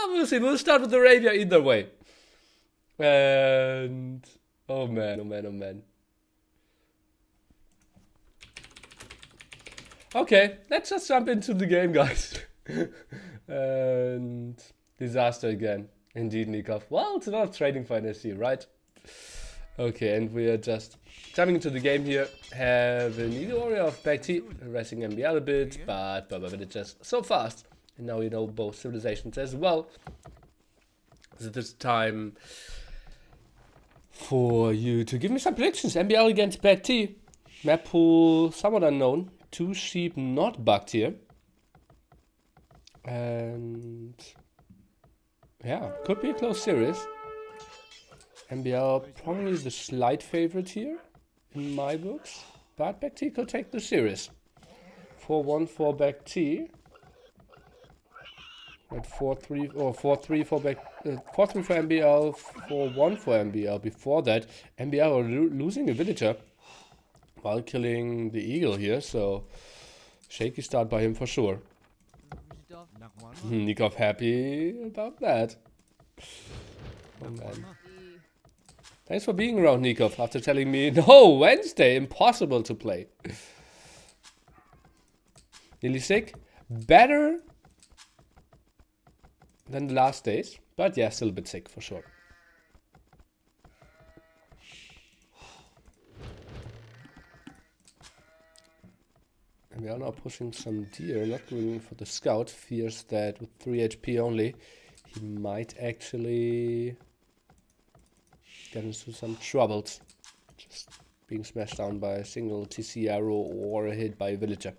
Well, we'll see. We'll start with Arabia either way. And oh man, oh man, oh man. Okay, let's just jump into the game, guys. And disaster again. Indeed, Nicov. Well, it's not trading for NSC, right? Okay, and we are just jumping into the game here. Have a Nili warrior of BacT, harassing MbL a bit, but it's just so fast. And now we know both civilizations as well. So this time for you to give me some predictions. MbL against BacT. Map pool somewhat unknown. 2 sheep not bugged here. And yeah, could be a close series. MbL probably the slight favorite here in my books, but BacT could take the series. 4-1 for BacT. At 4-3 or 4-3 for 4-3 for MbL, 4-1 for MbL. Before that, MbL are losing a villager while killing the eagle here, so shaky start by him for sure. Nicov happy about that. Oh man. Thanks for being around, Nicov, after telling me, no, Wednesday, impossible to play. Nearly sick. Better than the last days, but yeah, still a bit sick for sure. And we are now pushing some deer, not going for the scout. Fears that with 3 HP only, he might actually get into some troubles. Just being smashed down by a single TC arrow or a hit by a villager.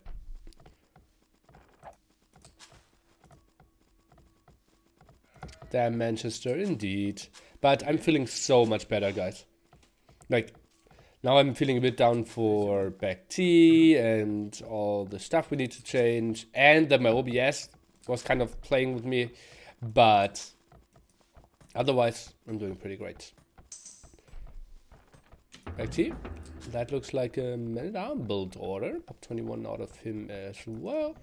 Damn Manchester, indeed. But I'm feeling so much better, guys. Like, now I'm feeling a bit down for BacT and all the stuff we need to change. And that my OBS was kind of playing with me. But otherwise, I'm doing pretty great. BacT, that looks like a man-at-arm build order. Pop 21 out of him as well.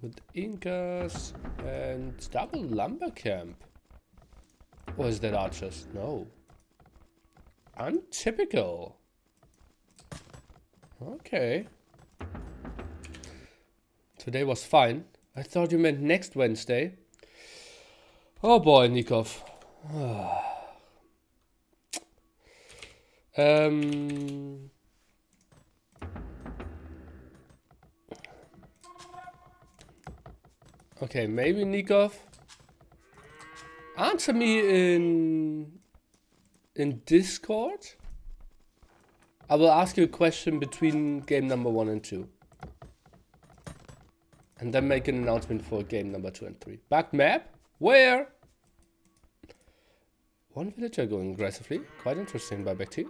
With Incas and double lumber camp. Or is that archers? No. Untypical. Okay. Today was fine. I thought you meant next Wednesday. Oh boy, Nicov. Okay, maybe Nicov. Answer me in Discord. I will ask you a question between game number 1 and 2. And then make an announcement for game number 2 and 3. Back map? Where? One villager going aggressively. Quite interesting by BacT.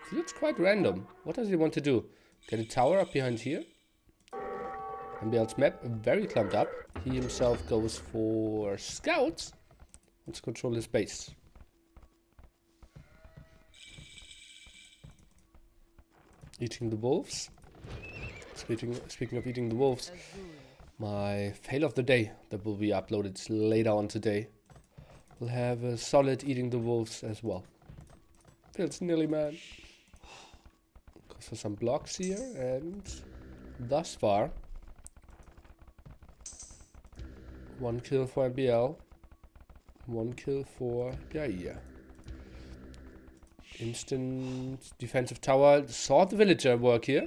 He looks quite random. What does he want to do? Get a tower up behind here? MbL's map very clumped up. He himself goes for scouts. Let's control his base. Eating the wolves. Speaking of eating the wolves, my fail of the day that will be uploaded later on today will have a solid eating the wolves as well. Feels Nili, man. Goes for some blocks here, and thus far 1 kill for MbL, 1 kill for Liereyy. Instant defensive tower. Saw the villager work here.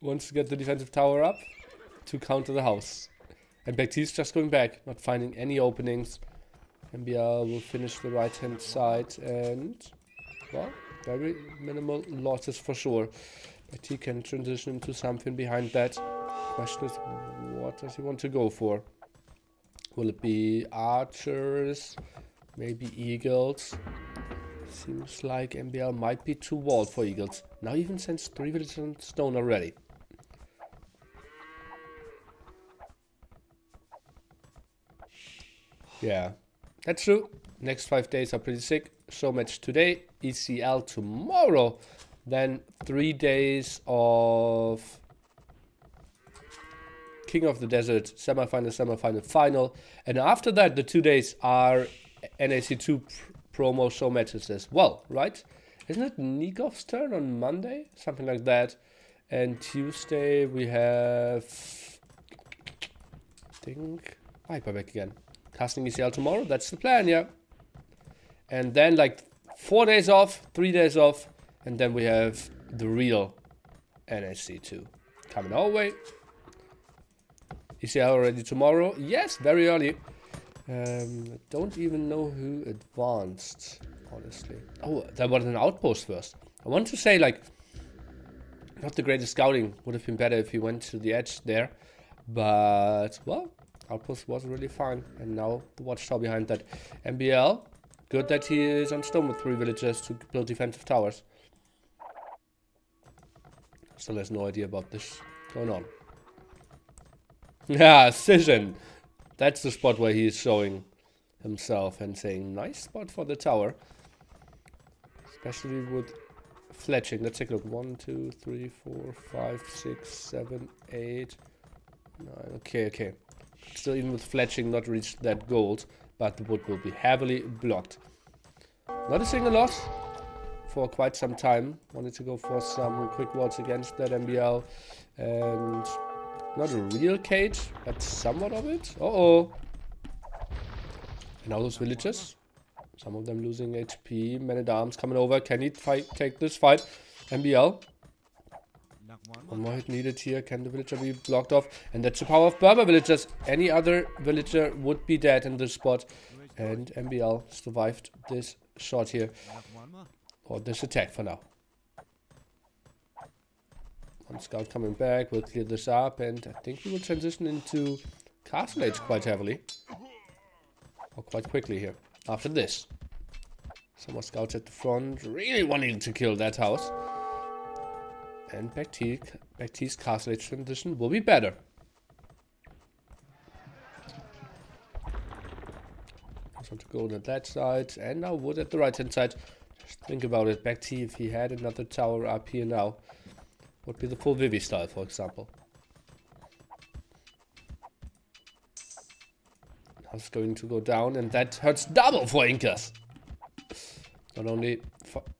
Wants to get the defensive tower up to counter the house. And BacT's just going back, not finding any openings. MbL will finish the right hand side and, well, very minimal losses for sure. BacT can transition into something behind that. Question is, what does he want to go for? Will it be archers? Maybe eagles? Seems like MbL might be too walled for eagles. Now even sends 3 villagers on stone already. Yeah, that's true. Next 5 days are pretty sick. Show match today, ECL tomorrow. Then 3 days of King of the Desert, semi-final, final. And after that, the 2 days are NAC2 promo show matches as well, right? Isn't it Nikov's turn on Monday? Something like that. And Tuesday we have, I think, Viper back again. Casting ECL tomorrow, that's the plan, yeah. And then like 4 days off, 3 days off, and then we have the real NAC2 coming our way. ECL already tomorrow? Yes, very early. I don't even know who advanced, honestly. Oh, that was an outpost first. I want to say, like, not the greatest scouting. Would have been better if he went to the edge there. But, well, outpost was really fine. And now the watchtower behind that. MbL, good that he is on stone with 3 villagers to build defensive towers. Still has no idea about this going on. Yeah, Cision. That's the spot where he is showing himself and saying, nice spot for the tower. Especially with fletching. Let's take a look. 1, 2, 3, 4, 5, 6, 7, 8, 9. Okay. Still, even with fletching, not reached that gold. But the wood will be heavily blocked. Noticing a loss for quite some time. Wanted to go for some quick walls against that MbL. And not a real cage, but somewhat of it. Uh-oh. And now those villagers. Some of them losing HP. Man-at-Arms coming over. Can he take this fight? MbL. One more hit needed here. Can the villager be blocked off? And that's the power of Berber villagers. Any other villager would be dead in this spot. And MbL survived this shot here. Or this attack for now. One scout coming back. We'll clear this up. And I think we will transition into Castle Age quite heavily. Or quite quickly here. After this. Some more scouts at the front. Really wanting to kill that house. And BacT's Castle Age transition will be better. So to go on that side. And now wood at the right hand side. Just think about it. BacT, if he had another tower up here now, would be the full Vivi style, for example. Now it's going to go down, and that hurts double for Incas. Not only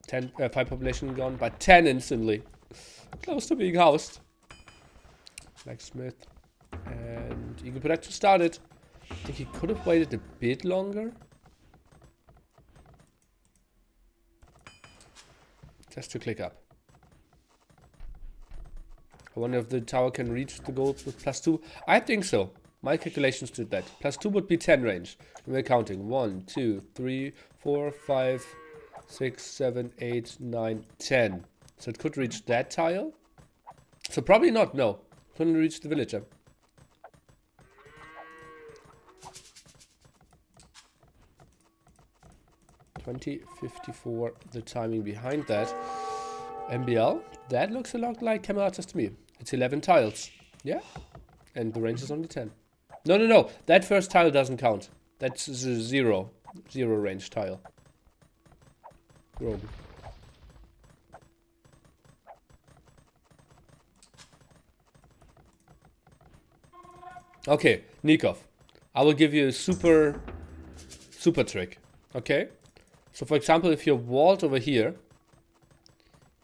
5 population gone, but 10 instantly. Close to being housed. Blacksmith. And Eagle Production started. I think he could have waited a bit longer. Just to click up. I wonder if the tower can reach the gold with +2. I think so. My calculations did that. +2 would be 10 range. And we're counting. 1, 2, 3, 4, 5, 6, 7, 8, 9, 10. So it could reach that tile. So probably not, no. Couldn't reach the villager. $20.54 the timing behind that. MbL, that looks a lot like Camaratas to me. It's 11 tiles. Yeah? And the range is only 10. No. That first tile doesn't count. That's a 0 range tile. Grogan. Okay, Nicov. I will give you a super trick. Okay? So for example, if you're walled over here,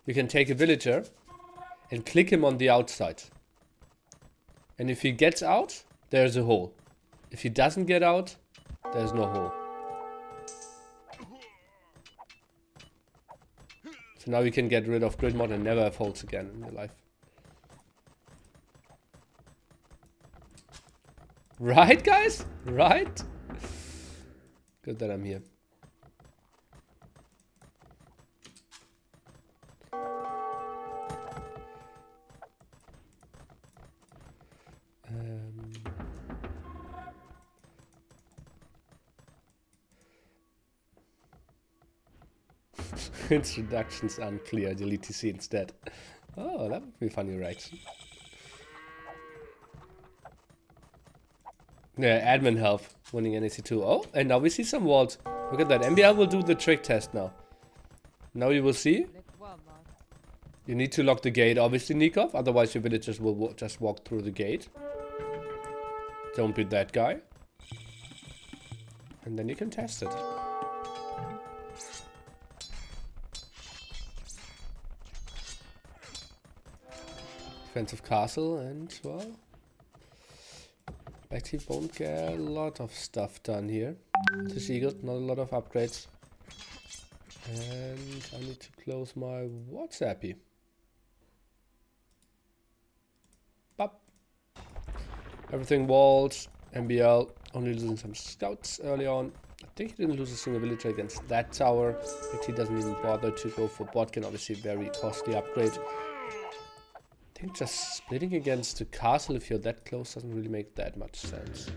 you can take a villager and click him on the outside. And if he gets out, there's a hole. If he doesn't get out, there's no hole. So now you can get rid of grid mod and never have holes again in your life. Right, guys? Right? Good that I'm here. Introductions unclear, delete TC instead. Oh, that would be a funny reaction. Yeah, admin help, winning NAC2. Oh, and now we see some walls. Look at that. MbL will do the trick test now. Now you will see. You need to lock the gate, obviously, Nicov. Otherwise, your villagers will just walk through the gate. Don't be that guy. And then you can test it. Defensive castle, and well, BacT won't get a lot of stuff done here. This eagle, not a lot of upgrades. And I need to close my WhatsAppy. Bop. Everything walled. MbL only losing some scouts early on. I think he didn't lose a single villager against that tower. BacT doesn't even bother to go for Botkin, obviously very costly upgrade. I think just splitting against the castle if you're that close doesn't really make that much sense.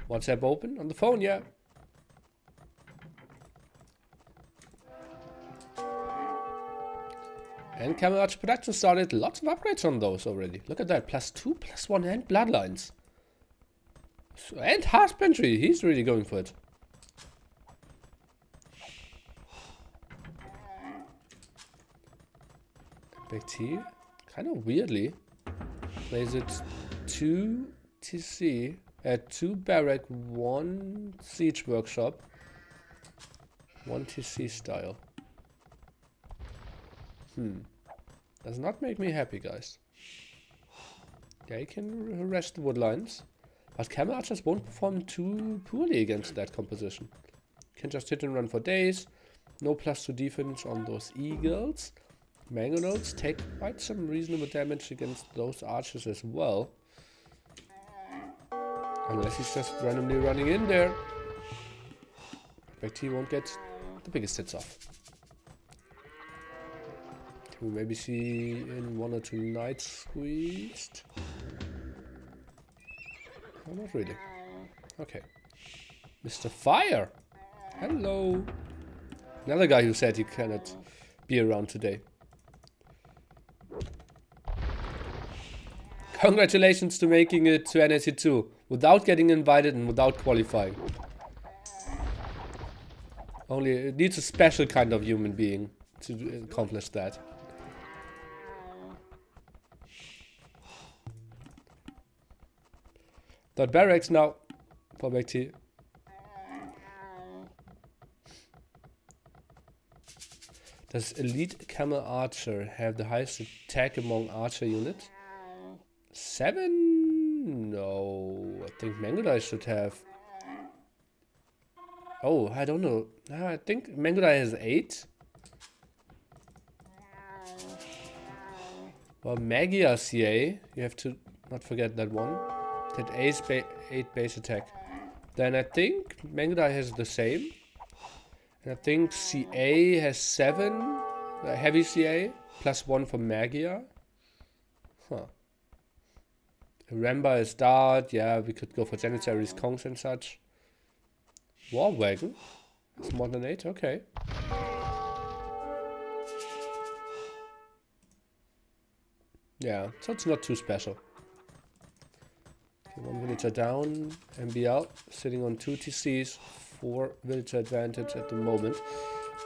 WhatsApp open on the phone, yeah. And Camel Archer production started. Lots of upgrades on those already. Look at that. +2, +1 and bloodlines. And husbandry. He's really going for it. BacT, kind of weirdly, plays it 2 TC, 2 barrack, 1 siege workshop, 1 TC style. Does not make me happy, guys. Yeah, you can rest the woodlines, but Camel Archers won't perform too poorly against that composition. You can just hit and run for days. No +2 defense on those eagles. Mango nodes take quite some reasonable damage against those archers as well. Unless he's just randomly running in there. BacT won't get the biggest hits off. Can we maybe see in 1 or 2 knights squeezed? Oh, not really. Okay. Mr. Fire! Hello! Another guy who said he cannot be around today. Congratulations to making it to NAC2 without getting invited and without qualifying. Only it needs a special kind of human being to accomplish that. DauT barracks now for BacT. Does Elite Camel Archer have the highest attack among archer units? 7? No, I think Mangodai should have. Oh, I don't know. I think Mangodai has 8. Well, Magia CA, you have to not forget that one. That 8 base attack. Then I think Mangodai has the same. And I think CA has 7. Heavy CA, +1 for Magia. Huh. Ramba is DauT, yeah, we could go for Janissaries, Kongs and such. War Wagon? It's more than 8, okay. Yeah, so it's not too special. Okay, 1 villager down, MbL sitting on 2 TCs, 4 villager advantage at the moment.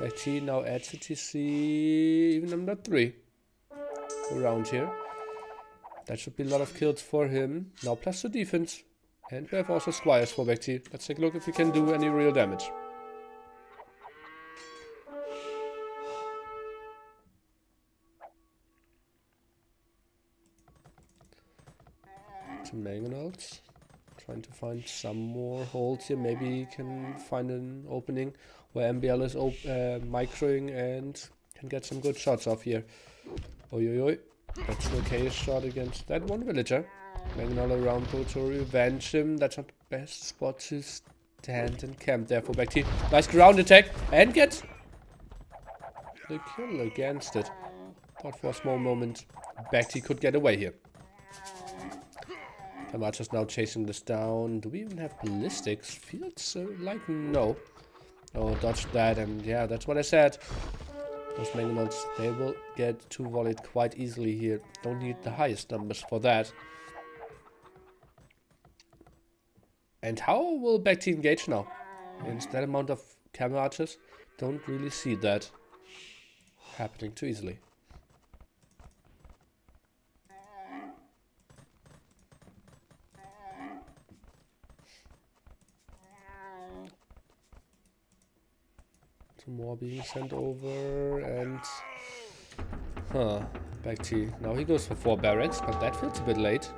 BacT now adds a TC, even number 3 around here. That should be a lot of kills for him. Now +2 defense. And we have also squires for BacT. Let's take a look if we can do any real damage. Some mangonels. Trying to find some more holes here. Maybe he can find an opening where MbL is microing and can get some good shots off here. Oi oi oi. That's an okay shot against that one villager. Mangonel around though to revenge him. That's not the best spot to stand and camp there for BacT. Nice ground attack and get the kill against it. Thought for a small moment BacT could get away here. Camacho's now chasing this down. Do we even have ballistics? Feels like no. Oh, dodged that, and yeah, that's what I said. Those mangonels, they will get 2 volleyed quite easily here. Don't need the highest numbers for that. And how will BacT engage now? Against that amount of camel archers? Don't really see that happening too easily. Some more being sent over, and BacT. Now he goes for 4 barracks, but that feels a bit late.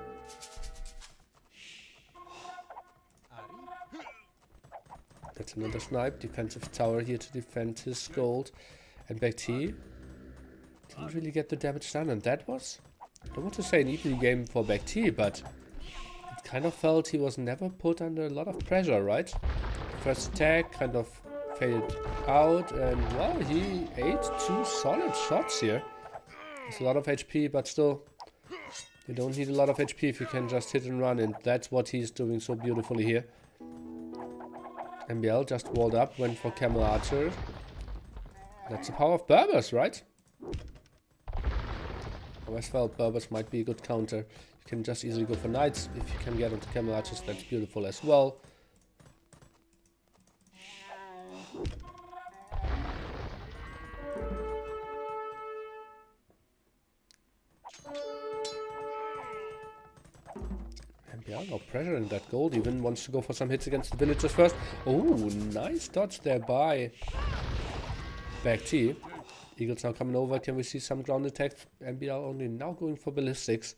That's another snipe. Defensive tower here to defend his gold. And BacT didn't really get the damage done, and that was, I don't want to say an easy game for BacT, but it kind of felt he was never put under a lot of pressure, right? First attack kind of faded out, and well, he ate 2 solid shots here. It's a lot of HP, but still, you don't need a lot of HP if you can just hit and run, and that's what he's doing so beautifully here. MbL just walled up, went for Camel Archer. That's the power of Berbers, right? I always felt Berbers might be a good counter. You can just easily go for Knights. If you can get onto Camel Archers, that's beautiful as well. MbL, no pressure in that gold, even wants to go for some hits against the villagers first. Oh, nice dodge there by BacT. Eagles now coming over. Can we see some ground attacks? MbL only now going for ballistics.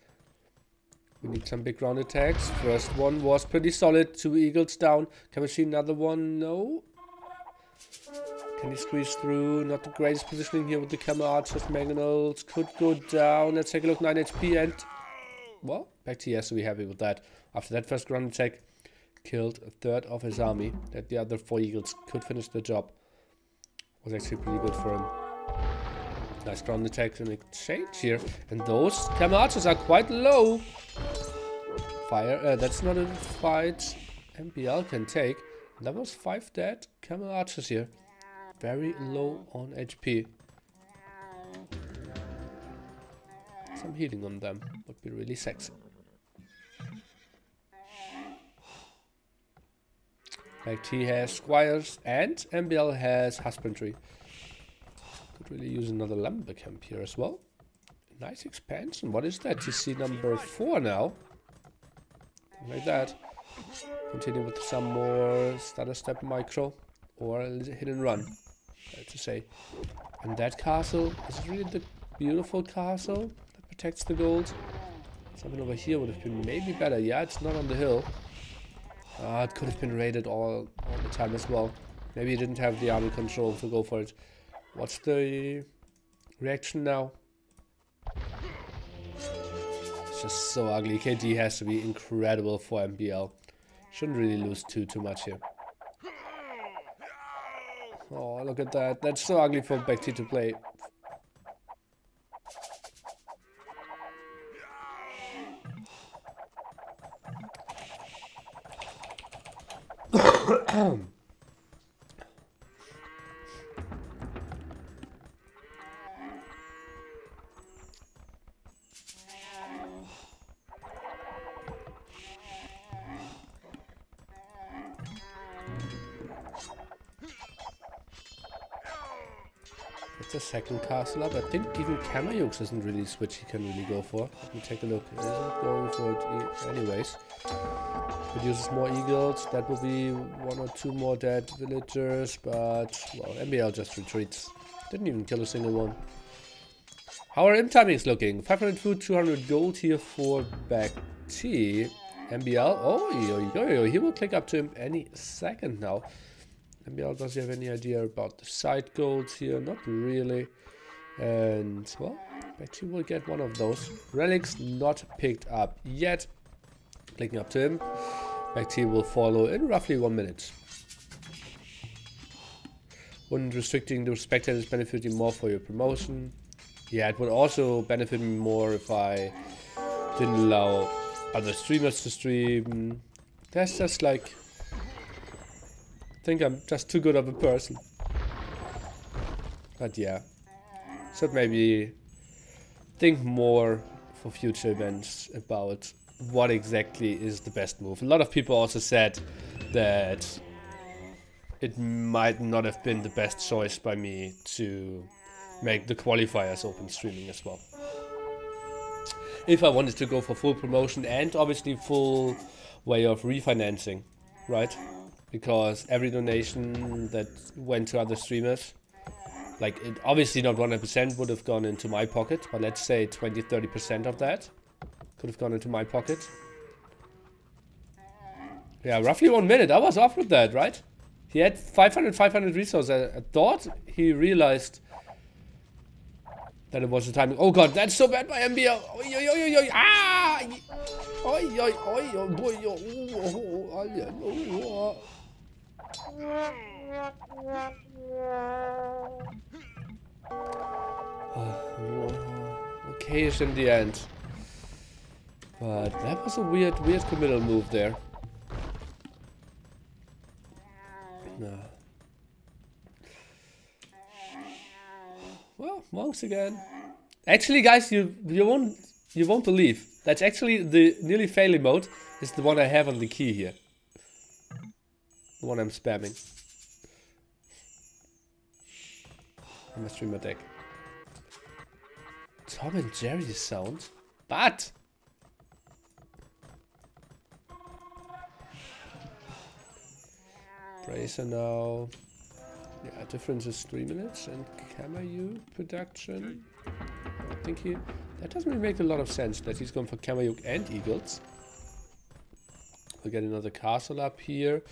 We need some big ground attacks. First one was pretty solid. 2 Eagles down. Can we see another one? No. Can he squeeze through? Not the greatest positioning here with the Camel Archers. Mangonels could go down. Let's take a look. 9 HP, and well, BacT has to be happy with that. After that first ground attack, killed a third of his army. That the other 4 Eagles could finish the job. Was actually pretty good for him. Nice ground attack in exchange here. And those Camel Archers are quite low. Fire, that's not a fight MbL can take. And that was 5 dead Camel Archers here. Very low on HP. Some healing on them would be really sexy. BacT has Squires and MbL has Husbandry. Could really use another lumber camp here as well. Nice expansion. What is that? TC number 4 now. Like that. Continue with some more stutter step micro or a hit and run. To say. And that castle, is it really the beautiful castle that protects the gold? Something over here would have been maybe better. Yeah, it's not on the hill. It could have been raided all the time as well. Maybe he didn't have the army control to go for it. What's the reaction now? It's just so ugly. KD has to be incredible for MbL. Shouldn't really lose too much here. Oh, look at that. That's so ugly for BacT to play. It's a second castle up. I think even Kamayux isn't really a switch he can really go for. Let me take a look. He isn't going for it anyways. It uses more eagles. That will be 1 or 2 more dead villagers, but well, MbL just retreats. Didn't even kill a single one. How are timings looking? 500 food, 200 gold here for BacT. MbL, oh, he will click up to him any second now. MbL, does he have any idea about the side golds here? Not really. And, well, BacT will get one of those. Relics not picked up yet. Clicking up to him. BacT will follow in roughly 1 minute. Wouldn't restricting the spectators benefit you more for your promotion? Yeah, it would also benefit me more if I didn't allow other streamers to stream. That's just like... I think I'm just too good of a person. But yeah. Should maybe think more for future events about what exactly is the best move. A lot of people also said that it might not have been the best choice by me to make the qualifiers open streaming as well. If I wanted to go for full promotion and obviously full way of refinancing, right? Because every donation that went to other streamers Like, it obviously not 100% would have gone into my pocket, but let's say 20-30% of that could have gone into my pocket. Yeah, roughly 1 minute. I was off with that, right? He had 500 resources. I thought he realized that it was the timing. Oh god, that's so bad by MbL. Oi, oi, oi, oi, ah! Oi, oi, oi, oi, boy, okay-ish in the end. But that was a weird committal move there. No. Well, monks again. Actually, guys, you won't believe. That's actually the nearly failing mode is the one I have on the key here. The one I'm spamming. I'm gonna stream my deck. Tom and Jerry sound, but Bracer now. Yeah, difference is 3 minutes and Kamayu production. I think that doesn't really make a lot of sense that he's going for Kamayu and Eagles. We'll get another castle up here.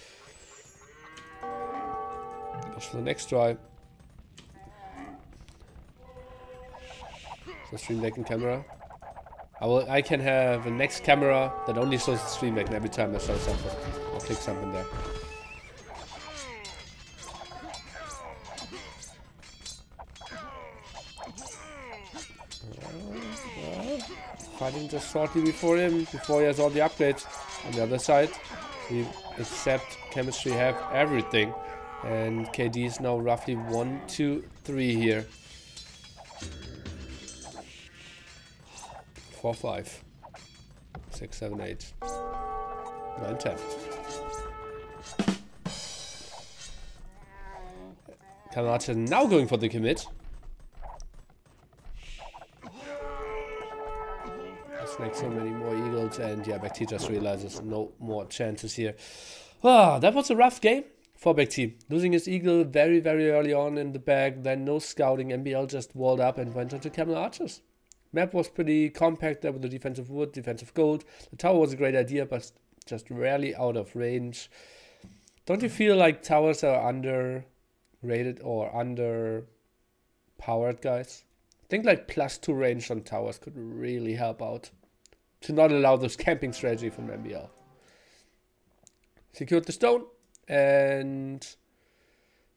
Goes for the next try. So stream deck and camera. I can have a next camera that only shows the stream deck, and every time I show something, I'll click something there. Fighting just shortly before him, before he has all the upgrades. On the other side, we accept chemistry have everything, and KD is now roughly 1, 2, 3 here. 4, 5, 6, 7, 8, 9, 10. Kamaracha now going for the commit. Next, so many more eagles, and yeah, BacT just realizes no more chances here. Ah, that was a rough game for BacT. Losing his eagle very, very early on in the bag, then no scouting. MbL just walled up and went into camel archers. Map was pretty compact there with the defensive wood, defensive gold. The tower was a great idea, but just rarely out of range. Don't you feel like towers are underrated or underpowered, guys? I think like +2 range on towers could really help out. To not allow this camping strategy from MbL. Secured the stone and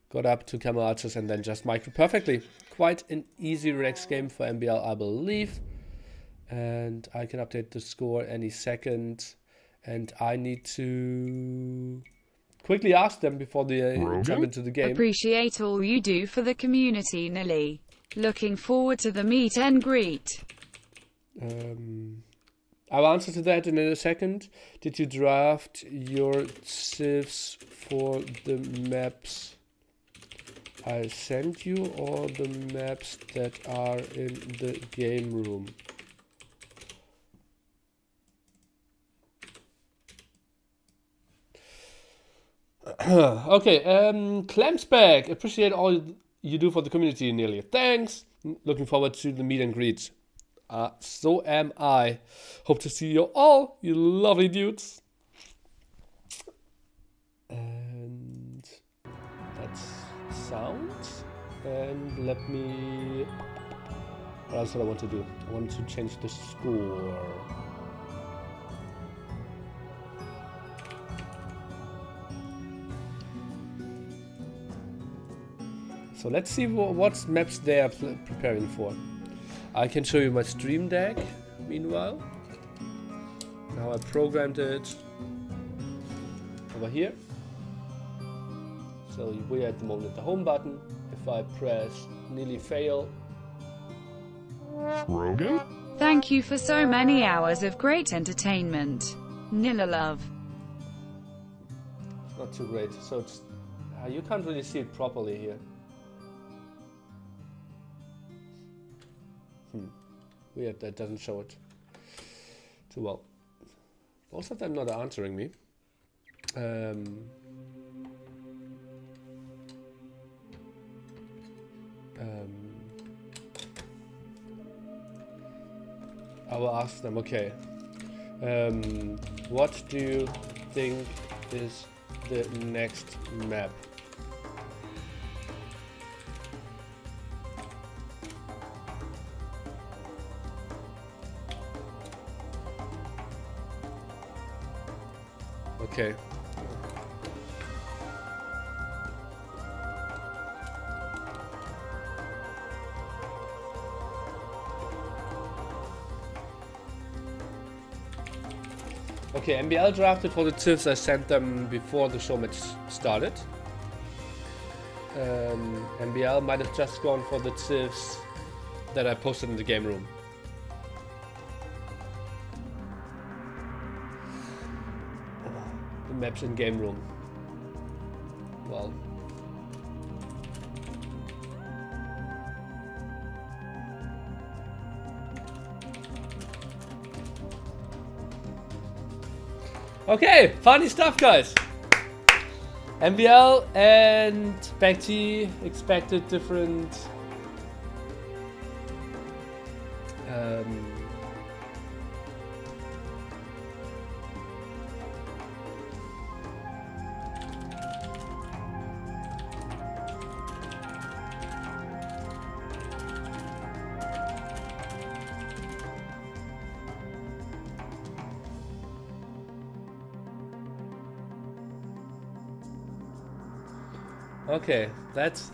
got up to camel archers and then just micro perfectly. Quite an easy Rex game for MbL, I believe. And I can update the score any second. And I need to quickly ask them before they jump into the game. Appreciate all you do for the community, Nili. Looking forward to the meet and greet. I'll answer to that in a second. Did you draft your civs for the maps I sent you or the maps that are in the game room? Okay, Clam's back. Appreciate all you do for the community, Nili. Thanks. Looking forward to the meet and greet. So am I. Hope to see you all, you lovely dudes. And that's sound. And let me... What else do I want to do? I want to change the score. So let's see what maps they are preparing for. I can show you my stream deck, meanwhile. Now I programmed it over here. So we're at the moment at the home button. If I press nearly fail. Rogan? Thank you for so many hours of great entertainment. Nilla love. It's not too great. So it's, you can't really see it properly here. Weird, that doesn't show it too well. Most of them not answering me. will ask them. Okay. What do you think is the next map? Okay. Okay, MbL drafted for the TIFs. I sent them before the show match started. MbL might have just gone for the TIFs that I posted in the game room. The maps in game room. Well. Okay, funny stuff, guys. MbL and BacT expected different okay, that's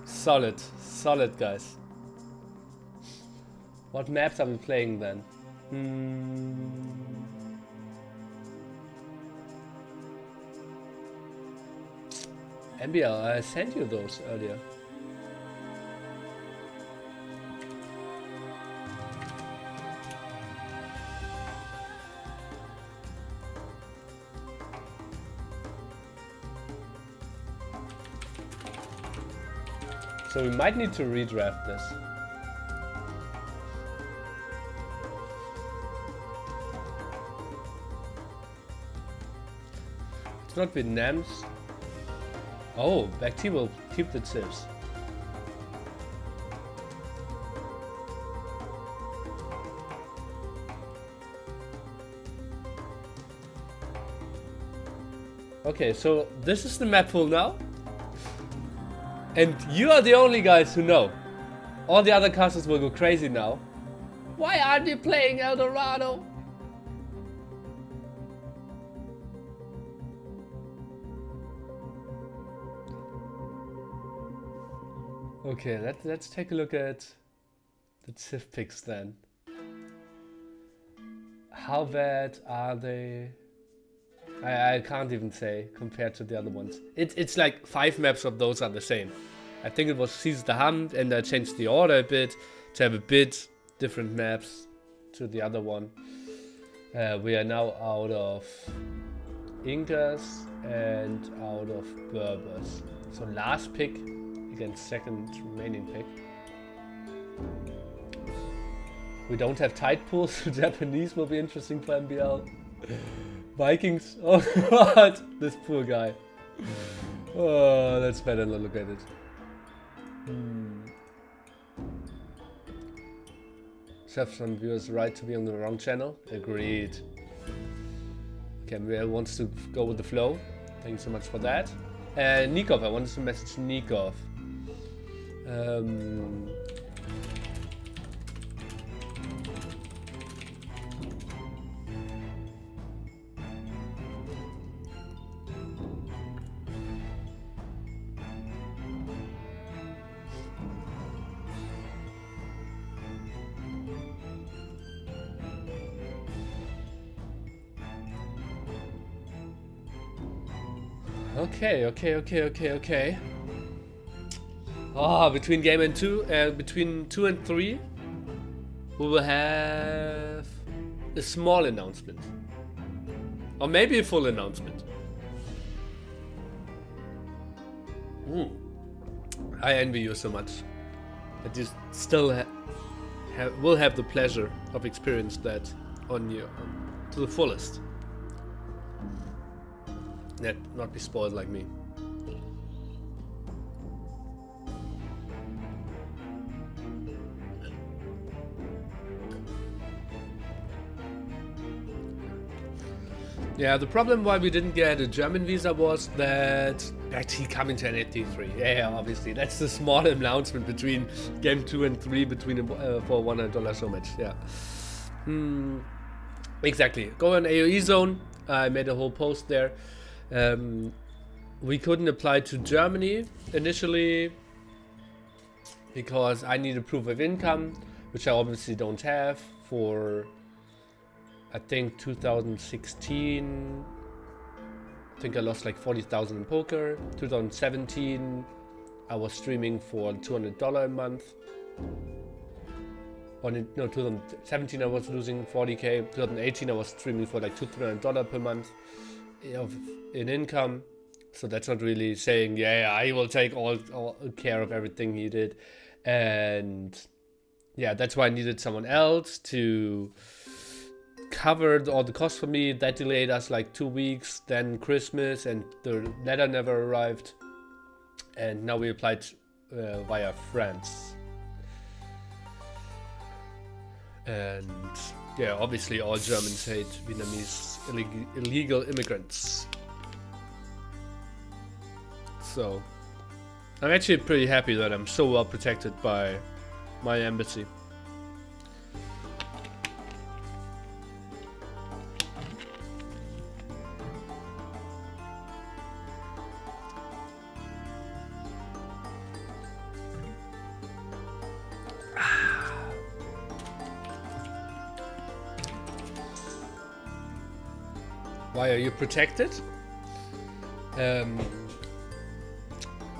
solid, guys. What maps are we playing then? MbL, I sent you those earlier. So we might need to redraft this. It's not Vietnam's. Oh, BacT will keep the tips. Okay, so this is the map pool now. And you are the only guys who know. All the other casters will go crazy now. Why aren't you playing El Dorado? Okay, let's take a look at the TIF picks then. How bad are they? I can't even say compared to the other ones. It's like 5 maps of those are the same. I think it was Seize the Hunt, and I changed the order a bit to have a bit different maps to the other one. We are now out of Incas and out of Berbers. So last pick against second remaining pick. We don't have tight pools, so Japanese will be interesting for MbL. Vikings, oh god, this poor guy. Oh, let's better look at it. Chef, some viewers right to be on the wrong channel. Agreed. Okay, MbL wants to go with the flow. Thank you so much for that. Nicov, I wanted to message Nicov. Okay. Between game and 2, between 2 and 3, we will have a small announcement. Or maybe a full announcement. I envy you so much that you still will have the pleasure of experiencing that to the fullest. Not be spoiled like me. Yeah, the problem why we didn't get a German visa was that BacT coming to NAC2. Yeah, obviously. That's the small announcement between game 2 and 3 between for $100 so much. Yeah. Exactly. Go on AOE zone. I made a whole post there. We couldn't apply to Germany initially because I needed proof of income, which I obviously don't have for, I think, 2016. I think I lost like 40,000 in poker. 2017, I was streaming for $200 a month. Or no, 2017 I was losing 40k. 2018 I was streaming for like $200 per month in income. So that's not really saying, yeah, I will take all care of everything he did. And yeah, that's why I needed someone else to cover all the costs for me. That delayed us like 2 weeks, then Christmas, and the letter never arrived. And now we applied via France. And yeah, obviously all Germans hate Vietnamese illegal immigrants. So I'm actually pretty happy that I'm so well protected by my embassy. Why are you protected?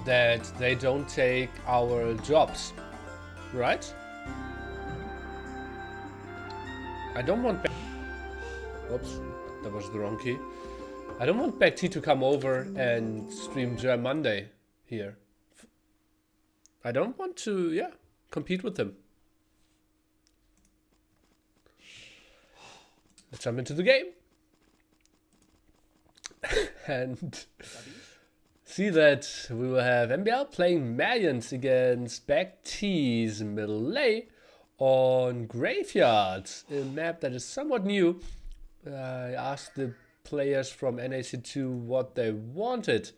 That they don't take our jobs, right? I don't want oops, that was the wrong key. I don't want BacT to come over and stream German Monday here. I don't want to, yeah, compete with them. Let's jump into the game. And see that we will have MbL playing Malians against BacT's melee on Graveyards, a map that is somewhat new. I asked the players from NAC2 what they wanted,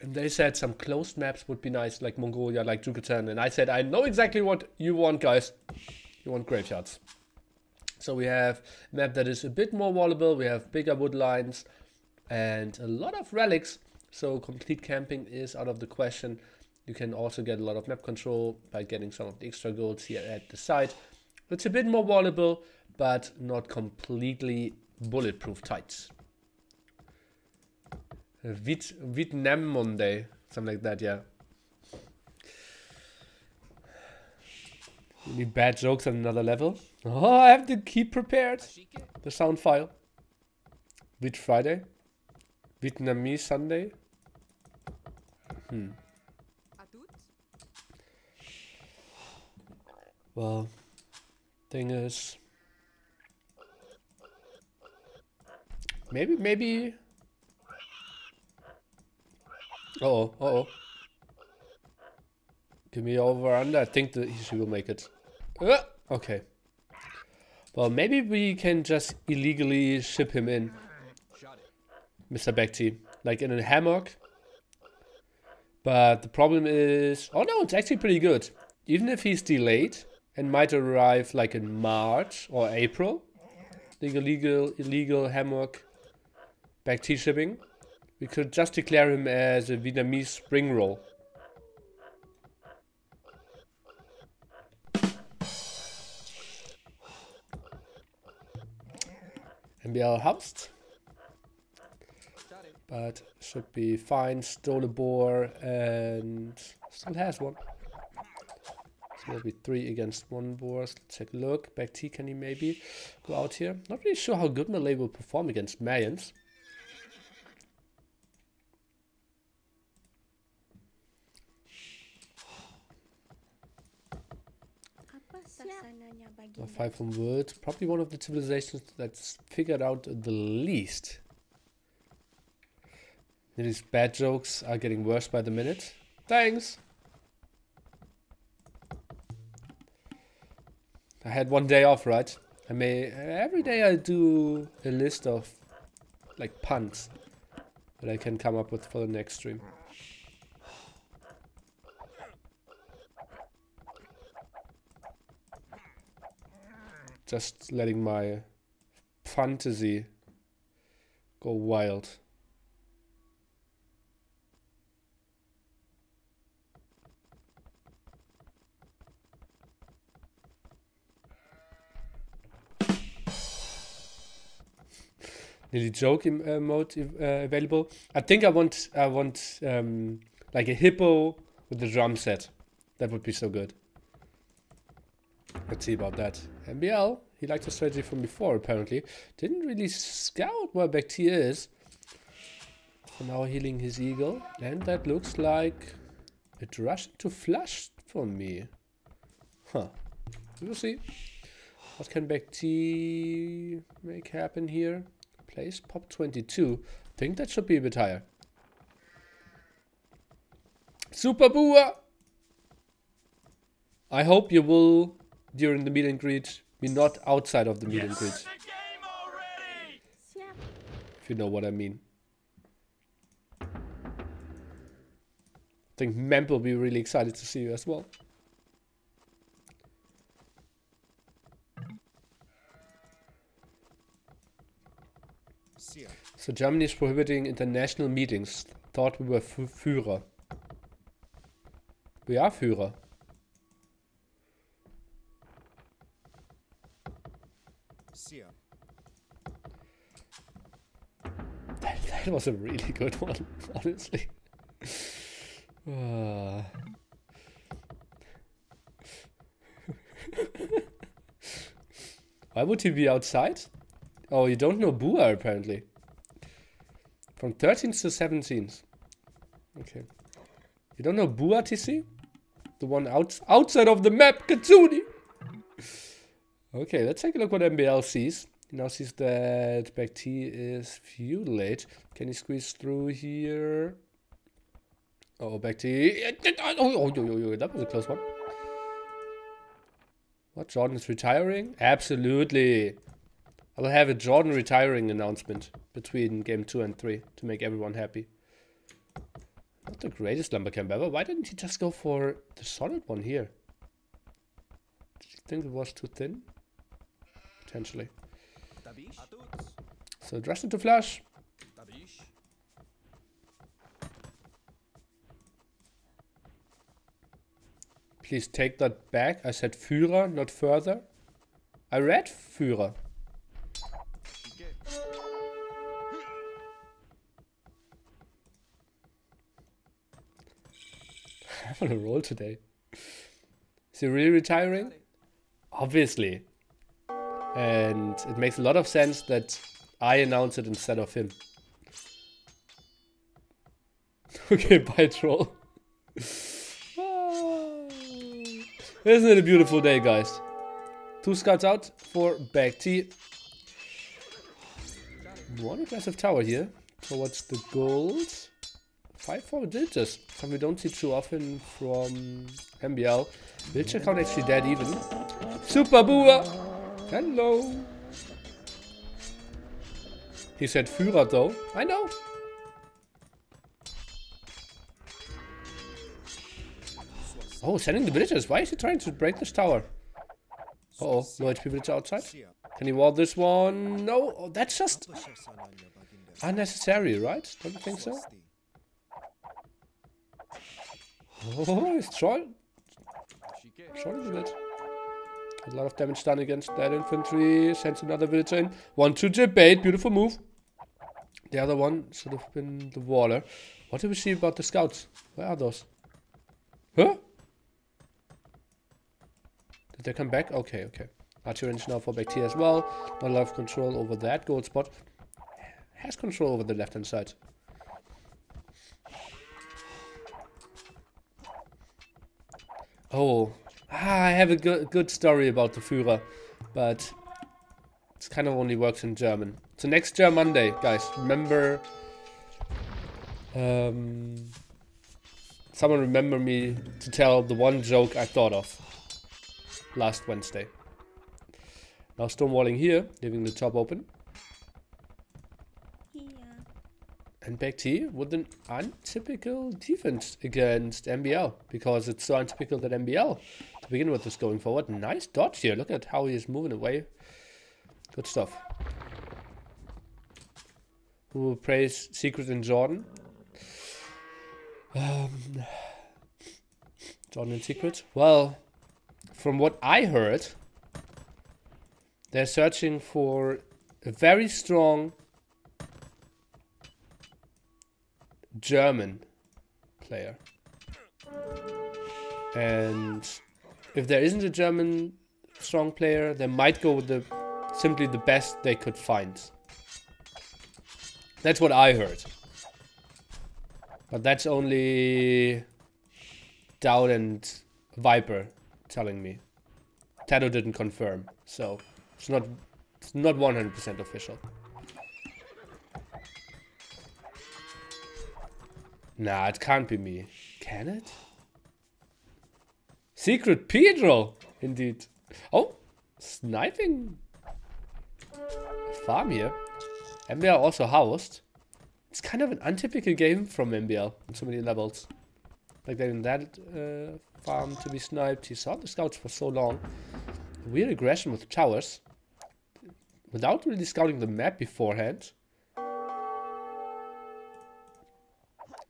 and they said some closed maps would be nice, like Mongolia, like Yucatan, and I said, I know exactly what you want, guys. You want Graveyards. So we have a map that is a bit more wallable, we have bigger wood lines, and a lot of relics, so complete camping is out of the question. You can also get a lot of map control by getting some of the extra golds here at the side. It's a bit more wallable, but not completely bulletproof tight. Vietnam Monday, something like that, yeah. Any bad jokes on another level? Oh, I have to keep prepared. The sound file. Viet Friday. Vietnamese Sunday. Well, thing is, maybe. Uh-oh. Give me over under. I think that he will make it. Okay. Well, maybe we can just illegally ship him in, Mr. BacT, like in a hammock. But the problem is, oh no, it's actually pretty good. Even if he's delayed and might arrive like in March or April, the illegal hammock BacT shipping, we could just declare him as a Vietnamese spring roll. MbL housed, but should be fine. Stole a boar and still has one. So will be 3 against 1 boars. Let's take a look. BacT, can he maybe go out here? Not really sure how good melee will perform against Malians. Well, 5 from wood. Probably one of the civilizations that's figured out the least. These bad jokes are getting worse by the minute. Thanks! I had one day off, right? Every day I do a list of like puns that I can come up with for the next stream. Just letting my fantasy go wild. Nili joke mode available. I think I want like a hippo with the drum set. That would be so good. Let's see about that. MbL, he liked the strategy from before apparently. Didn't really scout where BacT is. For now healing his eagle. And that looks like it rushed to flush for me. Huh. We'll see. What can BacT make happen here? Place pop 22. I think that should be a bit higher. Super Booer! I hope you will, during the meet and greet, be not outside of the meet and greet. If you know what I mean. I think Memp will be really excited to see you as well. So Germany is prohibiting international meetings. Thought we were Führer. We are Führer. That was a really good one, honestly. Why would he be outside? Oh, you don't know Bua apparently. From 13th to 17th. Okay. You don't know Bua TC? The one outside of the map, Katsuni! Okay, let's take a look what MbL sees. He now sees that BacT is feudalate. Can he squeeze through here? Oh, BacT. Oh, that was a close one. What, Jordan is retiring? Absolutely. I will have a Jordan retiring announcement between game 2 and 3 to make everyone happy. Not the greatest lumber camp ever. Why didn't he just go for the solid one here? Did you think it was too thin? Potentially. So dress into flash. Please take that back. I said Führer, not further. I read Führer. I'm on a roll today. Is he really retiring? Obviously. And it makes a lot of sense that I announce it instead of him. Okay, bye troll. Isn't it a beautiful day, guys? 2 scouts out for BacT. One aggressive tower here towards the gold. 5 forward ditches. Something we don't see too often from MbL. Villager count actually dead even. Super Booer! Hello! He said Führer though. I know! Oh, sending the villagers. Why is he trying to break this tower? Uh-oh, no HP villager outside. Can he wall this one? No, oh, that's just unnecessary, right? Don't you think so? Oh, he's trolling a bit. A lot of damage done against that infantry. Sends another villager in. 1-2 debate. Beautiful move. The other one should have been the waller. What do we see about the scouts? Where are those? Huh? Did they come back? Okay, okay. Archer range now for BacT as well. Not a lot of control over that gold spot. Has control over the left hand side. Oh, I have a good story about the Führer, but it kind of only works in German. So next German Monday, guys, remember, someone remember me to tell the one joke I thought of last Wednesday. Now stonewalling here, leaving the top open. And BacT with an untypical defense against MbL, because it's so untypical that MbL, to begin with, is going forward. Nice dodge here. Look at how he is moving away. Good stuff. Who will praise Secret and Jordan? Jordan and Secret? Well, from what I heard, they're searching for a very strong German player. And if there isn't a German strong player, they might go with simply the best they could find. That's what I heard. But that's only DauT and Viper telling me. TaToH didn't confirm, so it's not 100% official. Nah, it can't be me. Can it? Secret Pedro, indeed. Oh, sniping farm here. MbL also housed. It's kind of an untypical game from MbL on so many levels. Like they're in that farm to be sniped. He saw the scouts for so long. Weird aggression with towers. Without really scouting the map beforehand.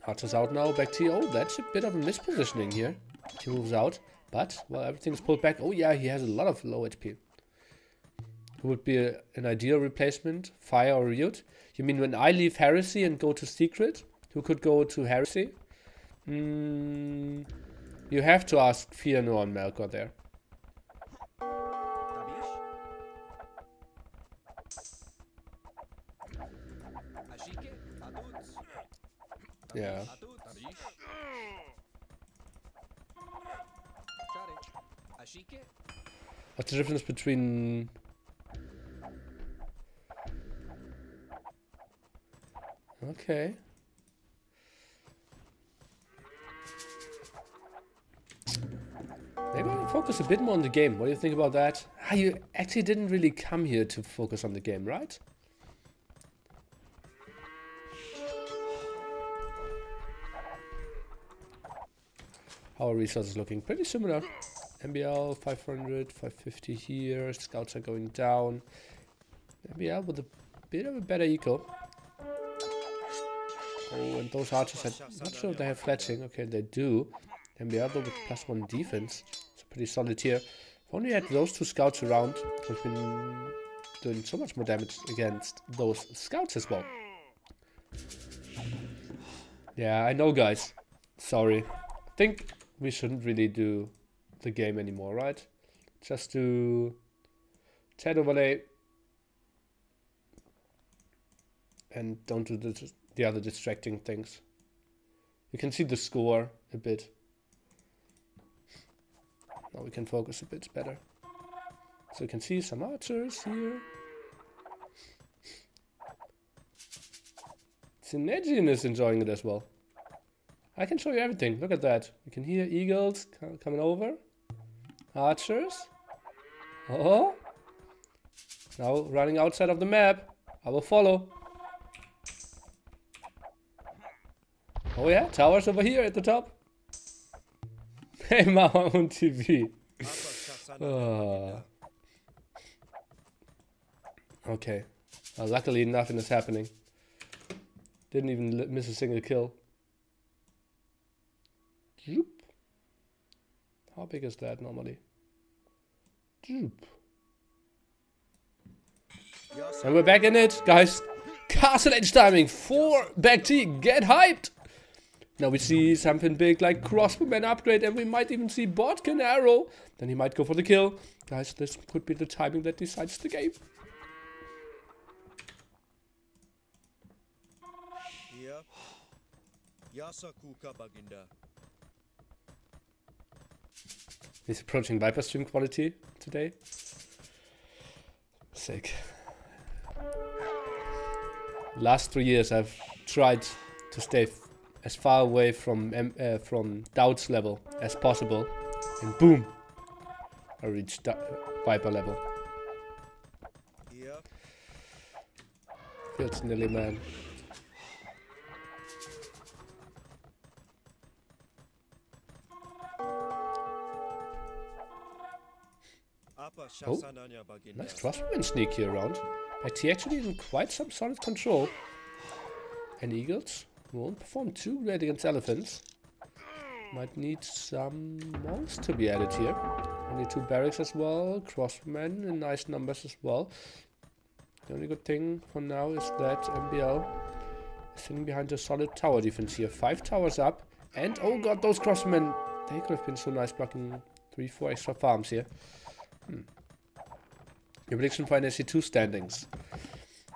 Archer's out now, BacT. Oh, that's a bit of a mispositioning here. He moves out. But, well, everything's pulled back. Oh yeah, he has a lot of low HP. Who would be an ideal replacement? Fire or Ryut? You mean when I leave Heresy and go to Secret? Who could go to Heresy? You have to ask Fiano and Melkor there. Yeah. What's the difference between... Okay. Maybe I'll focus a bit more on the game. What do you think about that? Ah, you actually didn't really come here to focus on the game, right? Our resources looking pretty similar. MbL 500, 550 here. Scouts are going down. MbL with a bit of a better eco. Oh, and those archers, I'm not sure if they have fletching. Okay, they do. MbL though with +1 defense. It's pretty solid here. If only had those two scouts around, we've been doing so much more damage against those scouts as well. Yeah, I know, guys. Sorry. I think we shouldn't really do the game anymore, right? Just do chat overlay and don't do the other distracting things. You can see the score a bit. Now we can focus a bit better. So you can see some archers here. Synergian is enjoying it as well. I can show you everything. Look at that. You can hear eagles coming over. Archers. Oh. Now running outside of the map. I will follow. Oh yeah, towers over here at the top. Hey, MembTV. Okay. Luckily nothing is happening. Didn't even miss a single kill. Zoop. How big is that normally? Zoop. And we're back in it, guys. Castle Edge timing for BacT. Get hyped! Now we see something big like crossbowman upgrade, and we might even see Botkin arrow. Then he might go for the kill. Guys, this could be the timing that decides the game. He's approaching Viper stream quality today. Sick. Last 3 years I've tried to stay as far away from DauT's level as possible, and boom, I reached Viper level. Feels Nili, man. Oh, nice crossman sneak here around. BacT actually in quite some solid control. And Eagles won't perform too great against elephants. Might need some monks to be added here. Only 2 barracks as well. Crossmen in nice numbers as well. The only good thing for now is that MbL is sitting behind a solid tower defense here. 5 towers up. And oh god, those crossmen! They could have been so nice blocking 3-4 extra farms here. Your prediction for NAC2 standings.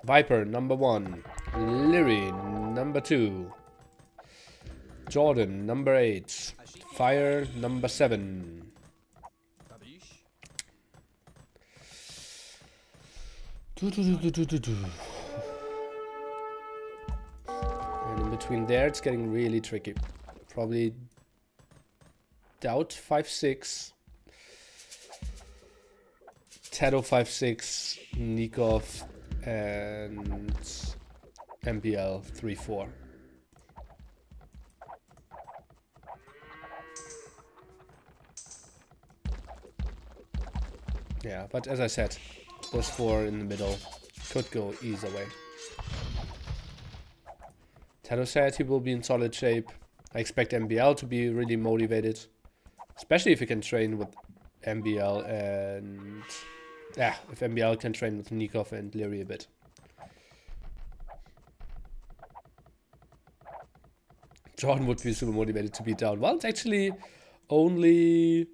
Viper, number 1. Liereyy, number 2. Jordan, number 8. Fire, number 7. And in between there, it's getting really tricky. Probably DauT 5-6. TaToH 5-6. Nicov and MbL 3-4. Yeah, but as I said, those 4 in the middle could go either way. TaToH said he will be in solid shape. I expect MbL to be really motivated, especially if he can train with MbL and if MbL can train with Nicov and Liereyy a bit. Jordan would be super motivated to beat down. Well, it's actually only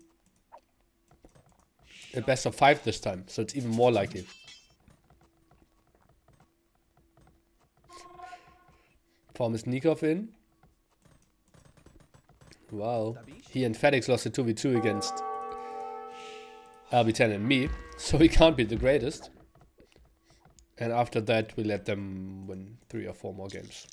a best of 5 this time, so it's even more likely. Form is Nicov in. Wow. He and FedEx lost a 2v2 against LB10 and me, so he can't be the greatest. And after that, we let them win 3 or 4 more games.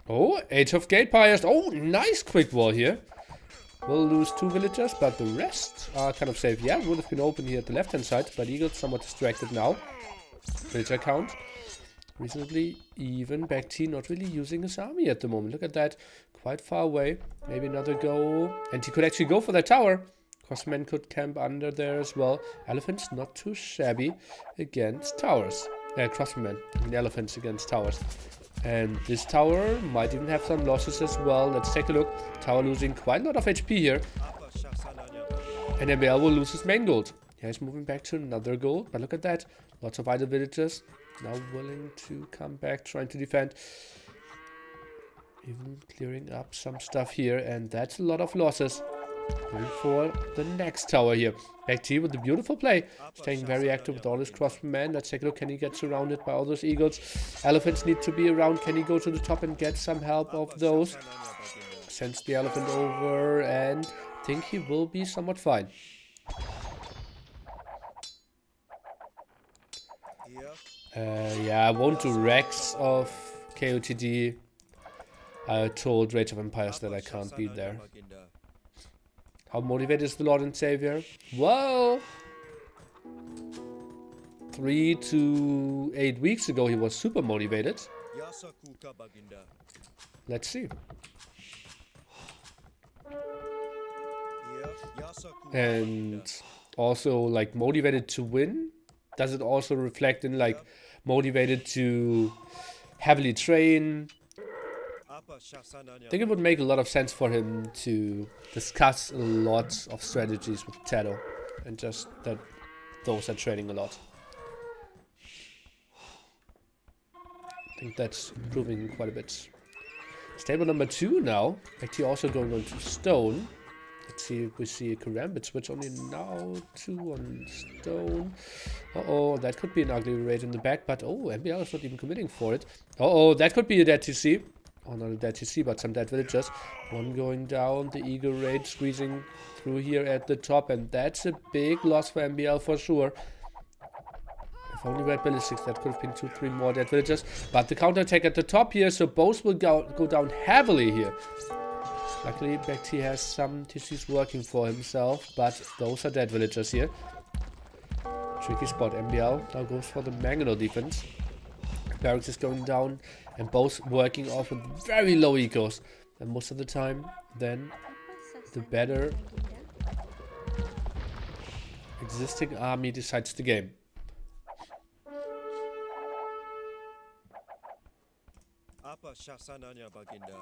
Oh, Age of Gate Pyres. Oh, nice quick wall here. We'll lose 2 villagers, but the rest are kind of safe. Yeah, would have been open here at the left-hand side, but Eagles somewhat distracted now. Villager count. Reasonably even. BacT not really using his army at the moment. Look at that. Quite far away. Maybe another go. And he could actually go for that tower. Crossmen could camp under there as well. Elephants not too shabby against towers. Crossmen. I mean elephants against towers. And this tower might even have some losses as well. Let's take a look. Tower losing quite a lot of HP here. And MbL will lose his main gold. Yeah, he's moving back to another gold. But look at that. Lots of idle villagers. Now willing to come back, trying to defend. Even clearing up some stuff here. And that's a lot of losses. Going for the next tower here. BacT with the beautiful play. Staying very active with all his crossmen. Let's take a look. Can he get surrounded by all those eagles? Elephants need to be around. Can he go to the top and get some help of those? Sends the elephant over and I think he will be somewhat fine. Yeah, I won't do Rex of KOTD. I told Rage of Empires that I can't be there. How motivated is the Lord and Savior? Well, 3 to 8 weeks ago he was super motivated. Let's see. And also like motivated to win. Does it also reflect in like motivated to heavily train? I think it would make a lot of sense for him to discuss a lot of strategies with TaToH and just that those are training a lot. I think that's improving quite a bit. Stable number 2 now. BacT also going on to stone. Let's see if we see a Karambit switch. Only now 2 on stone. Uh-oh, that could be an ugly raid in the back, but oh, MbL is not even committing for it. Uh-oh, that could be a dead TC. Oh, not a dead TC, but some dead villagers. One going down, the Eagle Raid squeezing through here at the top, and that's a big loss for MbL for sure. If only we had ballistics, that could have been 2-3 more dead villagers. But the counterattack at the top here, so both will go down heavily here. Luckily, BacT has some TCs working for himself, but those are dead villagers here. Tricky spot. MbL now goes for the Mangonel defense. Barracks is going down, and both working off with very low ecos. And most of the time, then the better existing army decides the game. Apa syaksananya baginda?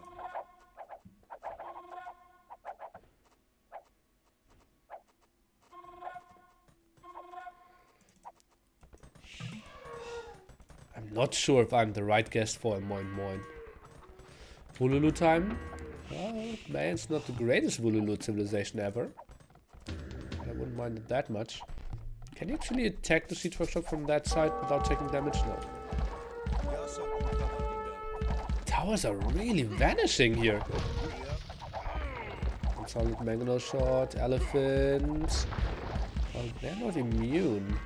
I'm not sure if I'm the right guest for a Moin Moin. Vululu time? Well, man, it's not the greatest Vululu civilization ever. I wouldn't mind it that much. Can you actually attack the siege workshop from that side without taking damage? No. Towers are really vanishing here. Solid Mangonel shot, elephants. Well, they're not immune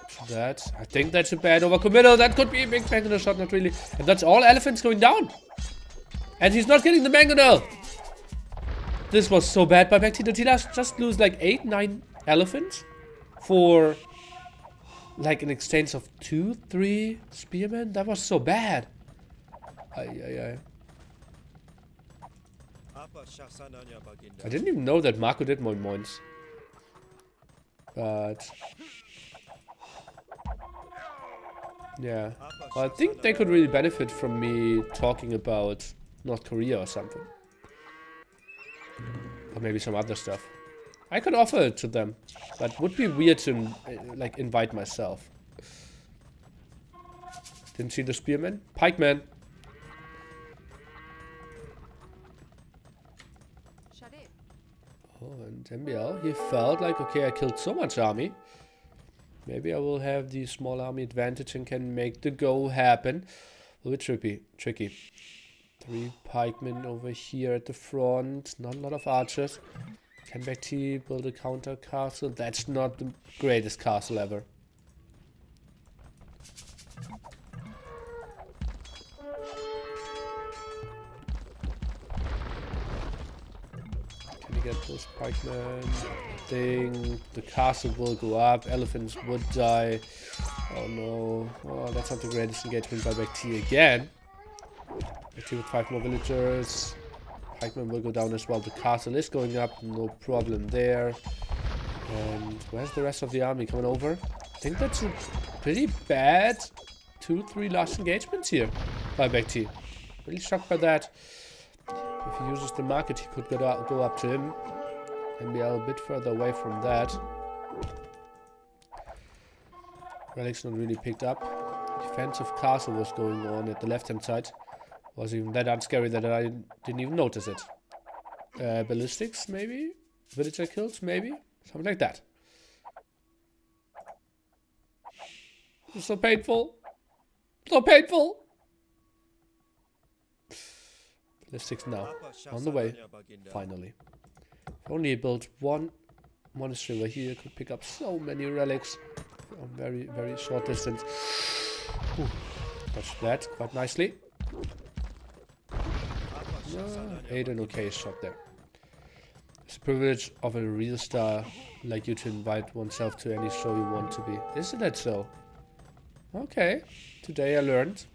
to that. I think that's a bad overcommittal. That could be a big Mangonel shot, not really. And that's all elephants going down. And he's not getting the Mangonel. This was so bad by BacT. Did he just lose like 8, 9 elephants for like an exchange of 2, 3 spearmen? That was so bad. Ay. I didn't even know that Marco did Moin Moins. But yeah. Well, I think they could really benefit from me talking about North Korea or something. Or maybe some other stuff. I could offer it to them. But it would be weird to like invite myself. Didn't see the spearman? Pikeman. Oh, and MbL, he felt like, okay, I killed so much army. Maybe I will have the small army advantage and can make the go happen. A little bit tricky. 3 pikemen over here at the front. Not a lot of archers. Can BacT build a counter castle? That's not the greatest castle ever. Get those pikemen. I think the castle will go up. Elephants would die. Oh no. Oh, that's not the greatest engagement by BacT again. BacT with 5 more villagers. Pikemen will go down as well. The castle is going up. No problem there. And where's the rest of the army coming over? I think that's a pretty bad 2-3 last engagements here by BacT. Really shocked by that. If he uses the market, he could go up to him. MbL a bit further away from that. Relic's not really picked up. Defensive castle was going on at the left-hand side. Was even that unscary that I didn't even notice it. Ballistics, maybe? Villager kills, maybe? Something like that. It's so painful. So painful. Ballistics now. On the way. Finally. If only he built one monastery where he could pick up so many relics on very, very short distance. Touched that quite nicely. Ate an okay shot there. It's a privilege of a real star like you to invite oneself to any show you want to be. Isn't that so? Okay. Today I learned,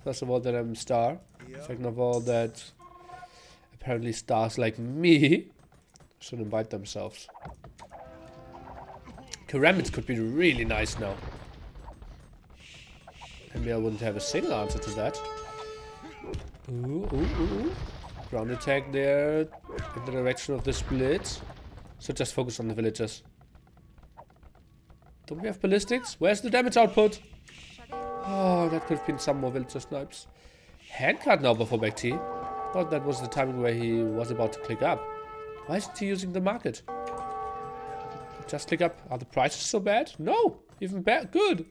first of all, that I'm a star. Second of all, that apparently stars like me should invite themselves. Keramics could be really nice now. Maybe I wouldn't have a single answer to that. Ooh. Ground attack there in the direction of the split. So just focus on the villagers. Don't we have ballistics? Where's the damage output? Oh, that could have been some more villager snipes. Handcart now before BacT. Thought that was the timing where he was about to click up. Why isn't he using the market? Just click up. Are the prices so bad? No! Even bad. Good!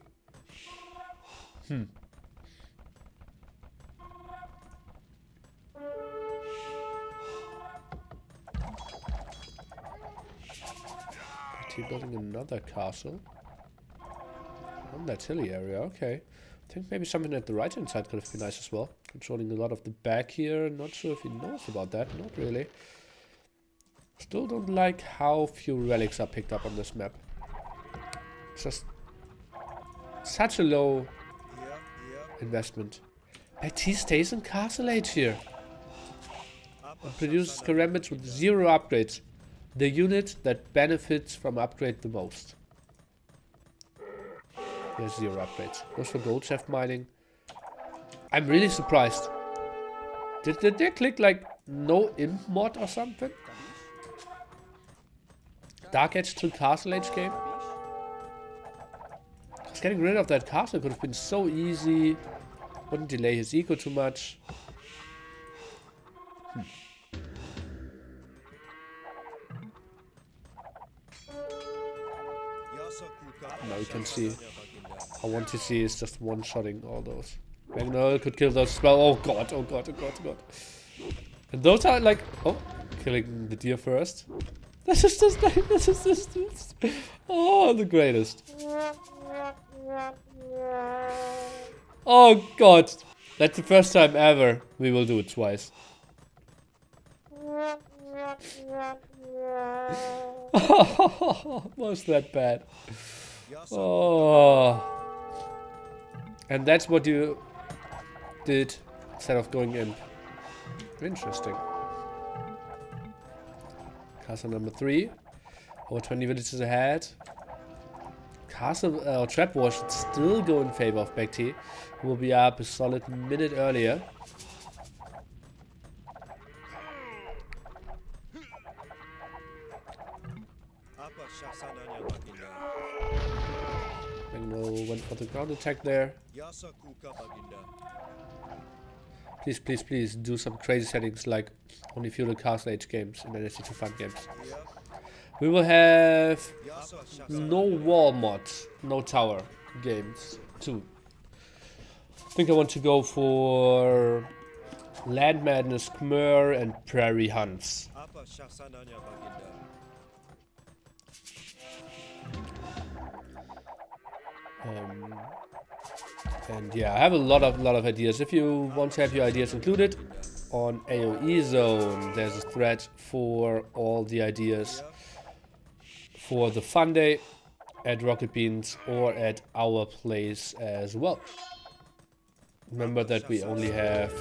BacT building another castle. On that hilly area, okay. I think maybe something at the right hand side could have been nice as well. Controlling a lot of the back here. Not sure if he knows about that. Not really. Still don't like how few relics are picked up on this map. Just such a low Here. investment. BacT stays in Castle Age here. Upper And produces Shasana Karambits with Baginda. 0 upgrades. The unit that benefits from upgrade the most. He has 0 upgrades. Goes for gold chef mining. I'm really surprised. Did they click like no imp mod or something? Dark Edge to Castle Age game? Just getting rid of that castle could have been so easy. Wouldn't delay his eco too much. Now you can see how 1TC is just one-shotting all those. MbL could kill those as well. Oh god, oh god, oh god, oh god. And those are like... Oh, killing the deer first. This is just like... This is just... Oh, the greatest. Oh god. That's the first time ever we will do it twice. Was that bad? Oh. And that's what you did instead of going in. Interesting. Castle number 3. Over 20 villages ahead. Castle Trap War should still go in favor of BacT, who will be up a solid minute earlier. MbL went for the ground attack there. Please, please, please do some crazy settings like only feudal Castle Age games in NAC2 fun games. We will have no wall mods, no tower games too. I think I want to go for Land Madness, Khmer, and Prairie Hunts. And yeah, I have a lot of ideas. If you want to have your ideas included on AOE Zone, there's a thread for all the ideas for the fun day at Rocket Beans or at our place as well. Remember that we only have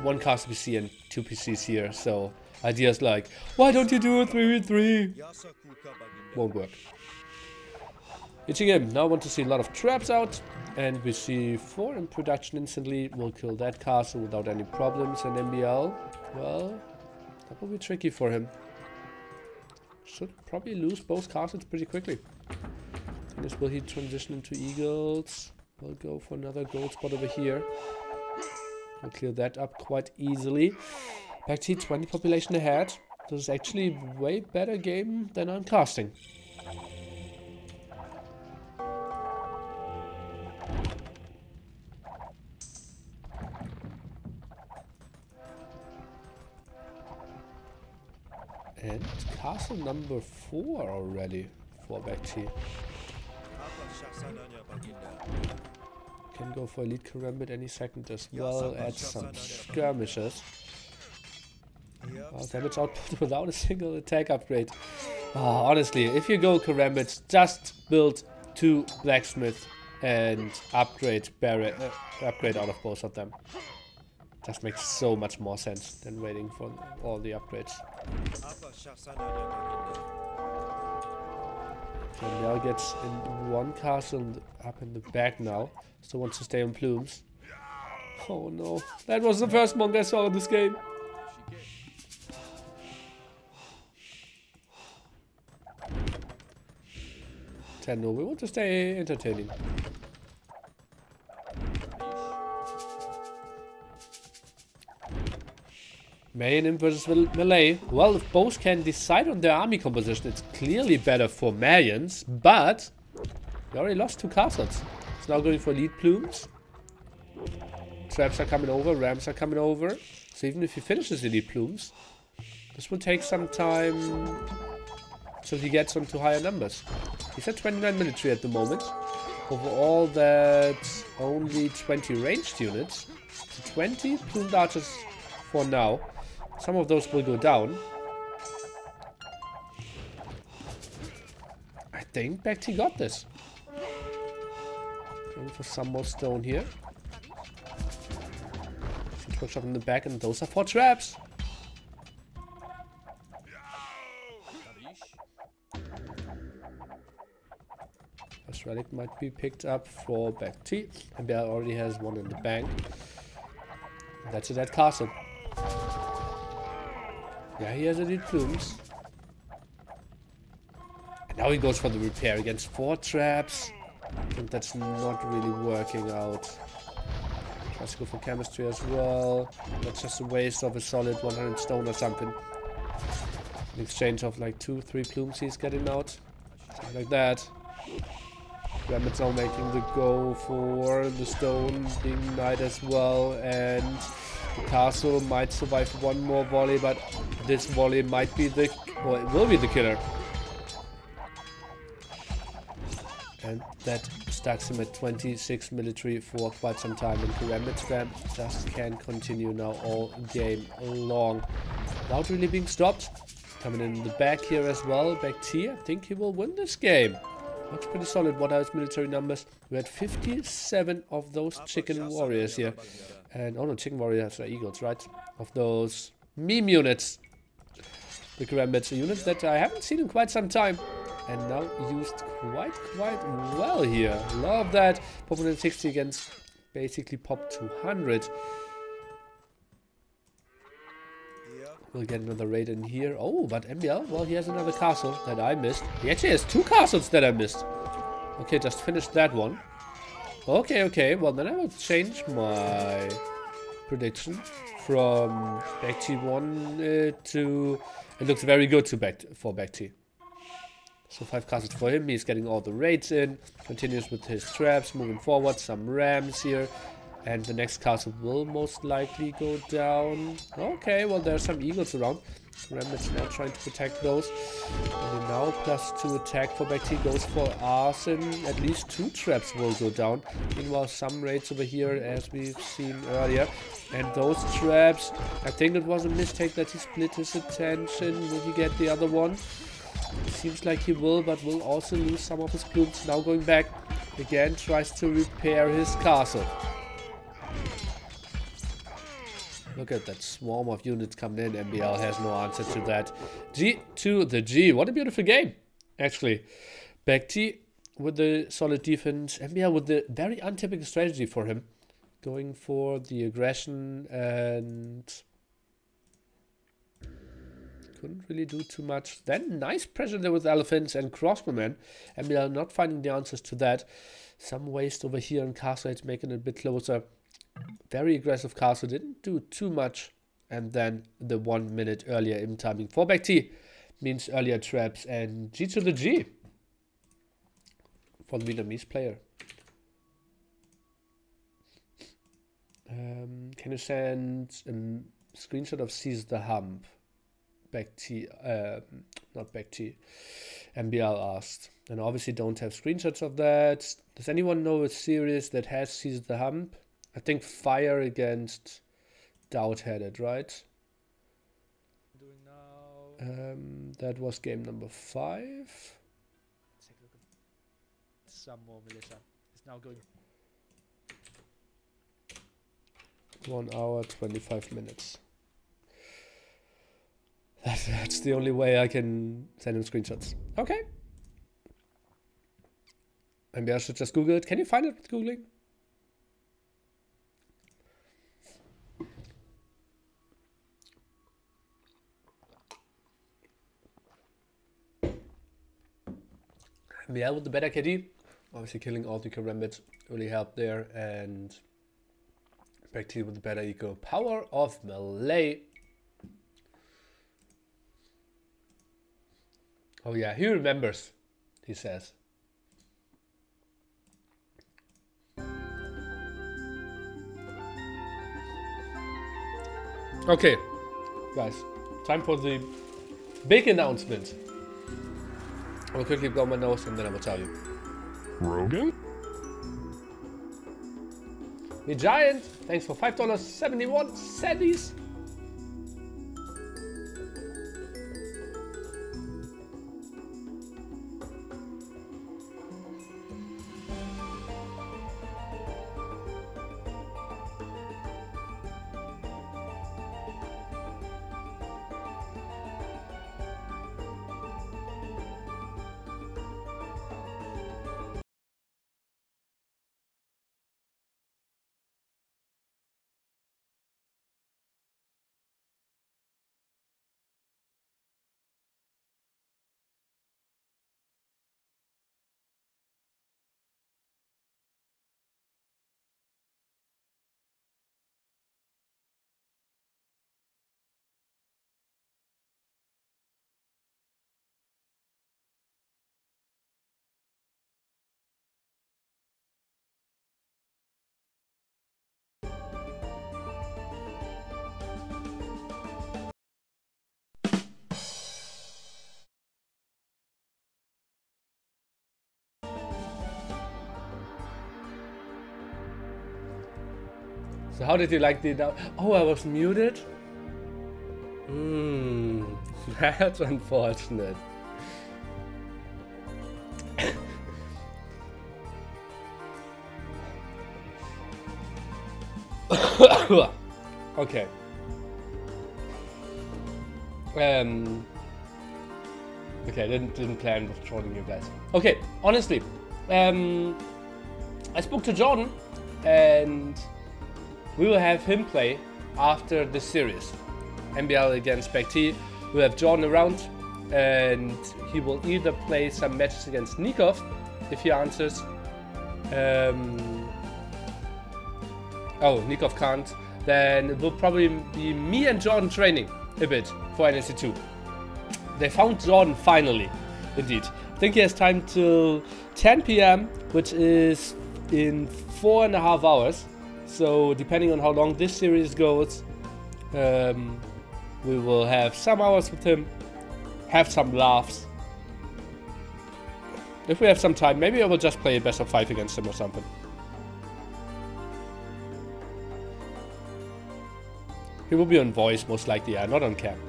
1 cast PC and 2 PCs here, so ideas like, why don't you do a 3v3? Won't work. Itching him. Now I want to see a lot of traps out. And we see 4 in production instantly. We'll kill that castle without any problems. And MbL, well, that will be tricky for him. Should probably lose both castles pretty quickly. Thing is, will he transition into eagles? We'll go for another gold spot over here. We'll clear that up quite easily. BacT 20 population ahead. This is actually a way better game than I'm casting. And castle number 4 already for BacT. Can go for elite karambit any second as well. Add some skirmishes. Damage output without a single attack upgrade. Honestly, if you go karambit, just build 2 blacksmith and upgrade upgrade out of both of them. Just makes so much more sense than waiting for all the upgrades. MbL gets in 1 castle up in the back now. Still wants to stay on plumes. Oh no, that was the first monk I saw in this game. No, we want to stay entertaining. Mayan Imp versus Melee. Well, if both can decide on their army composition, it's clearly better for Mayans, but we already lost 2 castles. It's now going for elite plumes. Traps are coming over, rams are coming over. So even if he finishes elite plumes, this will take some time so he gets onto higher numbers. He's at 29 military at the moment. Overall, that's only 20 ranged units. So 20 plumed archers for now. Some of those will go down. I think BacT got this. Going for some more stone here. Siege workshop in the back, and those are 4 traps. First relic might be picked up for BacT. MbL already has one in the bank. That's a dead castle. Yeah, he has elite plumes. And now he goes for the repair against 4 traps. I think that's not really working out. Tries to go for chemistry as well. That's just a waste of a solid 100 stone or something. In exchange of like 2-3 plumes he's getting out. Something like that. Gambit's now making the go for the stone being knight as well, and the castle might survive one more volley, but this volley might be the, or it will be the killer. And that stacks him at 26 military for quite some time, and Gambit's spam just can't continue now all game long. Without really being stopped. Coming in the back here as well, BacT, I think he will win this game. Looks pretty solid. What are his military numbers? We had 57 of those chicken warriors here. And, oh no, chicken warriors are eagles, right? Of those meme units. The Gambits, a unit that I haven't seen in quite some time. And now used quite well here. Love that. Pop 160 against basically pop 200. We'll get another raid in here. Oh, but MbL, well, he has another castle that I missed. He actually has 2 castles that I missed. Okay, just finished that one. Okay. Well, then I will change my prediction from BacT 1 to... It looks very good to for BacT. So 5 castles for him. He's getting all the raids in. Continues with his traps, moving forward. Some rams here. And the next castle will most likely go down. Okay, well, there's some eagles around. Gambit's now trying to protect those. And now +2 attack for BacT goes for arson. At least 2 traps will go down. Meanwhile, some raids over here, as we've seen earlier. And those traps, I think it was a mistake that he split his attention. Will he get the other one? Seems like he will, but will also lose some of his plumes. Now going back again, tries to repair his castle. Look at that swarm of units coming in. MbL has no answer to that. G to the G. What a beautiful game, actually. BacT with the solid defense. MbL with the very untypical strategy for him. Going for the aggression and... couldn't really do too much. Then nice pressure there with elephants and crossbowmen. MbL not finding the answers to that. Some waste over here in castle edge, making it a bit closer. Very aggressive castle, didn't do too much. And then the 1 minute earlier in timing for BacT means earlier traps and G to the G for the Vietnamese player. Can you send a screenshot of Seize the Hump? BacT, not BacT, MbL asked. And obviously don't have screenshots of that. Does anyone know a series that has Seize the Hump? I think Fire against DauT had it, right? Doing now. That was game number 5. Take a look at some more militia. It's now going. 1 hour, 25 minutes. That's the only way I can send him screenshots. Okay. Maybe I should just Google it. Can you find it with Googling? MbL with the better KD. Obviously killing all the Gambits really helped there. And BacT with the better eco. Power of melee. Oh yeah, he remembers, he says. Okay, guys, time for the big announcement. I will quickly blow my nose and then I will tell you. Rogan? The Giant, thanks for $5.71 centis. So how did you like the... Oh, I was muted? That's unfortunate. Okay. Okay, didn't plan with trolling you guys. Okay, honestly, I spoke to Jordan, and we will have him play after the series. MbL against BacT. We'll have Jordan around, and he will either play some matches against Nicov if he answers. Oh, Nicov can't. Then it will probably be me and Jordan training a bit for NAC2. They found Jordan finally, indeed. I think he has time till 10 PM, which is in 4.5 hours. So depending on how long this series goes, we will have some hours with him, have some laughs. If we have some time, maybe I will just play a best of 5 against him or something. He will be on voice most likely, yeah, not on cam.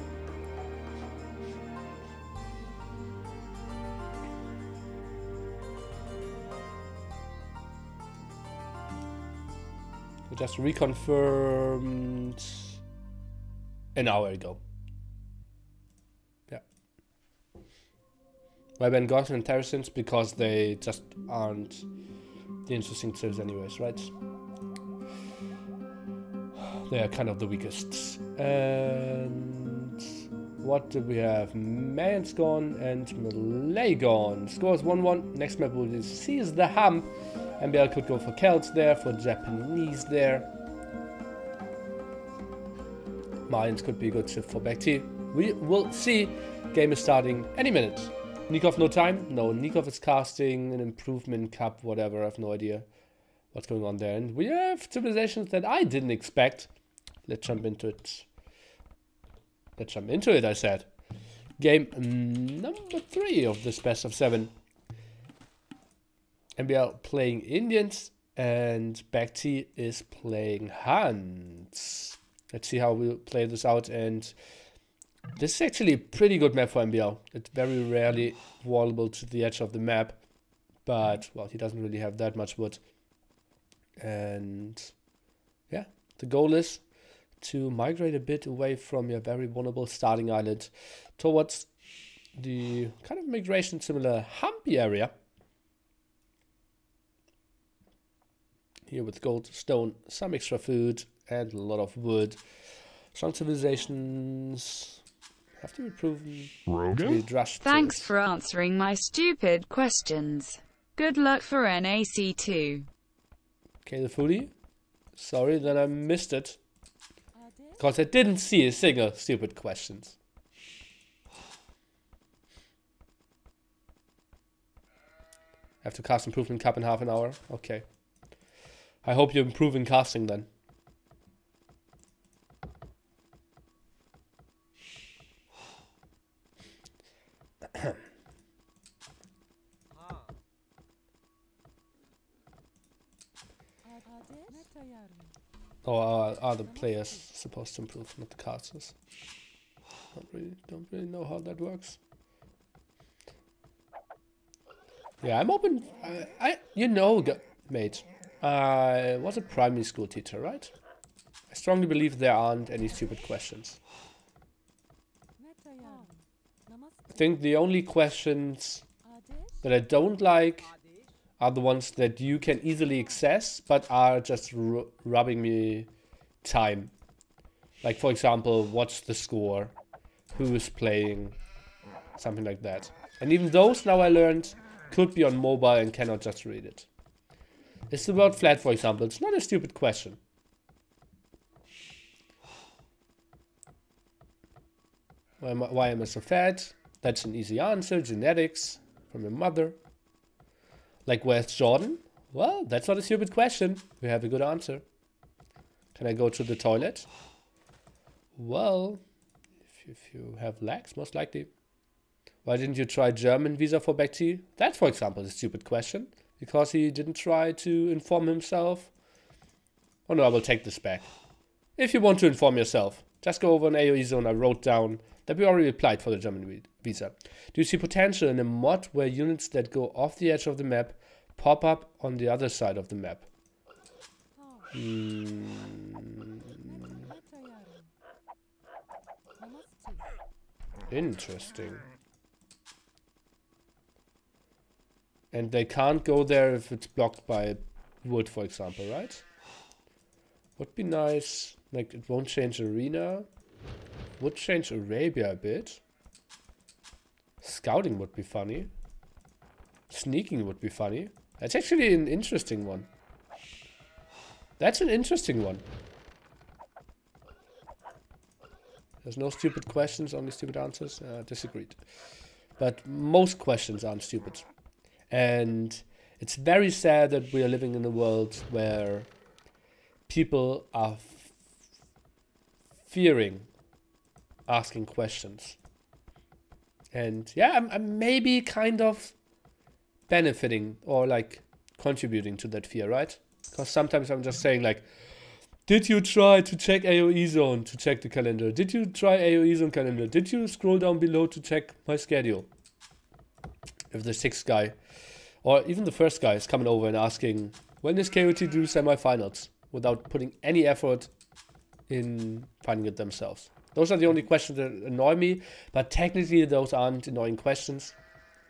We just reconfirmed an hour ago. Yeah. Why Ben Gosling and Terracins? Because they just aren't the interesting kills anyways, right? They are kind of the weakest. And what do we have? Man's gone and Melee gone. Scores 1-1. Next map will seize the hump. MbL could go for Celts there, for Japanese there. Mines could be a good shift for BacT. We will see. Game is starting any minute. Nicov no time? No, Nicov is casting an improvement cup, whatever. I have no idea what's going on there. And we have civilizations that I didn't expect. Let's jump into it. Let's jump into it, I said. Game number 3 of this best of 7. MbL playing Indians and BacT is playing Huns. Let's see how we'll play this out. And this is actually a pretty good map for MbL. It's very rarely wallable to the edge of the map. But, well, he doesn't really have that much wood. And, yeah, the goal is to migrate a bit away from your very vulnerable starting island towards the kind of migration similar Humpy area. Here with gold, stone, some extra food, and a lot of wood. Strong civilizations have to be proven to be drashed. Thanks for answering my stupid questions. Good luck for NAC2. Okay, the foodie. Sorry that I missed it. Because I didn't see a single stupid questions. I have to cast Improvement Cup in half an hour. Okay. I hope you improve in casting then. Or are the players supposed to improve, not the casters? Don't really know how that works. Yeah, I'm open. Mate, I was a primary school teacher, right? I strongly believe there aren't any stupid questions. I think the only questions that I don't like are the ones that you can easily access, but are just robbing me time. Like, for example, what's the score? Who is playing? Something like that. And even those, now I learned, could be on mobile and cannot just read it. Is the world flat, for example? It's not a stupid question. Why am I so fat? That's an easy answer. Genetics from your mother. Like, where's Jordan? Well, that's not a stupid question. We have a good answer. Can I go to the toilet? Well, if you have legs, most likely. Why didn't you try German visa for BacT? That, for example, is a stupid question. Because he didn't try to inform himself Oh no, I will take this back. If you want to inform yourself, just go over an AoE zone I wrote down that we already applied for the German visa. Do you see potential in a mod where units that go off the edge of the map pop up on the other side of the map? Interesting. And they can't go there if it's blocked by wood, for example, right? Would be nice. Like, it won't change arena. Would change Arabia a bit. Scouting would be funny. Sneaking would be funny. That's actually an interesting one. That's an interesting one. There's no stupid questions, only stupid answers. Disagreed. But most questions aren't stupid. And it's very sad that we are living in a world where people are fearing asking questions. And yeah, I'm maybe kind of benefiting or like contributing to that fear, right? Because sometimes I'm just saying like, did you try to check AoE zone to check the calendar? Did you try AoE zone calendar? Did you scroll down below to check my schedule? If the sixth guy or even the first guy is coming over and asking, when is KOT do semifinals? Without putting any effort in finding it themselves. Those are the only questions that annoy me, but technically those aren't annoying questions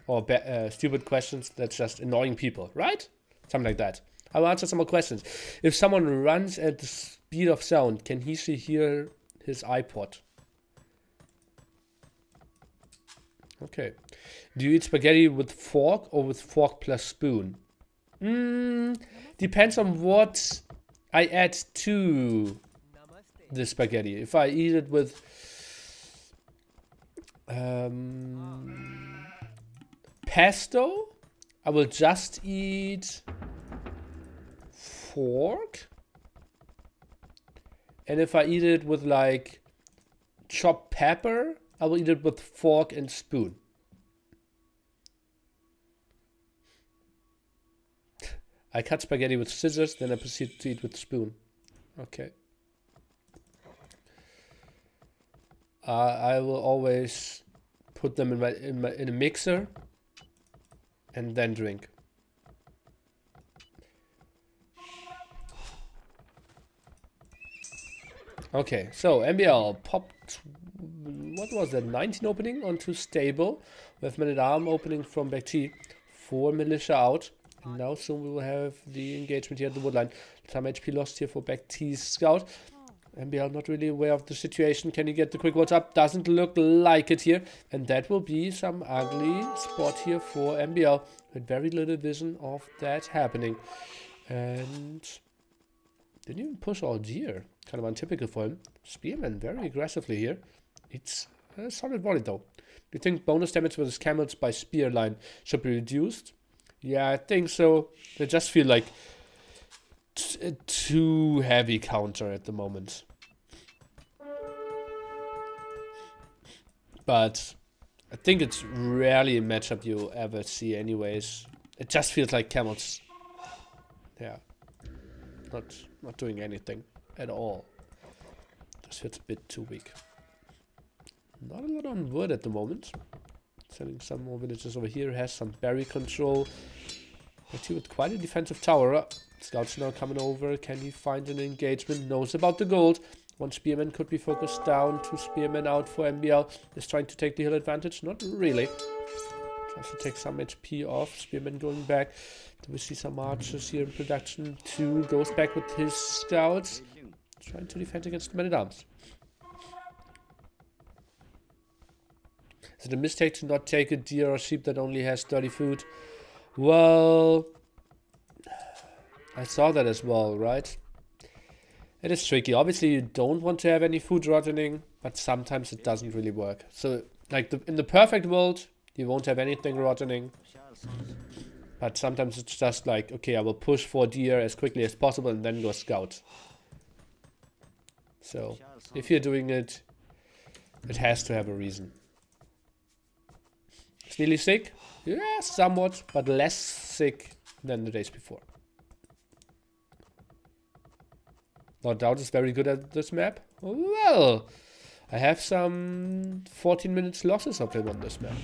or stupid questions. That's just annoying people, right? Something like that. I'll answer some more questions. If someone runs at the speed of sound, can he hear his iPod? Okay. Do you eat spaghetti with fork or with fork plus spoon? Depends on what I add to the spaghetti. If I eat it with pesto, I will just eat fork. And if I eat it with like chopped pepper, I will eat it with fork and spoon. I cut spaghetti with scissors, then I proceed to eat with spoon. Okay. I will always put them in a mixer and then drink. Okay, so MbL popped, what was that, 19 opening onto stable. We have Man-at-Arm opening from BacT, 4 militia out. And now soon we will have the engagement here at the woodline. Some HP lost here for BacT's scout. MbL not really aware of the situation. Can he get the quick walls up? Doesn't look like it here. And that will be some ugly spot here for MbL. With very little vision of that happening. And didn't even push all gear. Kind of untypical for him. Spearman very aggressively here. It's a solid volley though. Do you think bonus damage with his camels by spear line should be reduced? Yeah, I think so. They just feel like a too heavy counter at the moment. But I think it's rarely a matchup you ever see anyways. It just feels like camels. Yeah. Not doing anything at all. Just feels a bit too weak. Not a lot on wood at the moment. Sending some more villages over here. Has some berry control. Actually with quite a defensive tower. Scouts now coming over. Can he find an engagement? Knows about the gold. One spearman could be focused down. 2 spearmen out for MbL. Is trying to take the hill advantage. Not really. Tries to take some HP off. Spearman going back. Do we see some archers here in production? 2 goes back with his scouts. Trying to defend against Men-at-Arms. Is it a mistake to not take a deer or sheep that only has 30 food? Well, I saw that as well, right? It is tricky. Obviously, you don't want to have any food rotting, but sometimes it doesn't really work. So, like in the perfect world, you won't have anything rotting. But sometimes it's just like, okay, I will push for deer as quickly as possible and then go scout. So, if you're doing it, it has to have a reason. Is Nili sick? Yeah, somewhat, but less sick than the days before. Now DauT is very good at this map. Well, I have some 14 minutes losses of him on this map.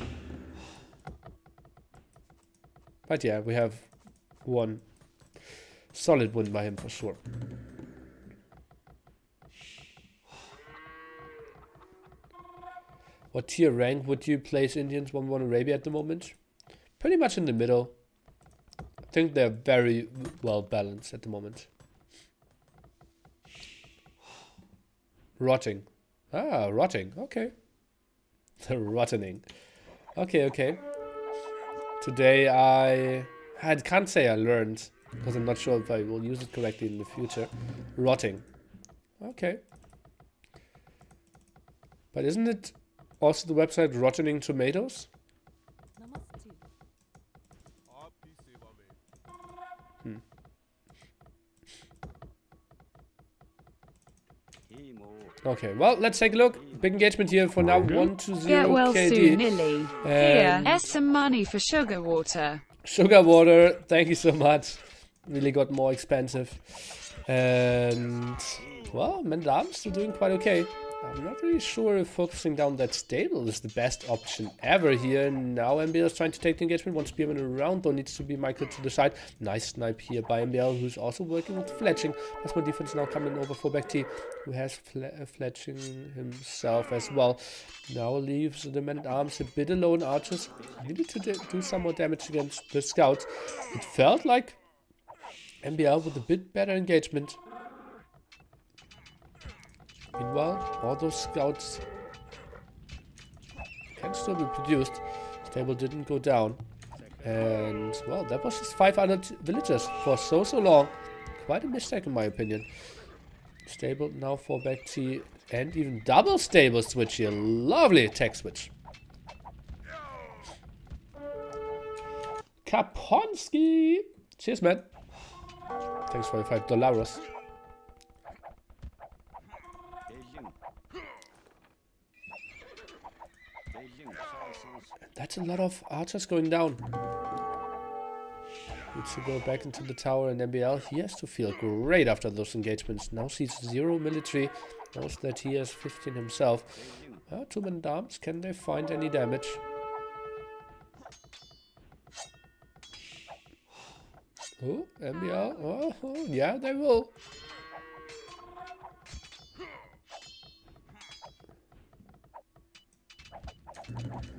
But yeah, we have one solid win by him for sure. What tier rank would you place Indians 1-1 Arabia at the moment? Pretty much in the middle. I think they're very well balanced at the moment. Rotting. Ah, rotting. Okay. The rottening. Okay, okay. Today I can't say I learned, because I'm not sure if I will use it correctly in the future. Rotting. Okay. But isn't it also the website Rottening Tomatoes? Okay, well, let's take a look. Big engagement here for now. 1-0 Get well KD. soon, Nili. Here, some money for sugar water. Sugar water, thank you so much. Really got more expensive. And, well, MembTV still doing quite okay. I'm not really sure if focusing down that stable is the best option ever here. Now MbL is trying to take the engagement. One spearman around, though, needs to be migrated to the side. Nice snipe here by MbL, who's also working with fletching. That's more defense now coming over for BacT, who has fletching himself as well. Now leaves the men at arms a bit alone. Archers needed to do some more damage against the scouts. It felt like MbL with a bit better engagement. Meanwhile, all those scouts can still be produced. Stable didn't go down. And, well, that was just 500 villagers for so long. Quite a mistake in my opinion. Stable now for BacT and even double stable switch here. Lovely attack switch. Kaponski! Cheers, man. Thanks for the $5. That's a lot of archers going down. Needs to go back into the tower, and MbL, he has to feel great after those engagements. Now sees 0 military, knows that he has 15 himself. 2 men arms, can they find any damage? Oh, MbL, oh, yeah, they will.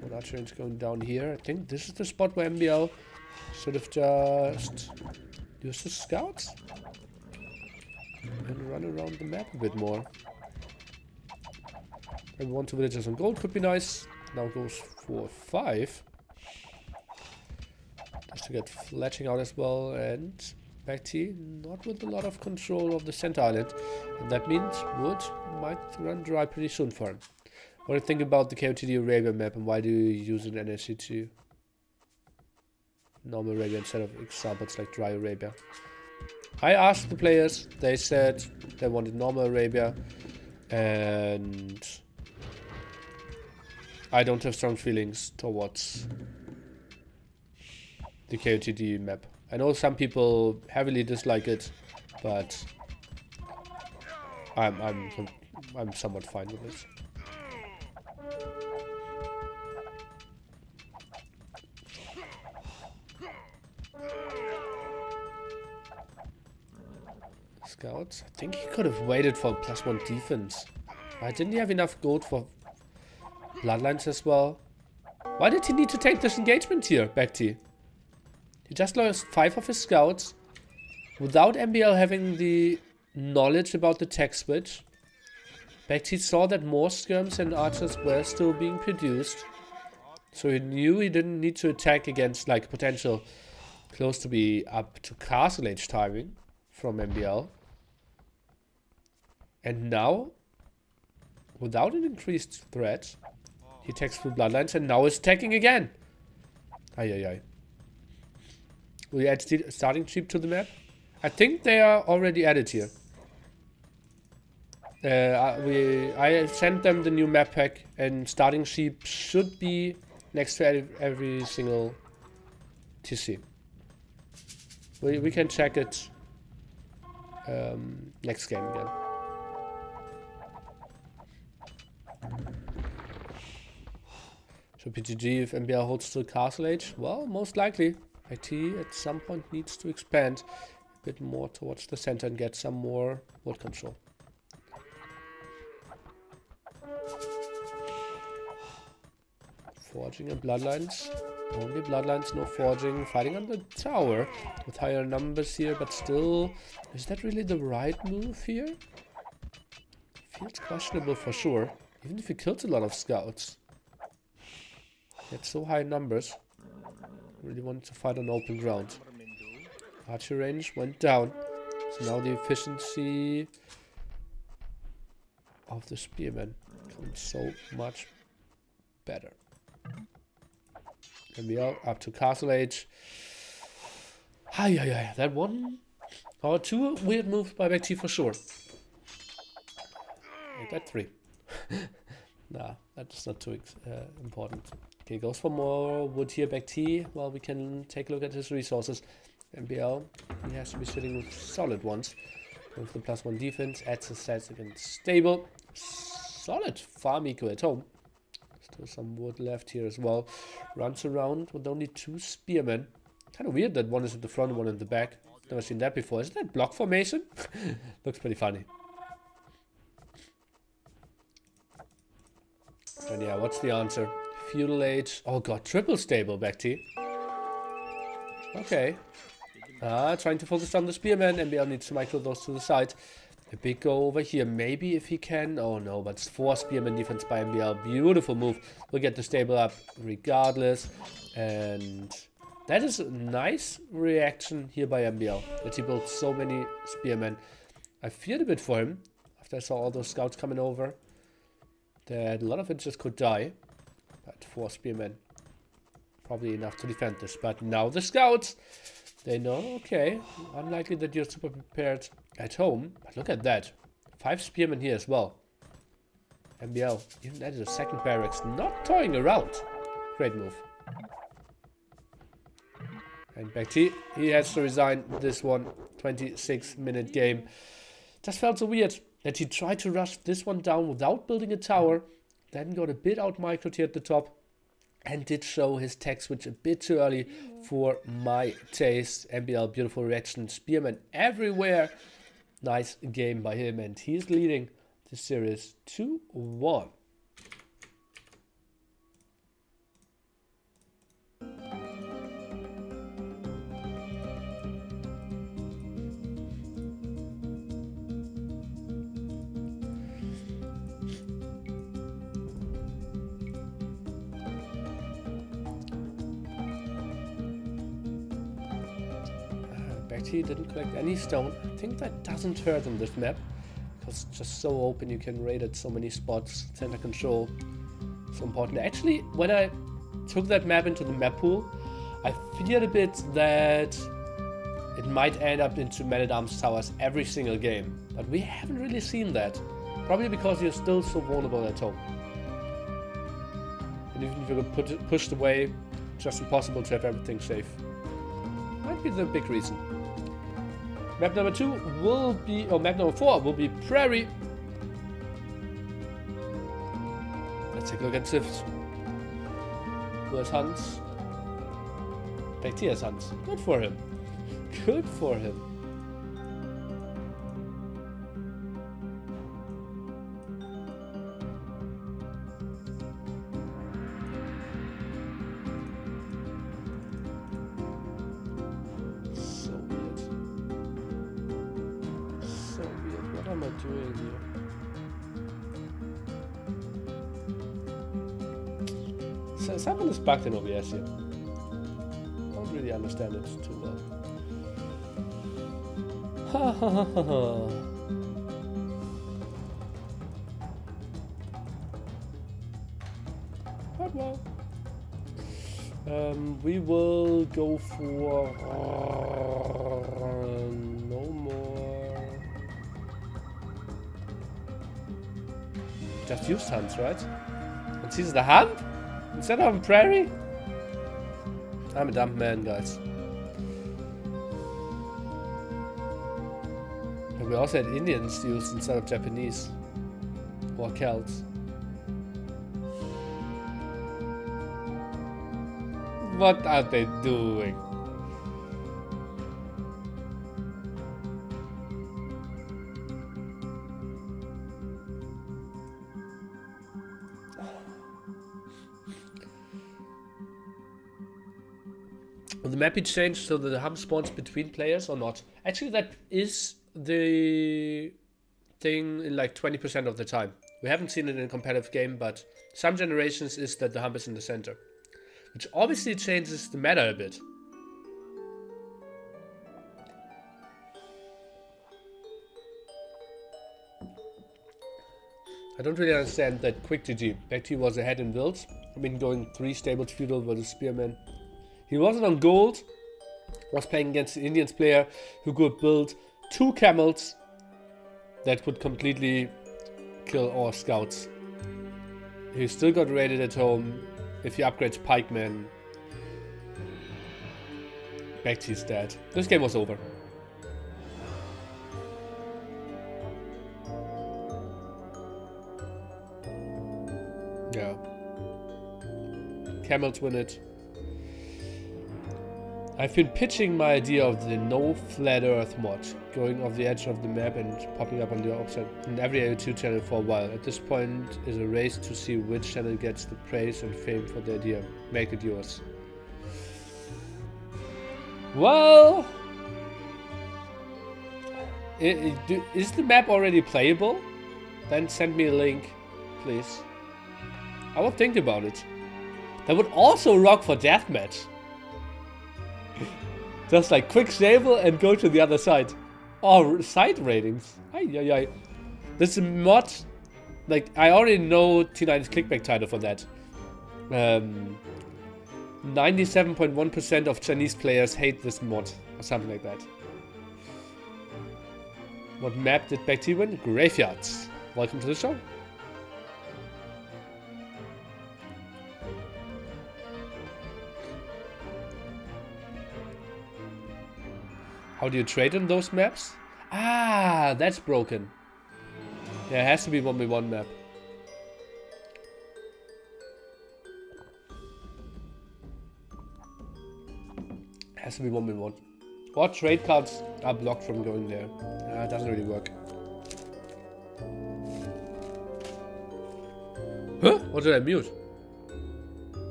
One archer is going down here. I think this is the spot where MbL should have just used his scouts and run around the map a bit more. Maybe 1-2 villagers on gold could be nice. Now goes for 5. Just to get fletching out as well. And BacT not with a lot of control of the center island. And that means wood might run dry pretty soon for him. What do you think about the TaToH Arabia map, and why do you use an NAC2 normal Arabia instead of examples like dry Arabia? I asked the players, they said they wanted normal Arabia, and I don't have strong feelings towards the TaToH map. I know some people heavily dislike it, but I'm somewhat fine with it. Scouts. I think he could have waited for +1 defense. Why didn't he have enough gold for bloodlines as well? Why did he need to take this engagement here, BacT? He just lost 5 of his scouts without MbL having the knowledge about the tech switch. BacT saw that more skirms and archers were still being produced, so he knew he didn't need to attack against like potential close to be up to castle age timing from MbL. And now, without an increased threat, he attacks through bloodlines and now is attacking again. Ay. Will you add starting sheep to the map? I think they are already added here. I sent them the new map pack, and starting sheep should be next to every single TC. We can check it next game again. So PTG, if MbL holds to Castle Age, well, most likely. BacT at some point needs to expand a bit more towards the center and get some more wood control. Forging and bloodlines. Only bloodlines, no forging. Fighting on the tower with higher numbers here, but still, is that really the right move here? Feels questionable for sure. Even if he kills a lot of scouts. He had so high numbers. Really wanted to fight on open ground. Archer range went down. So now the efficiency of the spearman becomes so much better. MbL up to Castle Age. Hi, that one or two weird moves by BacT for sure. Make that 3. Nah, that's not too important. Okay, goes for more wood here, BacT. Well, we can take a look at his resources. MbL, he has to be sitting with solid ones. With the +1 defense, adds his stats against stable. Solid farm eco at home. Still some wood left here as well. Runs around with only 2 spearmen. Kind of weird that one is at the front, one in the back. Never seen that before. Isn't that block formation? Looks pretty funny. And yeah, what's the answer? Feudal Age. Oh god, triple stable, BacT. Okay. Trying to focus on the spearman. MbL needs to micro those to the side. A big go over here. Maybe if he can. Oh no, but it's 4 spearman defense by MbL. Beautiful move. We'll get the stable up regardless. And that is a nice reaction here by MbL. That he built so many spearmen. I feared a bit for him after I saw all those scouts coming over. That a lot of it just could die. But 4 spearmen. Probably enough to defend this. But now the scouts, they know, okay, unlikely that you're super prepared at home. But look at that. 5 spearmen here as well. MbL even added a second barracks. Not toying around. Great move. And BacT, he has to resign this one. 26-minute game. Just felt so weird that he tried to rush this one down without building a tower. Then got a bit out microed here at the top. And did show his tech switch a bit too early for my taste. MbL, beautiful reaction. Spearman everywhere. Nice game by him. And he's leading the series 2-1. BacT didn't collect any stone. I think that doesn't hurt on this map. Because it's just so open, you can raid at so many spots. Center control, so important. Actually, when I took that map into the map pool, I feared a bit that it might end up into man-at-arms towers every single game. But we haven't really seen that. Probably because you're still so vulnerable at home. And even if you get pushed away, it's just impossible to have everything safe. Might be the big reason. Map number 2 will be, or map number 4 will be Prairie. Let's take a look at Sift. Who has hunts? BacT has hunts. Good for him. Good for him. Doing here. So someone is bugged in OBS here. Don't really understand it too well. Ha ha ha ha. But well. We will go for no more. Just used hunts, right? And sees the hunt? Instead of a prairie? I'm a dumb man, guys. We also had Indians used instead of Japanese. Or Celts. What are they doing? Will the map be changed so that the hub spawns between players or not? Actually, that is the thing in like 20% of the time. We haven't seen it in a competitive game, but some generations is that the hump is in the center. Which obviously changes the meta a bit. I don't really understand that quick GG. BacT was ahead in builds. I mean, going 3 stables feudal versus spearman. He wasn't on gold. Was playing against the Indians player who could build 2 camels that would completely kill all scouts. He still got raided at home. If he upgrades pikemen, BacT's dead. This game was over. Yeah. Camels win it. I've been pitching my idea of the no flat earth mod, going off the edge of the map and popping up on the opposite in every AO2 channel for a while. At this point is a race to see which channel gets the praise and fame for the idea. Make it yours. Well, is the map already playable? Then send me a link, please. I will think about it. That would also rock for deathmatch. Just like quick stable and go to the other side. Oh, side ratings. Ay. This mod, like, I already know T9's clickbait title for that. 97.1% of Chinese players hate this mod, or something like that. What map did BacT win? Graveyards. Welcome to the show. How do you trade on those maps? Ah, that's broken. Yeah, it has to be 1v1 map. It has to be 1v1. Or trade cards are blocked from going there. It doesn't really work. Huh? What did I mute?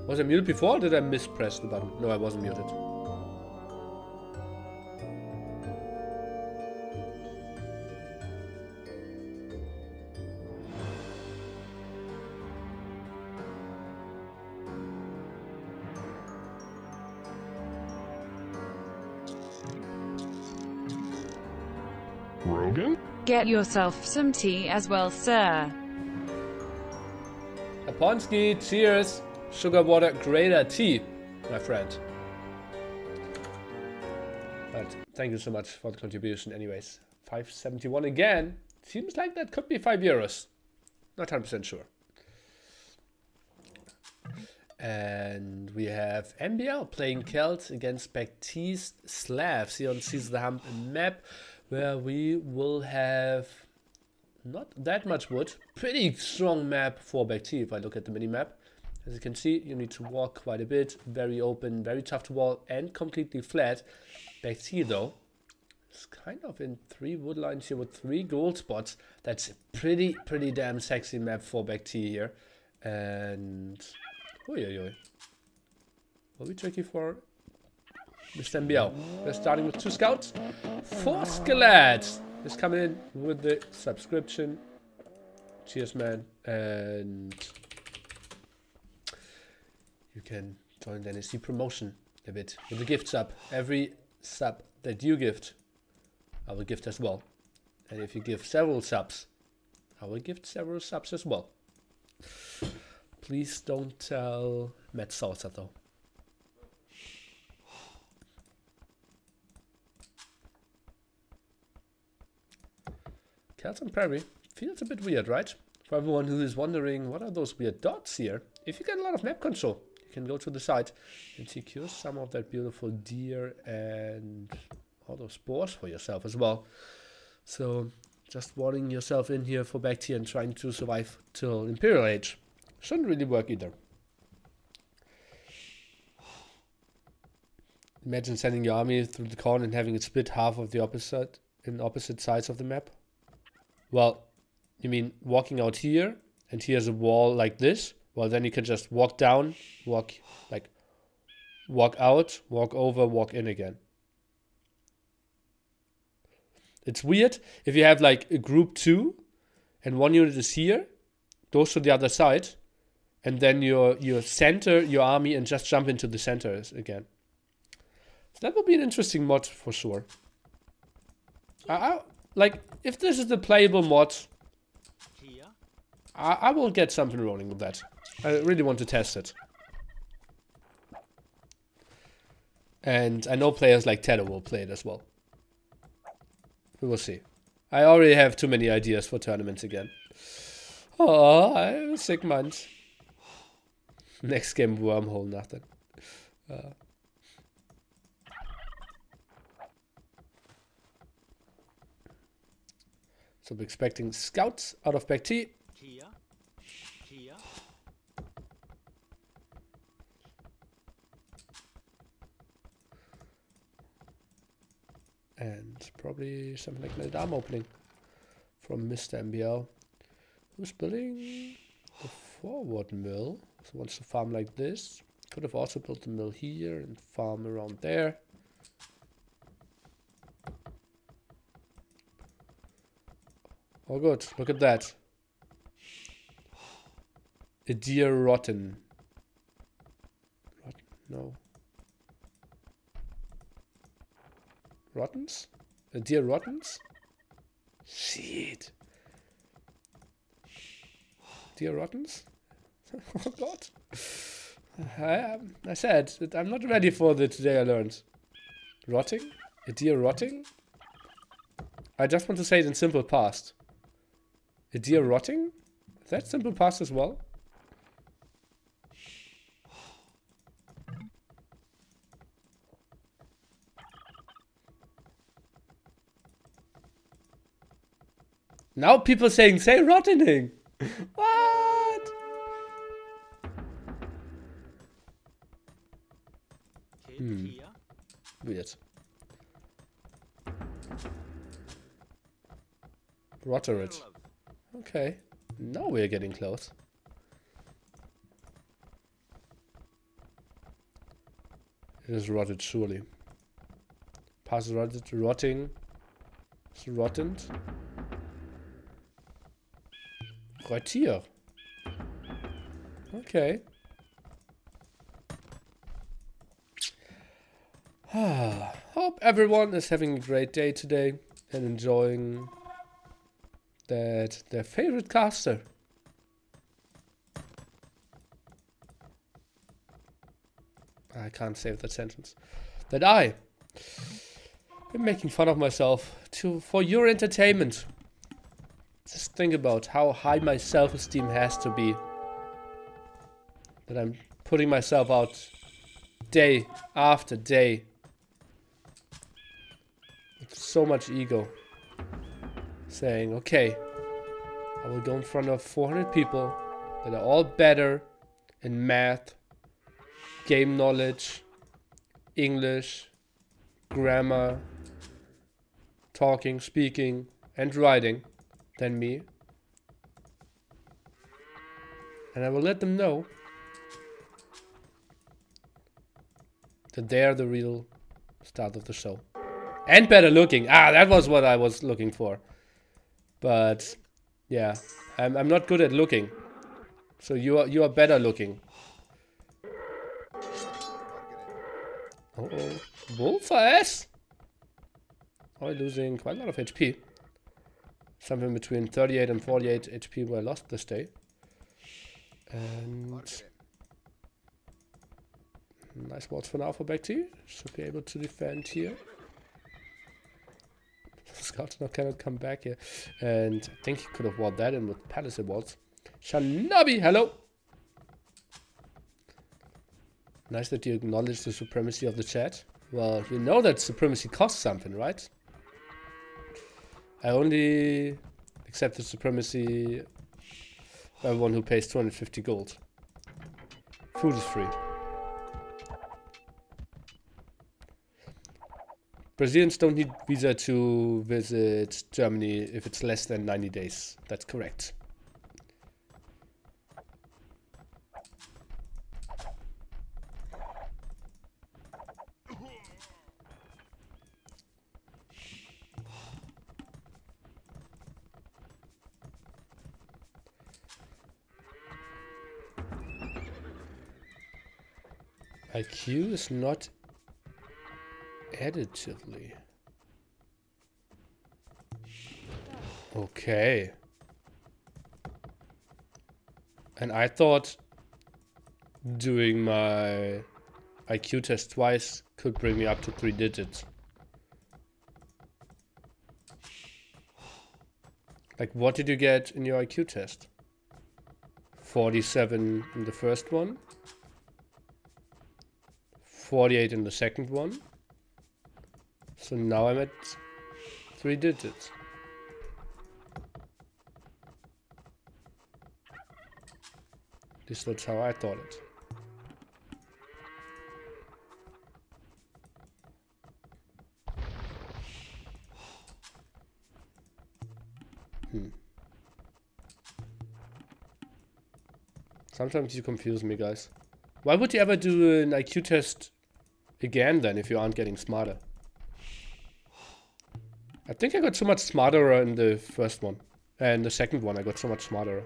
Was I muted before or did I mispress the button? No, I wasn't muted. Rogan? Get yourself some tea as well, sir. Aponsky, cheers. Sugar water, greater tea, my friend. But thank you so much for the contribution anyways. 571 again. Seems like that could be €5. Not 100% sure. And we have MbL playing Celt against BacT's Slavs here on Seize the Hump map, where we will have not that much wood. Pretty strong map for BacT if I look at the mini-map. As you can see, you need to walk quite a bit. Very open, very tough to wall, and completely flat. BacT though is kind of in 3 wood lines here with 3 gold spots. That's a pretty damn sexy map for BacT here. And will be tricky for Mr. MbL. We're starting with 2 scouts. 4 skeletons is coming in with the subscription. Cheers, man. And you can join the NSC promotion a bit with the gift sub. Every sub that you gift, I will gift as well. And if you give several subs, I will gift several subs as well. Please don't tell Matt Salsa though. Celts on Prairie feels a bit weird, right? For everyone who is wondering, what are those weird dots here? If you get a lot of map control, you can go to the side and secure some of that beautiful deer and all those spores for yourself as well. So just walling yourself in here for BacT and trying to survive till Imperial Age shouldn't really work either. Imagine sending your army through the corner and having it split half of the opposite in opposite sides of the map. Well, you mean walking out here and here's a wall like this? Well, then you can just walk down, walk out, walk over, walk in again. It's weird if you have like a group 2 and one unit is here, goes to the other side, and then you center your army and just jump into the center again. So that would be an interesting mod for sure. Like, if this is the playable mod, I will get something rolling with that. I really want to test it. And I know players like TaToH will play it as well. We will see. I already have too many ideas for tournaments again. Oh, I have a sick month. Next game, wormhole, nothing. So we're expecting scouts out of BacT. Here. And probably something like an arm opening from Mr. MbL, who's building the forward mill. So wants to farm like this. Could have also built the mill here and farm around there. Oh good, look at that. A deer rotten. No. Rottens? A deer rottens? Shit. Deer rottens? Oh god. I said that I'm not ready for the today I learned. Rotting? A deer rotting? I just want to say it in simple past. A deer rotting? Is that simple past as well? Now people saying, say rotting. What? Weird. Rotter it. Okay. Now we're getting close. It is rotted, surely. Pass rotted, rotting. It's rotted. Rottier. Okay. Hope everyone is having a great day today and enjoying that their favorite caster I can't save that sentence. That I am making fun of myself for your entertainment. Just think about how high my self-esteem has to be. That I'm putting myself out day after day. With so much ego. Saying, okay, I will go in front of 400 people that are all better in math, game knowledge, English, grammar, talking, speaking, and writing than me. And I will let them know that they are the real start of the show. And better looking. Ah, that was what I was looking for. But yeah, I'm not good at looking. So you are better looking. Uh-oh. Wolfers! Oh, losing quite a lot of HP. Something between 38 and 48 HP were lost this day. And nice wards for now for BacT. Should be able to defend here. Scouts now cannot come back here. And I think he could have walled that in with Palisade walls. Shanabi, hello! Nice that you acknowledge the supremacy of the chat. Well, you know that supremacy costs something, right? I only accept the supremacy of everyone who pays 250 gold. Food is free. Brazilians don't need visa to visit Germany if it's less than 90 days. That's correct. IQ is not additively. Okay. And I thought doing my IQ test twice could bring me up to 3 digits. Like, what did you get in your IQ test? 47 in the first one. 48 in the second one. So now I'm at 3 digits. At least that's how I thought it. Sometimes you confuse me, guys. Why would you ever do an IQ test again then if you aren't getting smarter? I think I got so much smarter in the first one. And the second one I got so much smarter.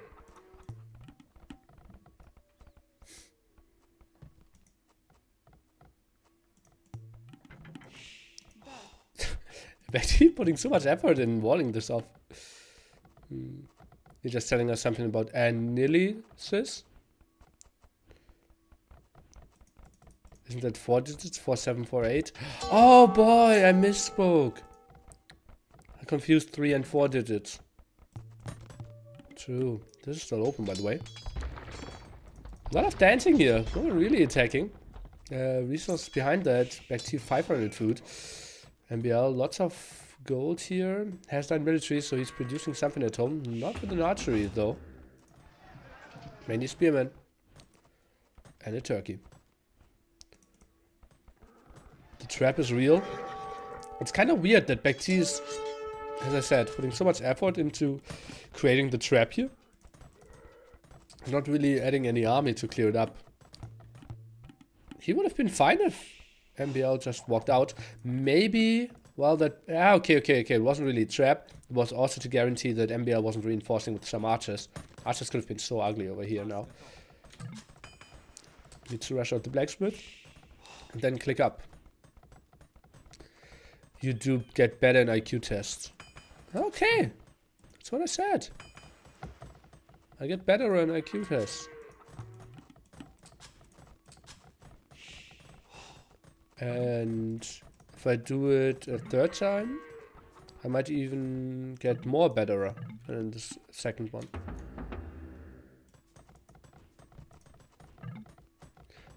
BacT putting so much effort in walling this off. You're just telling us something about Nili, sis? Isn't that 4 digits? 4748? Oh boy, I misspoke. I confused 3 and 4 digits. True. This is still open, by the way. A lot of dancing here. No one really attacking. Resources behind that. BacT 500 food. MbL, lots of gold here. Has 9 military, so he's producing something at home. Not with an archery, though. Mainly spearmen. And a turkey. The trap is real. It's kind of weird that BacT is, as I said, putting so much effort into creating the trap here. Not really adding any army to clear it up. He would have been fine if MbL just walked out. Maybe, well, that... okay. It wasn't really a trap. It was also to guarantee that MbL wasn't reinforcing with some archers. Archers could have been so ugly over here now. Need to rush out the blacksmith. And then click up. You do get better in IQ tests. Okay. That's what I said. I get better on IQ tests. And if I do it a third time, I might even get more better than this second one.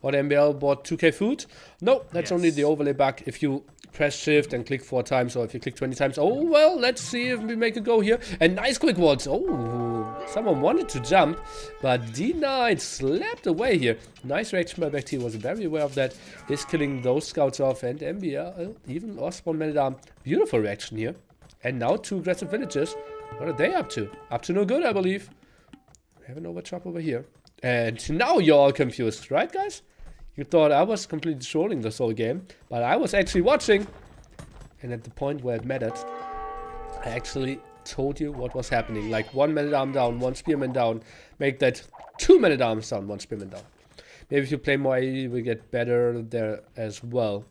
What, MbL bought 2k food? No, that's only the overlay bug. If you press shift and click 4 times, or if you click 20 times. Oh, well, let's see if we make a go here. And nice quick waltz. Oh, someone wanted to jump, but denied, slapped away here. Nice reaction by BacT, was very aware of that. Is killing those scouts off, and MbL even Osborne man at arm. Beautiful reaction here. And now 2 aggressive villagers. What are they up to? Up to no good, I believe. We have an overchop over here. And now you're all confused, right, guys? You thought I was completely trolling this whole game, but I was actually watching. And at the point where it mattered, I actually told you what was happening. Like 1 man-at-arm down, 1 spearman down. Make that 2 man-at-arms down, 1 spearman down. Maybe if you play more AE, you will get better there as well.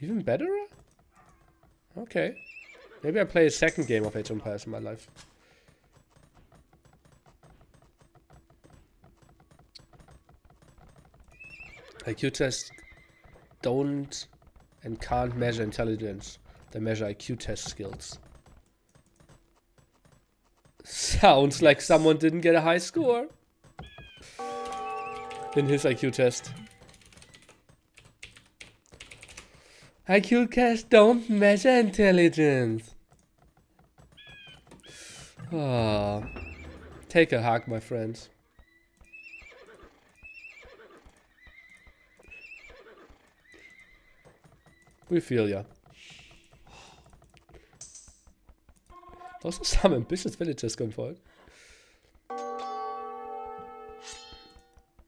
Even better? Okay. Maybe I play a second game of Age of Empires in my life. IQ tests don't and can't measure intelligence. They measure IQ test skills. Sounds like someone didn't get a high score in his IQ test. IQ tests don't measure intelligence. Take a hug, my friends. We feel ya. Those are some ambitious villagers going for it.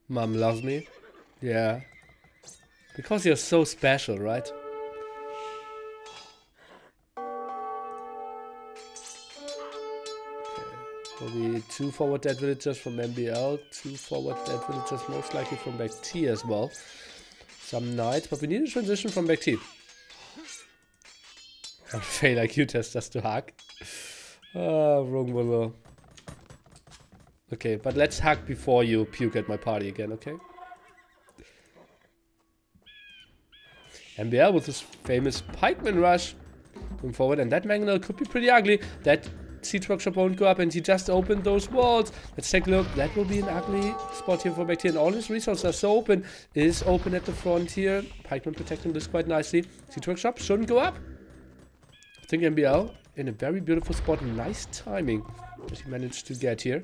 Mom loves me. Yeah. Because you're so special, right? Okay. Will be 2 forward dead villagers from MbL, 2 forward dead villagers most likely from BacT as well. Some knights, but we need a transition from BacT. And fail IQ test just to hack. Wrong one. Okay, but let's hack before you puke at my party again, okay? MbL with his famous pikeman rush going forward, and that mangonel could be pretty ugly. That siege workshop won't go up, and he just opened those walls. Let's take a look. That will be an ugly spot here for BacT, and all his resources are so open. Is open at the front here. Pikeman protecting this quite nicely. Siege workshop shouldn't go up. I think MbL in a very beautiful spot. Nice timing that he managed to get here.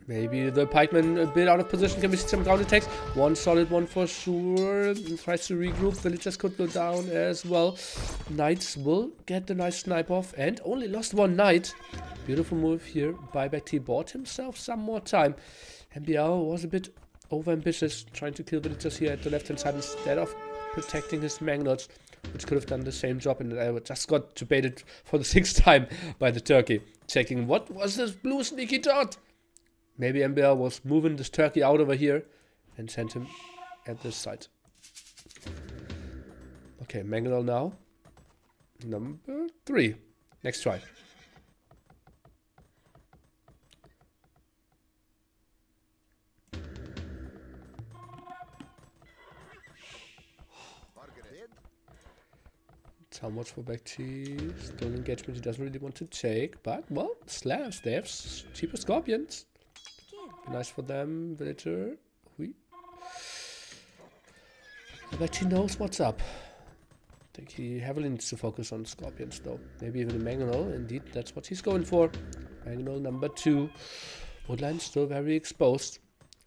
Maybe the pikeman a bit out of position. Can we see some ground attacks? One solid one for sure. Tries to regroup. Villagers could go down as well. Knights will get the nice snipe off and only lost 1 knight. Beautiful move here by BacT. Bought himself some more time. MbL was a bit overambitious, trying to kill villagers here at the left hand side instead of protecting his magnots, which could have done the same job, and I just got debated for the 6th time by the turkey. Checking what was this blue sneaky dot? Maybe MbL was moving this turkey out over here and sent him at this side. Okay, mangonel now. Number 3. Next try. How much for BacT? Still engagement he doesn't really want to take, but well, slabs, they have cheaper scorpions. Be nice for them, villager. BacT knows what's up. I think he heavily needs to focus on scorpions though. Maybe even a mangonel. Indeed, that's what he's going for. Mangonel number 2. Woodline still very exposed.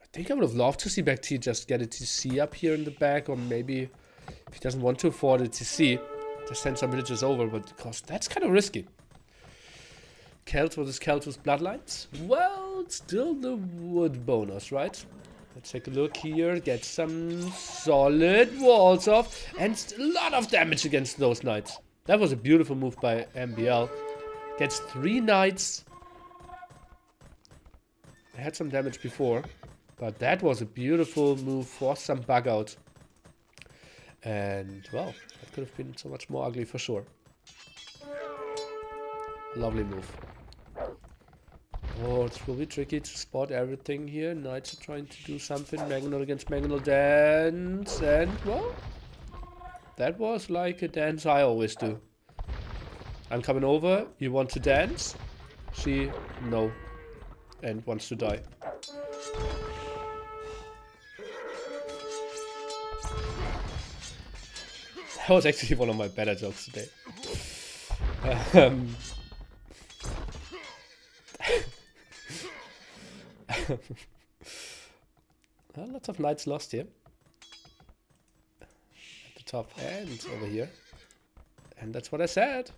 I think I would have loved to see BacT just get a TC up here in the back, or maybe if he doesn't want to afford a TC, just send some villagers over, but because that's kind of risky. Celts with his Celts with bloodlines? Well, it's still the wood bonus, right? Let's take a look here, get some solid walls off, and a lot of damage against those knights. That was a beautiful move by MbL. Gets 3 knights. I had some damage before, but that was a beautiful move for some bug out. And, well, that could have been so much more ugly for sure. Lovely move. Oh, it will be tricky to spot everything here. Knights are trying to do something. Mangonel against Mangonel dance. And, well, that was like a dance I always do. I'm coming over. You want to dance? She, no. And wants to die. That was actually one of my better jokes today. Well, lots of knights lost here. At the top and over here. And that's what I said.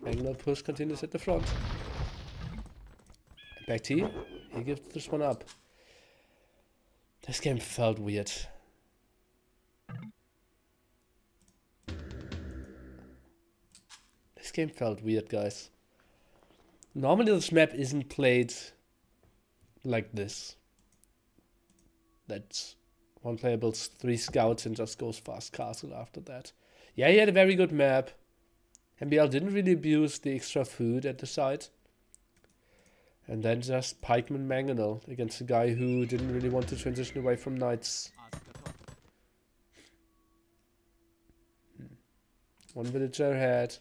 Mangonel push continues at the front. BacT, he gives this one up. This game felt weird. This game felt weird, guys. Normally this map isn't played like this. That one player builds 3 scouts and just goes fast castle after that. Yeah, he had a very good map. MbL didn't really abuse the extra food at the side. And then just pikeman mangonel against a guy who didn't really want to transition away from knights. One villager had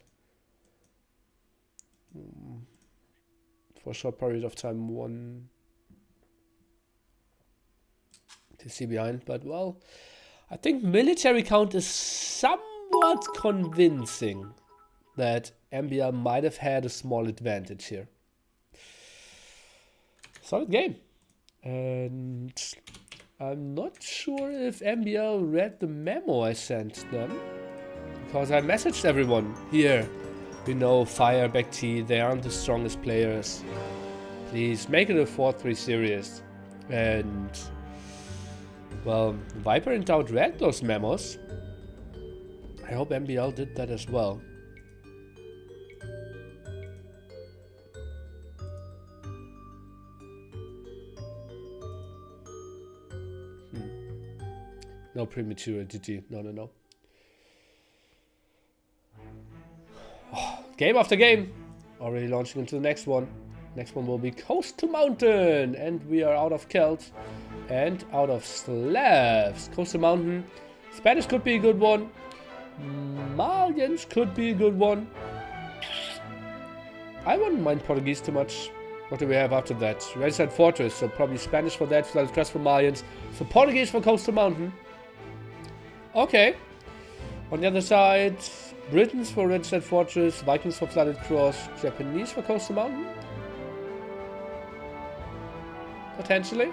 for a short period of time 1 TC behind, but well, I think military count is somewhat convincing that MbL might have had a small advantage here. solid game. And I'm not sure if MbL read the memo I sent them. Because I messaged everyone here. We know Fire, BacT, they aren't the strongest players. Please make it a 4-3 series. And well, Viper and DauT read those memos. I hope MbL did that as well. No premature GG. No. Oh, game after game. Already launching into the next one. Next one will be Coast to Mountain. And we are out of Celts and out of Slavs. Coast to Mountain. Spanish could be a good one. Malians could be a good one. I wouldn't mind Portuguese too much. What do we have after that? Registered Fortress. So probably Spanish for that. Flooded Crest for Malians. So Portuguese for Coast to Mountain. Okay. On the other side, Britons for Registered Fortress, Vikings for Flooded Cross, Japanese for Coastal Mountain? Potentially.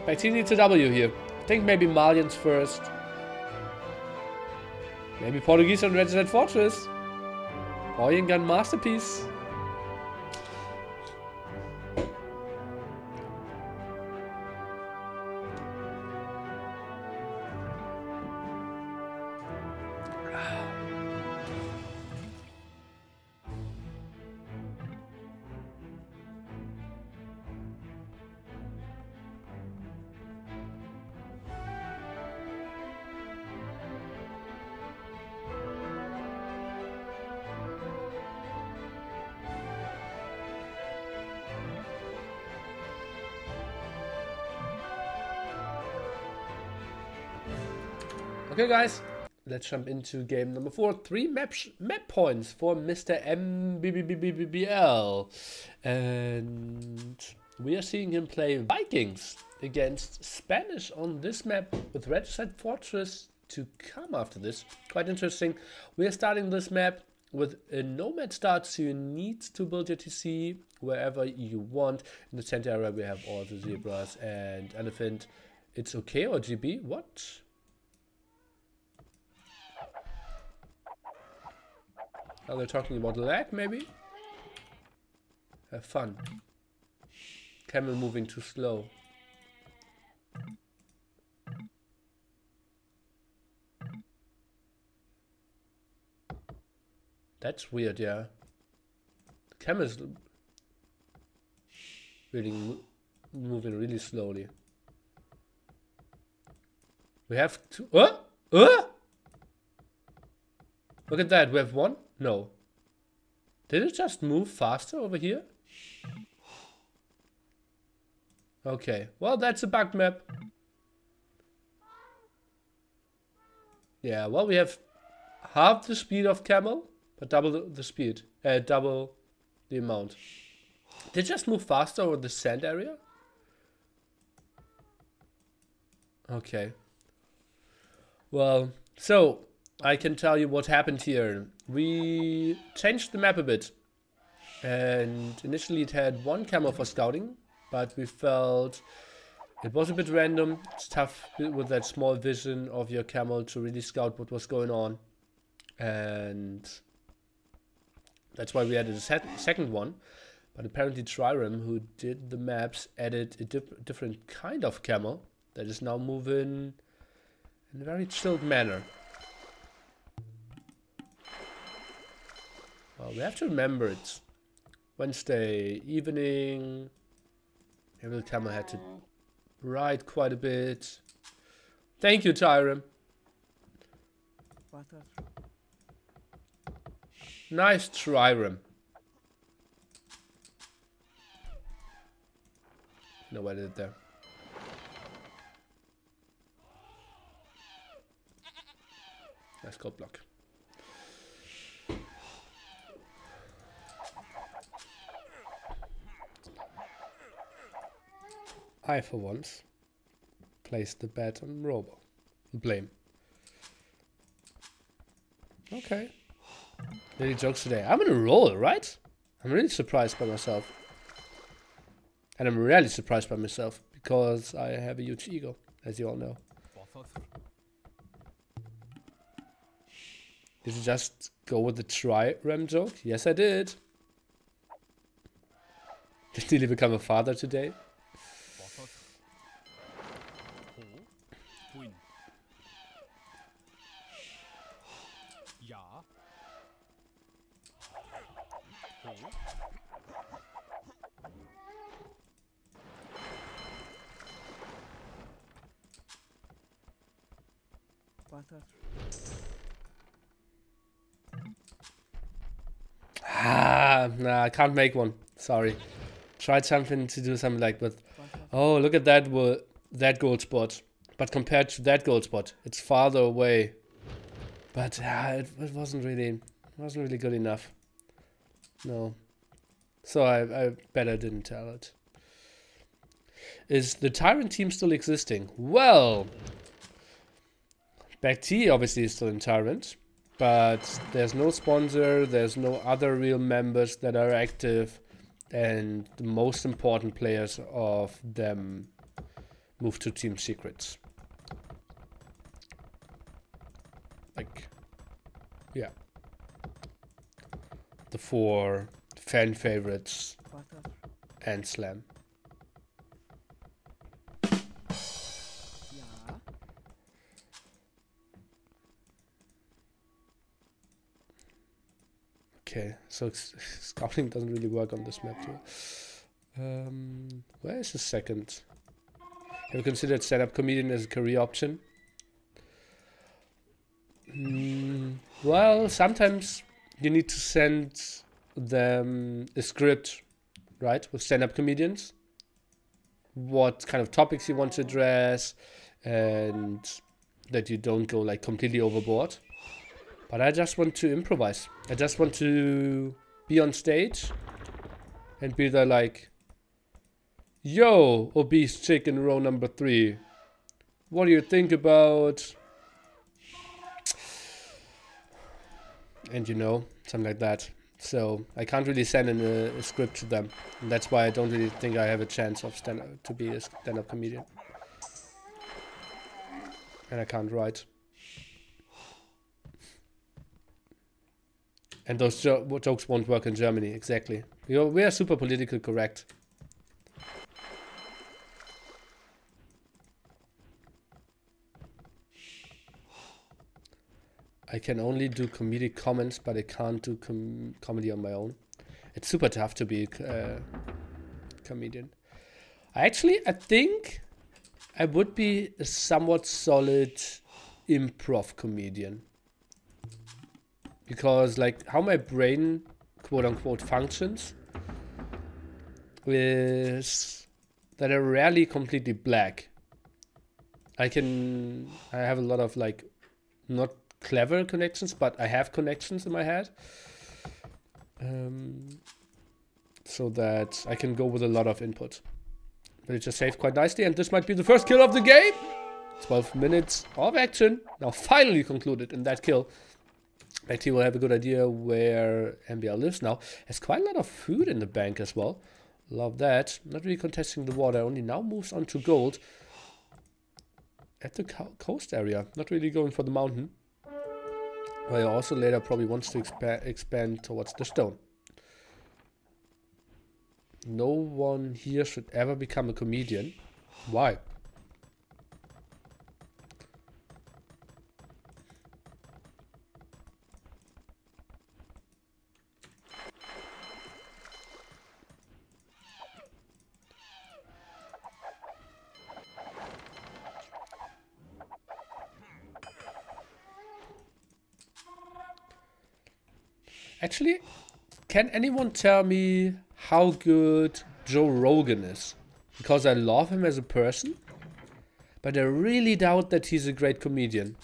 BacT needs a W here. I think maybe Malians first. Maybe Portuguese on Registered Fortress. Oil Gun Masterpiece. Okay guys, let's jump into game number 4. 3 map points for Mr. MbL. And we are seeing him play Vikings against Spanish on this map with Registered Fortress to come after this. Quite interesting. We are starting this map with a nomad start, so you need to build your TC wherever you want. In the center area we have all the zebras and elephant. It's okay or GB? What? Are they talking about lag, maybe? Have fun. Camel moving too slow. That's weird, yeah. The camel's really moving really slowly. We have to... Look at that, we have one? No. Did it just move faster over here? Okay, well that's a bug map. Yeah, well we have half the speed of camel, but double the speed. Double the amount. Did it just move faster over the sand area? Okay. Well, so I can tell you what happened here. We changed the map a bit. And initially it had one camel for scouting, but we felt it was a bit random. It's tough with that small vision of your camel to really scout what was going on. And that's why we added a second one. But apparently Trirem, who did the maps, added a different kind of camel that is now moving in a very chilled manner. Well, we have to remember it's Wednesday evening. Maybe the camel had to ride quite a bit. Thank you, Trirem. Nice Trirem. No, I did it there. Nice gold block. I, for once, placed the bet on Robo. Blame. Okay. Really jokes today. I'm on a roll, right? I'm really surprised by myself. And I'm really surprised by myself because I have a huge ego, as you all know. Did you just go with the tri-rem joke? Yes, I did. Did Nili become a father today? Nah, I can't make one. Sorry. Tried something to do something like with. Oh, look at that that gold spot. But compared to that gold spot, it's farther away. But it wasn't really good enough. No. So I better didn't tell it. Is the Tyrant team still existing? Well, BacT obviously is still in Tyrant, but there's no sponsor, there's no other real members that are active, and the most important players of them moved to Team Secrets. Like, yeah. The 4 fan favorites and Slam. Okay, so scouting doesn't really work on this map too. Where is the second? Have you considered stand-up comedian as a career option? Well, sometimes you need to send them a script, right, with stand-up comedians. What kind of topics you want to address, and that you don't go like completely overboard. But I just want to improvise. I just want to be on stage and be there like, yo, obese chick in row number 3. What do you think about? And you know, something like that. So I can't really send in a script to them. And that's why I don't really think I have a chance of to be a stand-up comedian. And I can't write. And those jokes won't work in Germany, exactly. We are super politically correct. I can only do comedic comments, but I can't do comedy on my own. It's super tough to be a comedian. I think I would be a somewhat solid improv comedian. Because like how my brain quote unquote functions is that I'm rarely completely black. I have a lot of like not clever connections, but I have connections in my head. So that I can go with a lot of input. But it just saved quite nicely, and this might be the first kill of the game. 12 minutes of action. Now finally concluded in that kill. BacT will have a good idea where MbL lives now. Has quite a lot of food in the bank as well. Love that. Not really contesting the water. Only now moves on to gold. At the coast area. Not really going for the mountain. Where he also later probably wants to expand towards the stone. No one here should ever become a comedian. Why? Actually, can anyone tell me how good Joe Rogan is? Because I love him as a person, but I really doubt that he's a great comedian.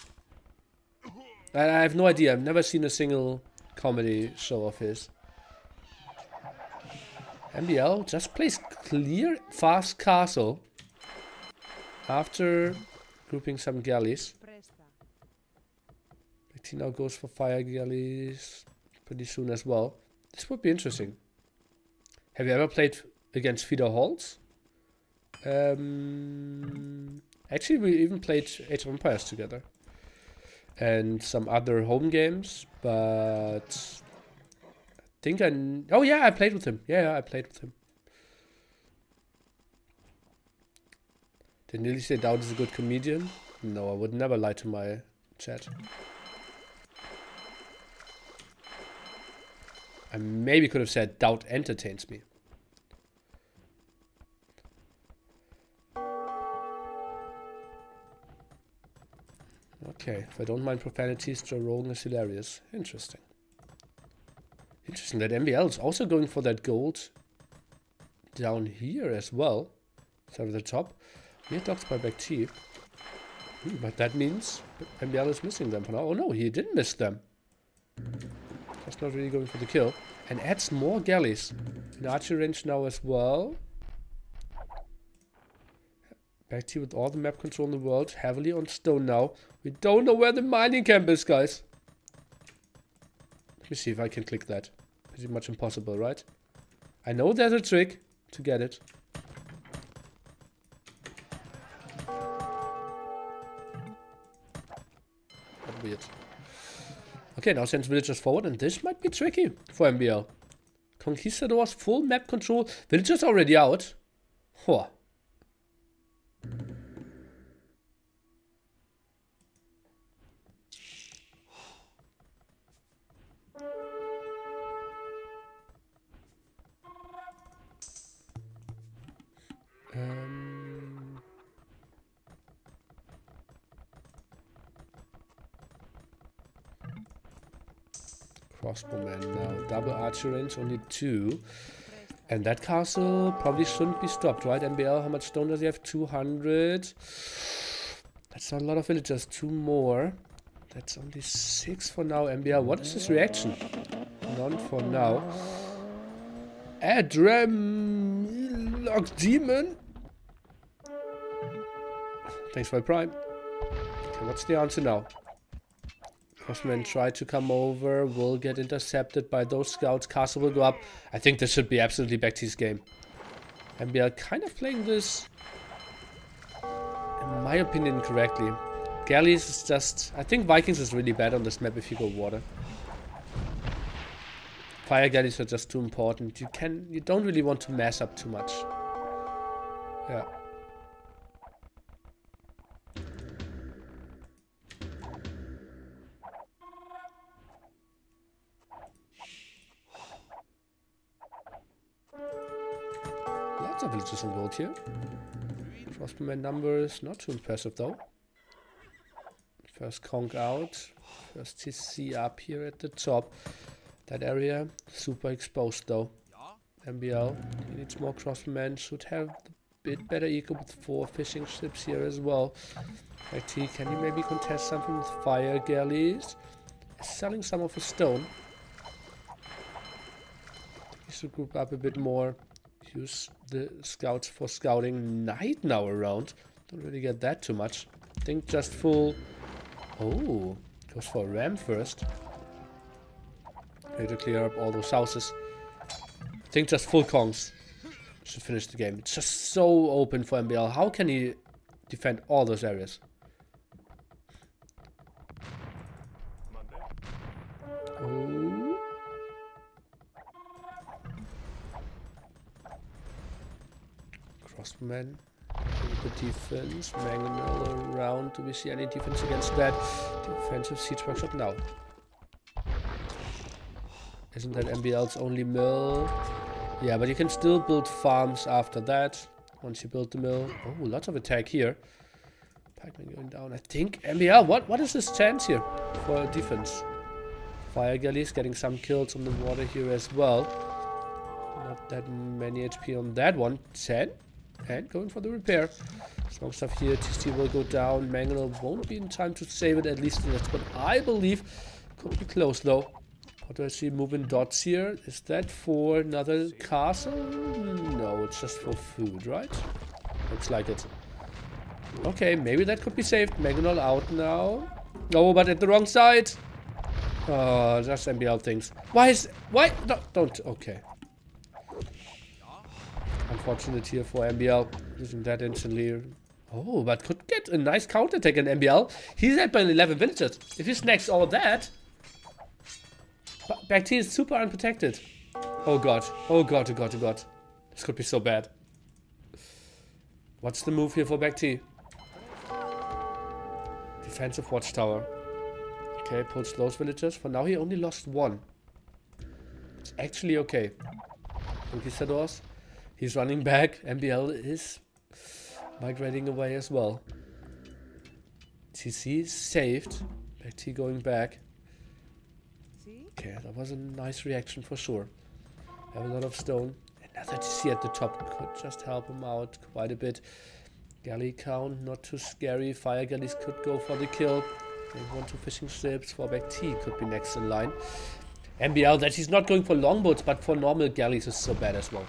I have no idea. I've never seen a single comedy show of his. MbL just plays clear, fast castle after grouping some galleys. BacT now goes for fire galleys. pretty soon as well. This would be interesting. Have you ever played against feeder halls? Actually, we even played Age of Empires together. And some other home games, but I think oh yeah, I played with him. Yeah, I played with him. Did Nili say DauT is a good comedian? No, I would never lie to my chat. I maybe could have said DauT entertains me. Okay, if I don't mind profanities, Joe Rogan is hilarious. Interesting. Interesting that MbL is also going for that gold down here as well. So at the top. Weird dogs by BacT. But that means MbL is missing them for now. Oh no, he didn't miss them. Just not really going for the kill. And adds more galleys. In archery range now as well. BacT with all the map control in the world. Heavily on stone now. We don't know where the mining camp is, guys. Let me see if I can click that. Pretty much impossible, right? I know there's a trick to get it. But weird. Okay, now sends villagers forward, and this might be tricky for MbL. Conquistadors, full map control. Villagers already out. Huh. Crossbowman now. Double archer range, only 2. And that castle probably shouldn't be stopped, right? MbL, how much stone does he have? 200. That's not a lot of villagers. 2 more. That's only 6 for now. MbL, what is his reaction? None for now. Lock Demon. Thanks for the prime. Okay, what's the answer now? Crossman tried to come over, will get intercepted by those scouts. Castle will go up. I think this should be absolutely BacT's game. MbL kind of playing this, in my opinion, correctly. Galleys is just... I think Vikings is really bad on this map if you go water. Fire galleys are just too important. You don't really want to mess up too much. Yeah. Lots of villages on gold here. Crossbowman numbers, not too impressive though. First conk out. First TC up here at the top. That area, super exposed though. MbL, he needs more crossbowmen. Should have a bit better eco with 4 fishing ships here as well. BacT, can you maybe contest something with fire galleys? He's selling some of his stone. He should group up a bit more. Use the scouts for scouting. Night now around. Don't really get that too much. I think just full... Oh, goes for a ram first. Ready to clear up all those houses. I think just full kongs should finish the game. It's just so open for MbL. How can he defend all those areas? Oh. Crossbowman. The defense. Mangonel around. Do we see any defense against that? Defensive siege workshop now. Isn't that MbL's only mill? Yeah, but you can still build farms after that. Once you build the mill. Oh, lots of attack here. Pikeman going down. I think MbL, what is his chance here for defense? Fire galleys getting some kills on the water here as well. Not that many HP on that one. 10. And going for the repair. Strong stuff here. TC will go down. Mangonel won't be in time to save it, at least that's what I believe. Could be close though. What do I see moving dots here? Is that for another castle? No, it's just for food, right? Looks like it. Okay, maybe that could be saved. Mangonel out now. No, but at the wrong side. Oh, just MbL things. Why? No, don't. Okay. Unfortunate here for MbL. Losing that instantly. Oh, but could get a nice counter attack in MbL. He's at by 11 villagers. If he snacks all that, BacT is super unprotected. Oh god. Oh god, oh god, oh god. This could be so bad. What's the move here for BacT? Defensive watchtower. Okay, pulls those villagers. For now he only lost one. It's actually okay. Conquistadors. He's running back. MbL is migrating away as well. TC saved. BacT going back. Okay, that was a nice reaction for sure. Have a lot of stone. Another TC at the top could just help him out quite a bit. Galley count, not too scary. Fire galleys could go for the kill. Maybe 1-2 fishing ships for BacT could be next in line. MbL, that he's not going for longboats, but for normal galleys is so bad as well.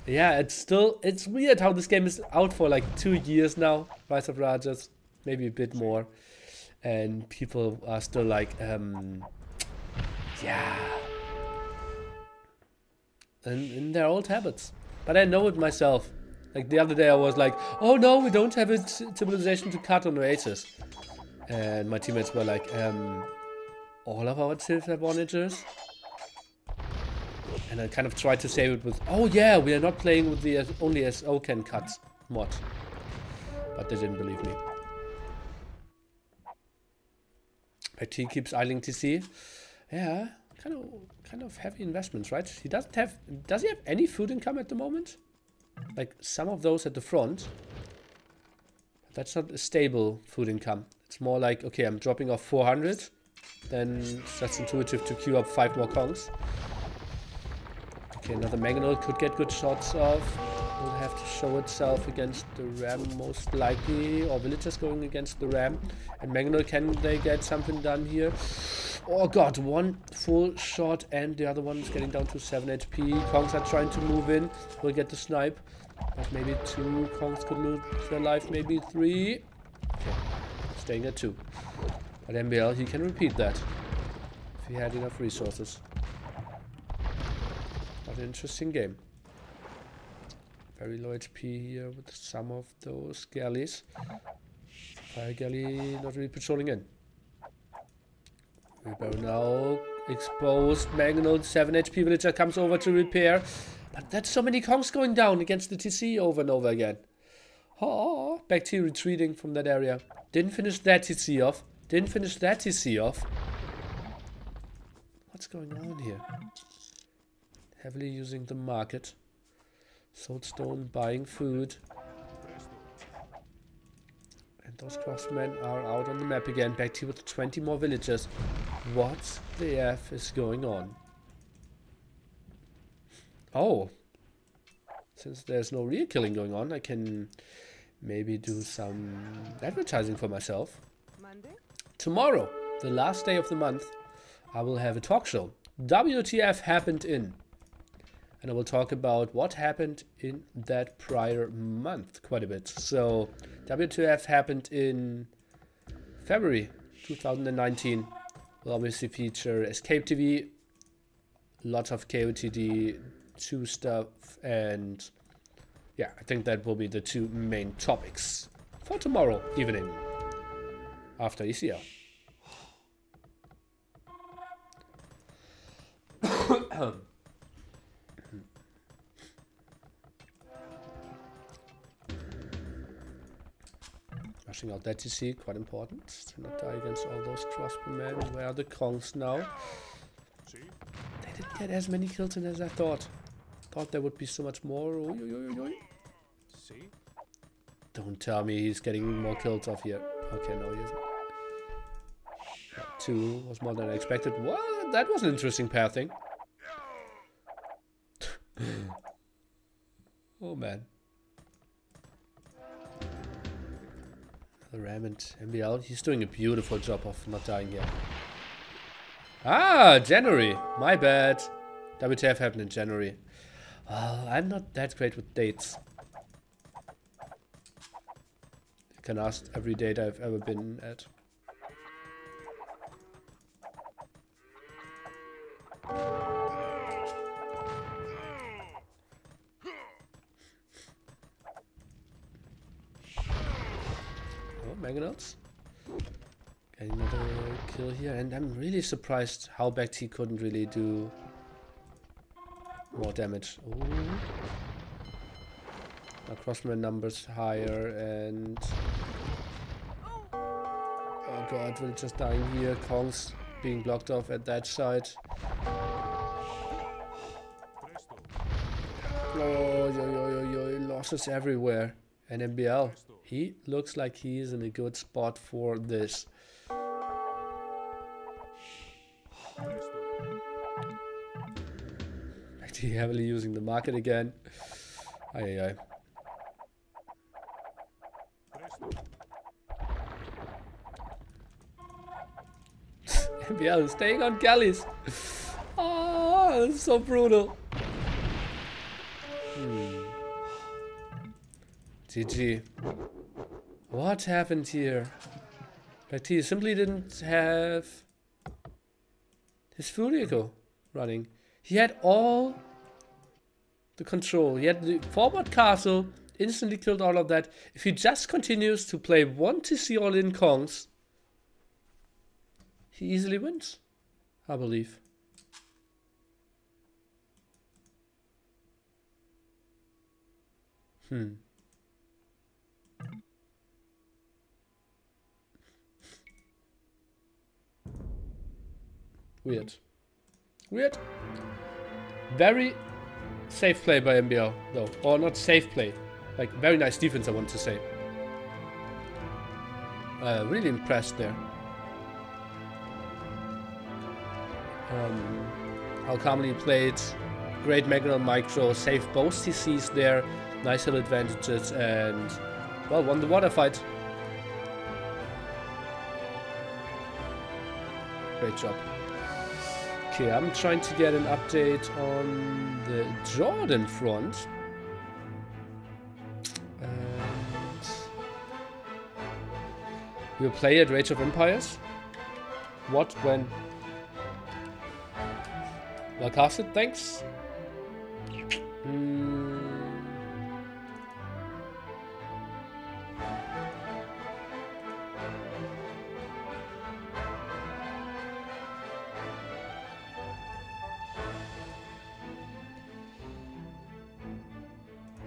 Yeah, it's weird how this game is out for like 2 years now. Rise of Rajas, maybe a bit more. And people are still like, yeah. In their old habits. But I know it myself. Like the other day I was like, oh no, we don't have a civilization to cut on Oasis. And my teammates were like, all of our civ have onagers? And I kind of tried to save it with, oh yeah, we are not playing with the only SO can cut mod. But they didn't believe me. BacT keeps idling TC. Yeah, kind of heavy investments, right? He doesn't have, does he have any food income at the moment? Like some of those at the front. That's not a stable food income. It's more like, okay, I'm dropping off 400. Then it's just intuitive to queue up 5 more Kongs. Okay, another Mangonel could get good shots off. Will have to show itself against the Ram most likely. Or villagers going against the Ram. And Mangonel, can they get something done here? Oh god, one full shot and the other one is getting down to 7 HP. Kongs are trying to move in. Will get the snipe. But maybe 2 Kongs could lose their life. Maybe 3. Okay, staying at 2. But MbL, he can repeat that. If he had enough resources. What an interesting game. Very low HP here with some of those galleys. Fire galley not really patrolling in. We're now exposed. Mangonel, 7 HP villager comes over to repair. But that's so many Kongs going down against the TC over and over again. Oh, BacT retreating from that area. Didn't finish that TC off. Didn't finish that TC off. What's going on here? Heavily using the market. Soulstone buying food. And those craftsmen are out on the map again. BacT with 20 more villagers. What the F is going on? Oh. Since there's no real killing going on, I can maybe do some advertising for myself. Monday? Tomorrow, the last day of the month, I will have a talk show. WTF happened in. And I will talk about what happened in that prior month quite a bit. So, WTF happened in February 2019. Will obviously feature Escape TV, lots of KOTD, 2 stuff, and yeah, I think that will be the 2 main topics for tomorrow evening after ECL. Rushing out that TC, quite important to not die against all those crossbowmen. Where are the Kongs now? They didn't get as many kills in as I thought. Thought there would be so much more. Oy, oy, oy, oy. Don't tell me he's getting more kills off here. Okay, no, he isn't. 2 was more than I expected. What? That was an interesting pair thing. Oh man. The Ram and MbL, he's doing a beautiful job of not dying here. Ah, January. My bad. WTF happened in January. I'm not that great with dates. You can ask every date I've ever been at. Oh, Mangonauts. Getting another kill here, and I'm really surprised how BacT couldn't really do more damage. Oh. Now Crossman numbers higher, and oh god, we're just dying here. Kong's being blocked off at that side. Oh, yo, losses everywhere. And MbL, he looks like he is in a good spot for this. Actually heavily using the market again. Aye. MbL is staying on galleys. Oh, that's so brutal. GG. What happened here? BacT simply didn't have his full echo running. He had all the control. He had the forward castle, instantly killed all of that. If he just continues to play 1 TC all-in Kongs, he easily wins, I believe. Weird. Very safe play by MbL, though. Or not safe play. Like, very nice defense, I want to say. Really impressed there. How calmly he played. Great Magna Micro. Saved both TCs there. Nice hill advantages. And, well, won the water fight. Great job. Okay, I'm trying to get an update on the Jordan front. And we'll play at Age of Empires. What, when? Well casted, thanks.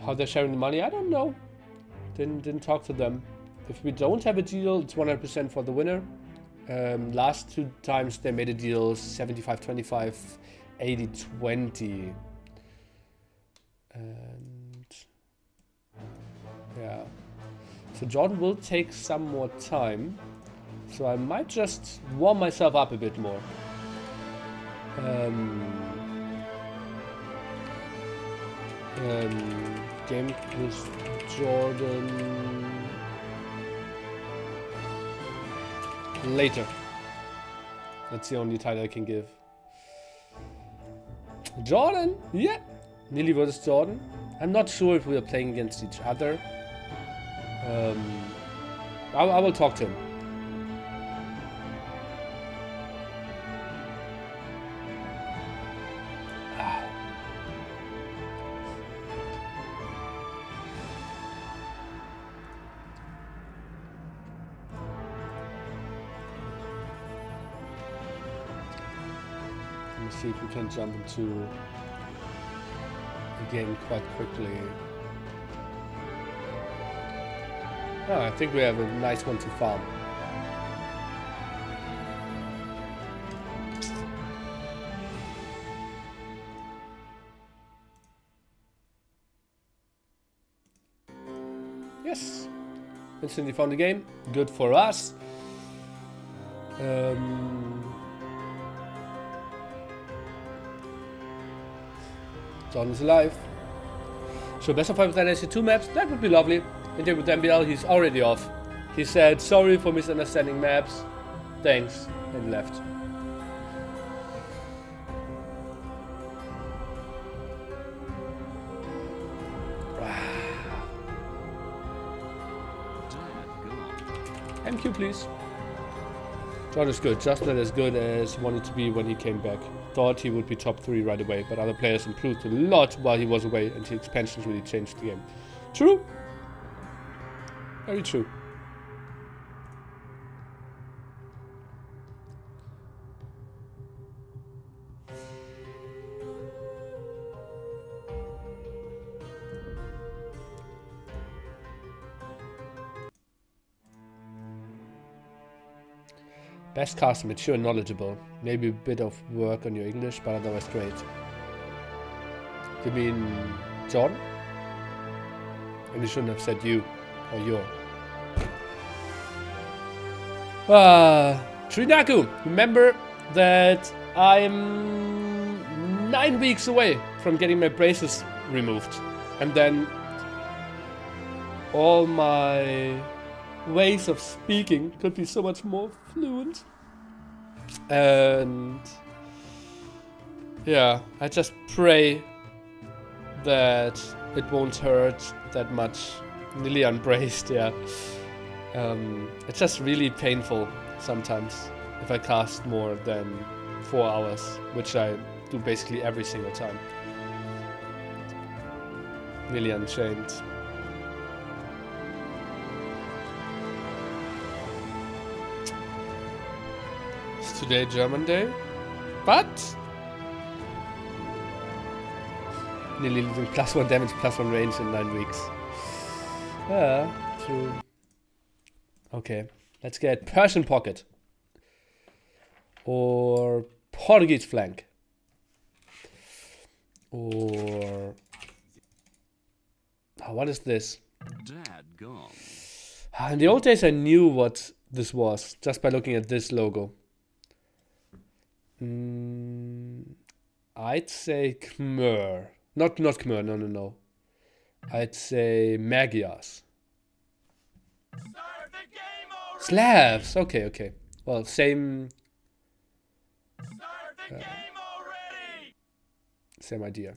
How they're sharing the money, I don't know. Didn't talk to them. If we don't have a deal, it's 100% for the winner. Last 2 times they made a deal 75-25, 80-20. And yeah. So Jordan will take some more time. So I might just warm myself up a bit more. Game with Jordan later. That's the only title I can give. Jordan, yeah. Nili versus Jordan. I'm not sure if we are playing against each other. I will talk to him. See if we can jump into the game quite quickly. Oh, I think we have a nice one to farm. Yes, instantly found the game. Good for us. Jordan's alive. So best of 5 with NAC2 maps, that would be lovely. And here with MbL, he's already off. He said, sorry for misunderstanding maps. Thanks. And left. MQ please. DauT is good, just not as good as he wanted to be when he came back. Thought he would be top 3 right away, but other players improved a lot while he was away, and the expansions really changed the game. True. Very true. Best caster, mature and knowledgeable. Maybe a bit of work on your English, but otherwise great. You mean John? And you shouldn't have said you or your. Trinaku, remember that I'm 9 weeks away from getting my braces removed. And then all my ways of speaking could be so much more fluent. And yeah, I just pray that it won't hurt that much. Nearly unbraced, yeah. It's just really painful sometimes if I cast more than 4 hours, which I do basically every single time. Nearly Unchained. Is today German day? But Nearly losing +1 damage, +1 range in 9 weeks. Yeah, true. Okay, let's get Persian Pocket. Or Portuguese Flank. Or... Oh, what is this? In the old days I knew what this was, just by looking at this logo. I'd say Khmer. Not Khmer, no. I'd say Magyars. Slavs! Okay. Well, same... same idea.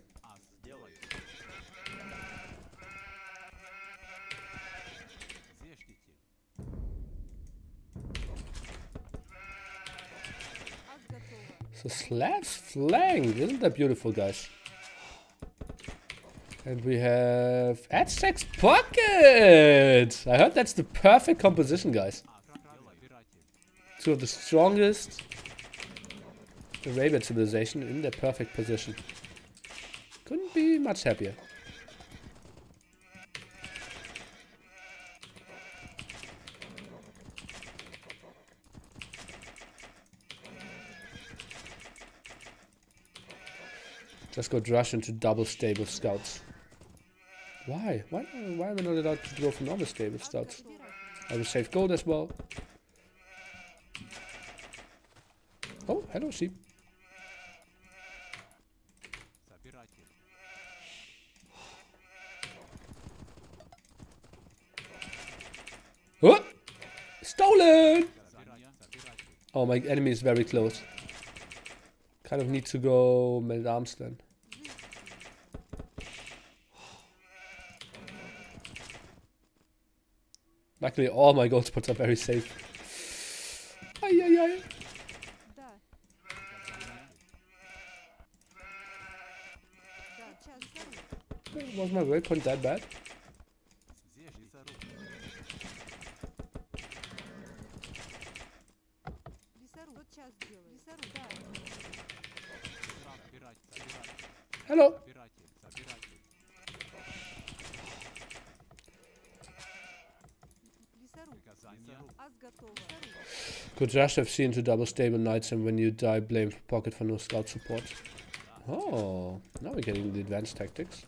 So Slavs flank, isn't that beautiful, guys? And we have Aztec's Pocket! I heard that's the perfect composition, guys. 2 of the strongest Arabian civilization in their perfect position. Couldn't be much happier. Just got rushed into double stable scouts. Why? Why am I not allowed to go for normal stable scouts? I will save gold as well. Oh, hello sheep. Oh! Stolen! Oh, my enemy is very close. Kind of need to go meld arms then. Luckily all my gold spots are very safe. Ay. Was my waypoint that bad? Hello. Could Rush FC into double stable knights, and when you die, blame Pocket for no scout support. Oh, now we're getting the advanced tactics.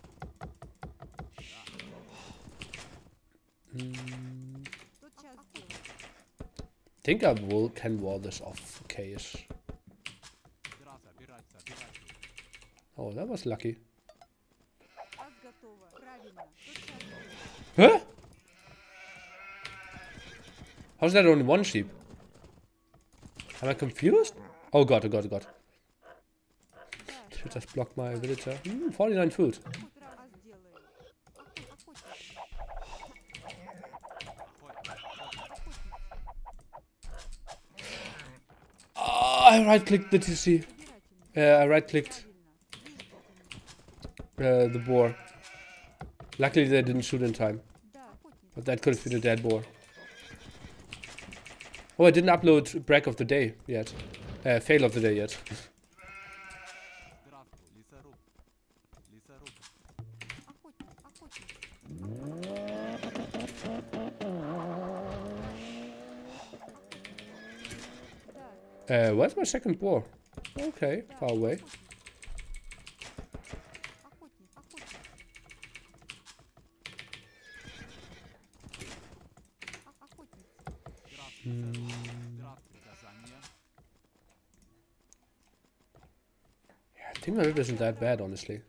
Think I can wall this off okay-ish. Oh, that was lucky. Huh? How's that only 1 sheep? Am I confused? Oh god. Should just block my villager. 49 food. I right-clicked the TC. I right-clicked the boar. Luckily they didn't shoot in time. But that could have been a dead boar. Oh, I didn't upload brag of the day yet. Fail of the day yet. Where's my second boar? Okay, far away. Yeah, I think my map isn't that bad, honestly.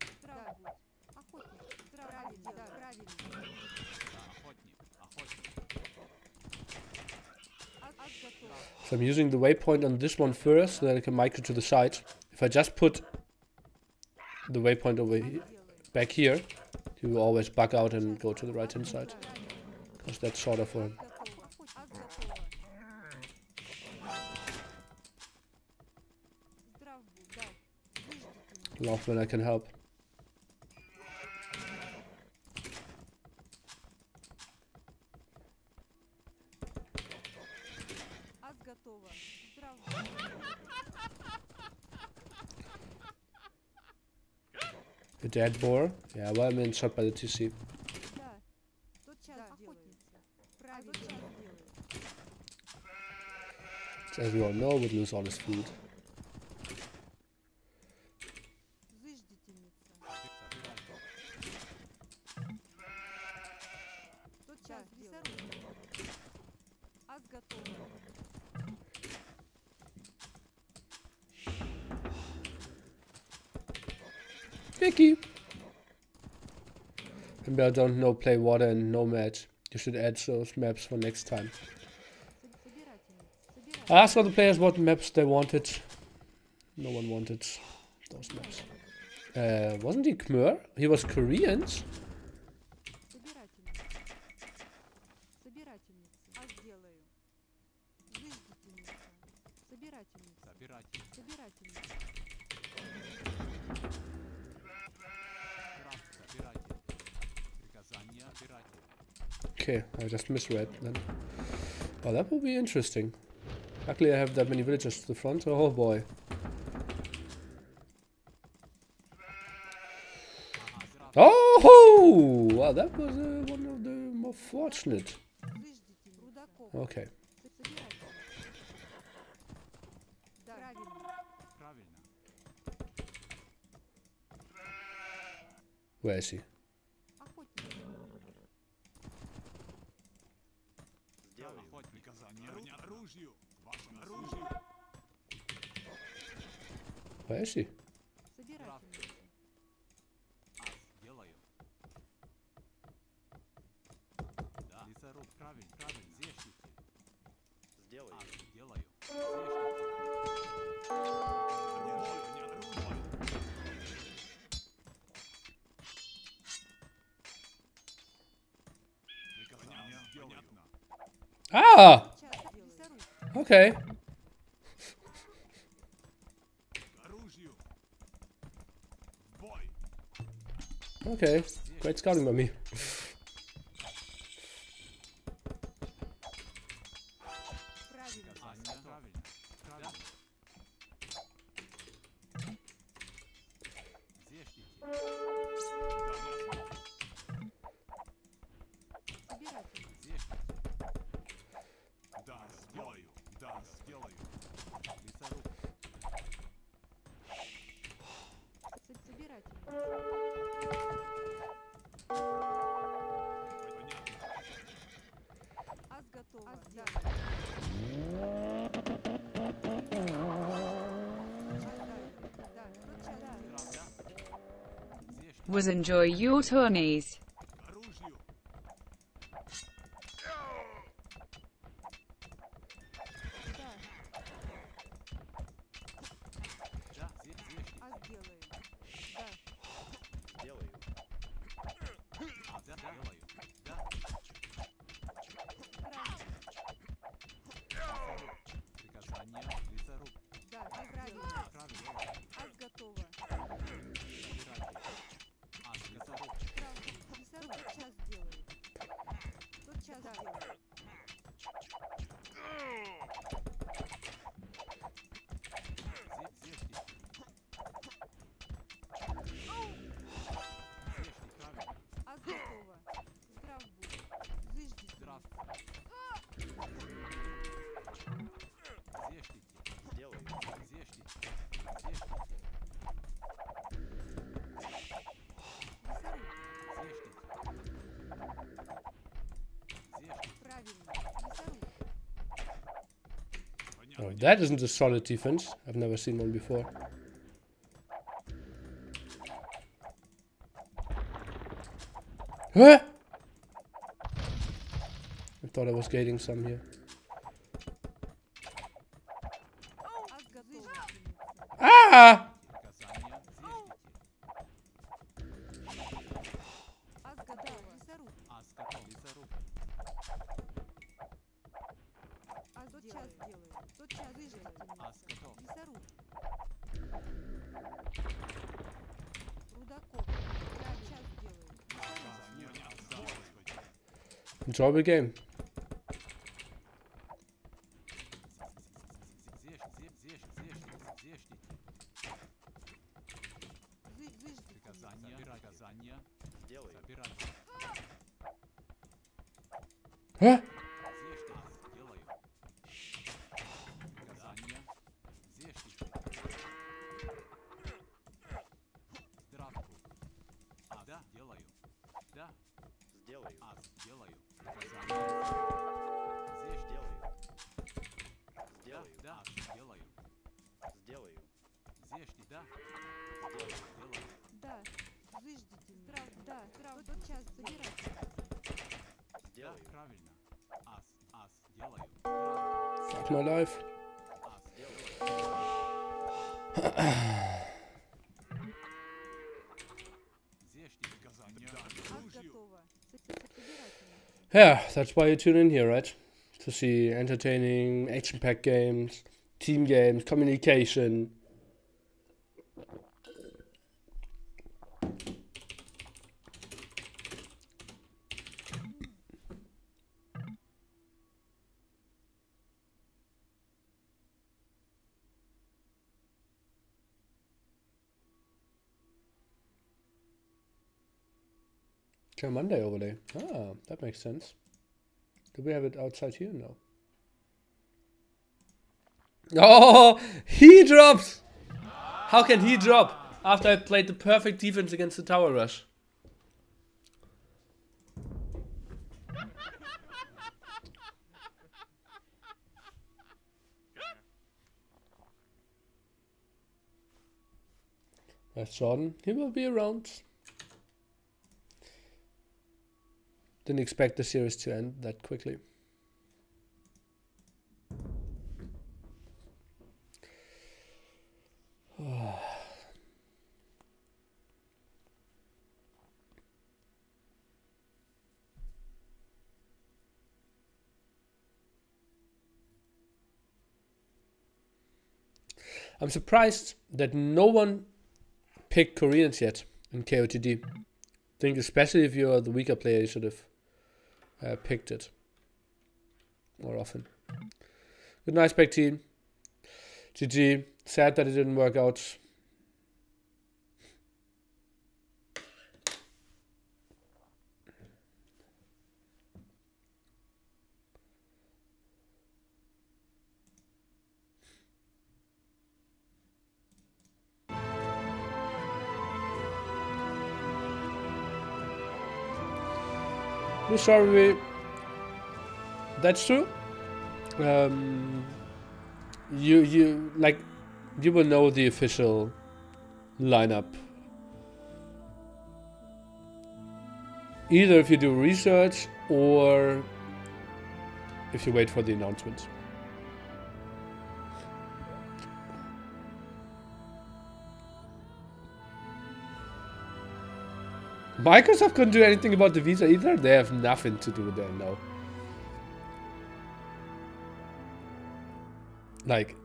So I'm using the waypoint on this one first, so that I can migrate to the side. If I just put the waypoint over back here, he will always bug out and go to the right hand side. Because that's shorter for him. Love when I can help. A dead boar? Yeah, well, I'm in shot by the TC. Which, as we all know, would lose all his food. Vicky! MbL don't know play water and no match. You should add those maps for next time. I asked all the players what maps they wanted. No one wanted those maps. Wasn't he Khmer? He was Koreans? Okay, I just misread then. Oh, that will be interesting. Luckily I have that many villagers to the front, so oh boy. Oh! Well, that was one of the more fortunate. Okay. Where is he? Where is he? Ah! Okay. Okay, great scouting by me. Was enjoy your tourneys. Oh, that isn't a solid defense. I've never seen one before. Huh? I thought I was gating some here. Ah! Enjoyable game. Huh? Fuck my life. Yeah, that's why you tune in here, right? To see entertaining, action-packed games, team games, communication. Okay, Monday overlay. Ah, that makes sense. Do we have it outside here? No. Oh, he drops! How can he drop after I played the perfect defense against the tower rush? That's Jordan. He will be around. Didn't expect the series to end that quickly. I'm surprised that no one picked Koreans yet in KOTD. I think especially if you're the weaker player, you should have picked it more often. Good night, BacT. GG. Sad that it didn't work out. No, sorry, that's true. You will know the official lineup either if you do research or if you wait for the announcement. Microsoft couldn't do anything about the visa either. They have nothing to do there now. Like,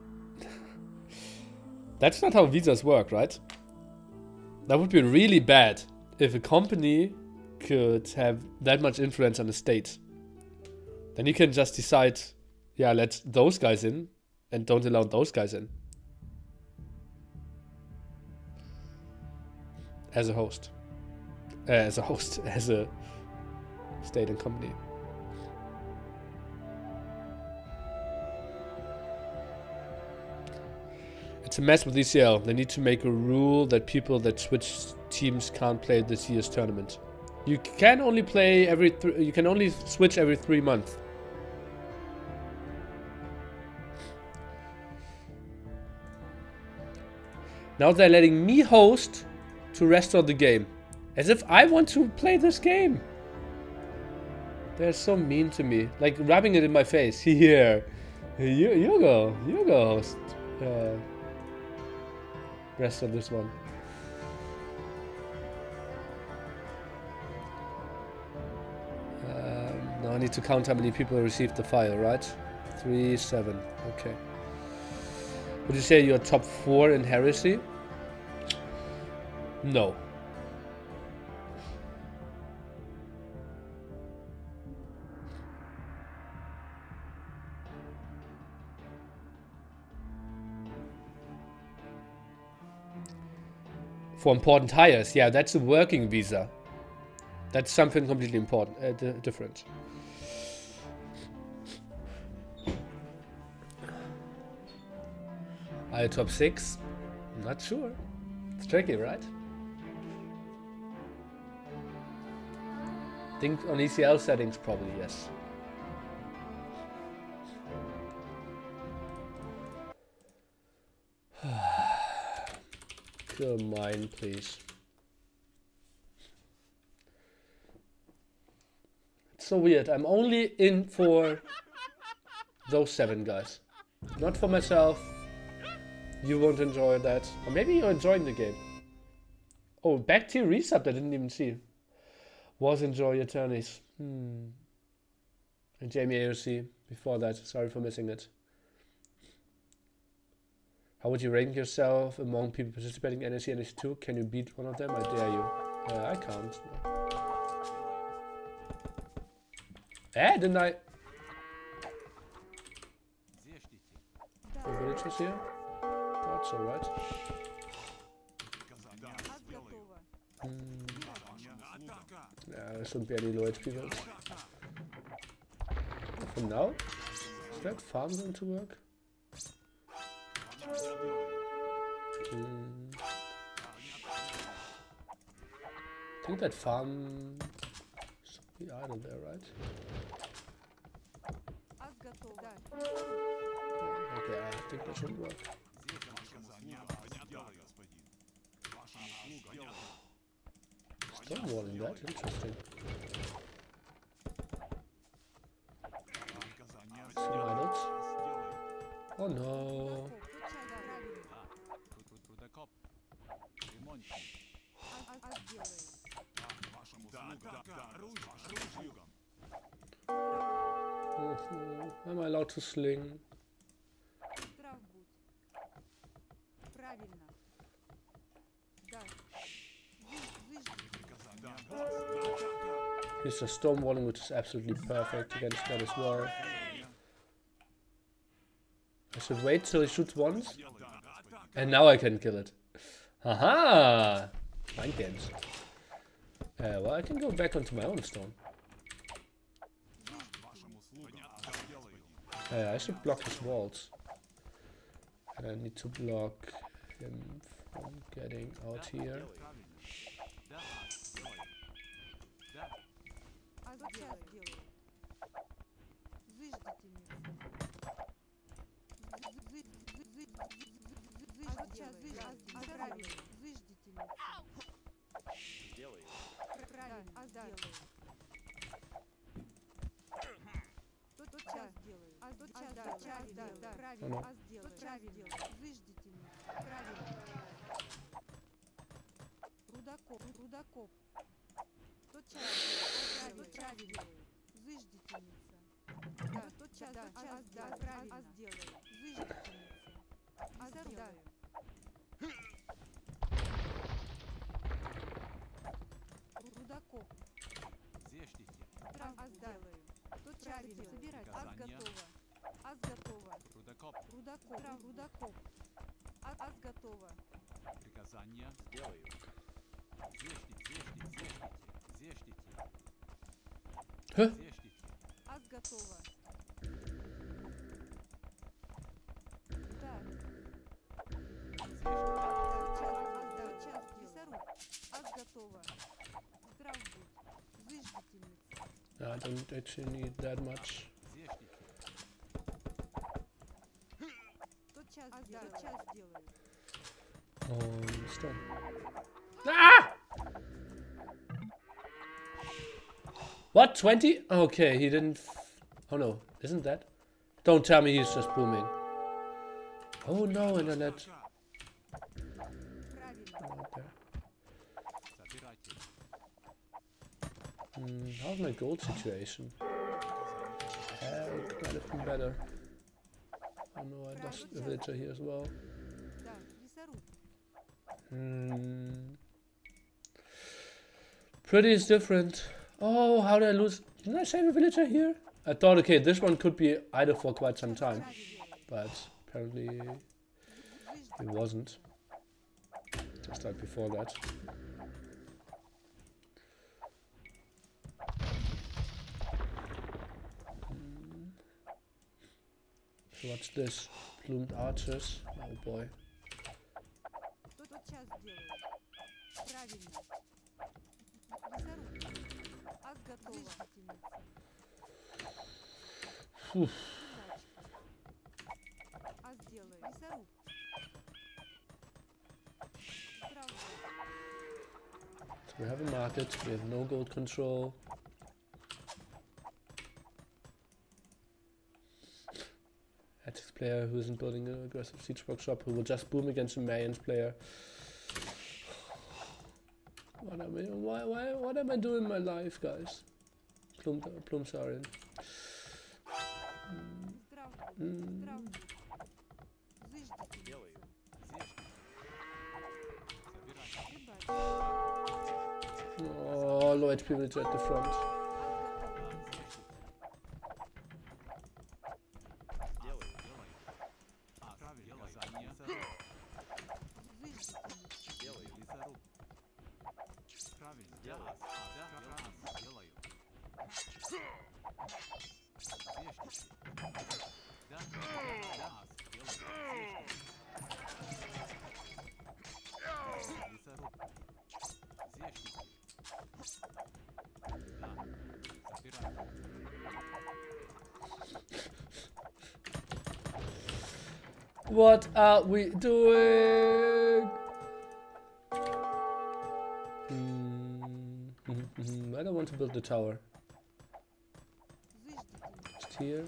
that's not how visas work, right? That would be really bad if a company could have that much influence on the state. Then you can just decide, yeah, let those guys in and don't allow those guys in. As a host. As a state and company. It's a mess with ECL. They need to make a rule that people that switch teams can't play this year's tournament. You can only play you can only switch every 3 months. Now they're letting me host to restore the game. As if I want to play this game. They're so mean to me. Like rubbing it in my face. Here. You go host. Rest of this one. Now I need to count how many people received the file, right? 3, 7. Okay. Would you say you're top 4 in heresy? No. For important hires, yeah, that's a working visa. That's something completely important, different. Are you top 6? Not sure. It's tricky, right? Think on ECL settings, probably, yes. Come on, please. It's so weird. I'm only in for those 7 guys. Not for myself. You won't enjoy that. Or maybe you're enjoying the game. Oh, BacT resubbed, I didn't even see. Was enjoy attorneys. And Jamie AOC before that. Sorry for missing it. How would you rank yourself among people participating in NAC and NAC2? Can you beat one of them? I dare you. I can't. Didn't I? The villagers here? That's alright. Yeah, there shouldn't be any low HP builds. For now? Is that farm going to work? I think that farm should be idle there, right? Okay, I think that should work. Stonewalling that, interesting. Some idols. Oh no. Am I allowed to sling? He's just stonewalling, which is absolutely perfect against that as well. I should wait till he shoots once. And now I can kill it. Haha! Mind games. Well, I can go back onto my own stone. I should block his walls. And I need to block him from getting out here. Huh? I don't actually need that much. Stone. Ah! What? 20? Okay, he didn't. Oh no, isn't that? Don't tell me he's just booming. Oh no, internet. How's my gold situation? Could might have been better. Oh no, I lost a villager here as well. Pretty is different. Oh, how did I lose? Didn't I save a villager here? I thought, okay, this one could be idle for quite some time. But apparently it wasn't. Just like before that. So what's this? Plumed archers. Oh boy. Whew. So we have a market, we have no gold control. Atix player who isn't building an aggressive siege workshop, who will just boom against a Mayans player. What am I doing in my life, guys? Plums are in. Oh, low HP villager at the front. What are we doing? I don't want to build the tower. Just here.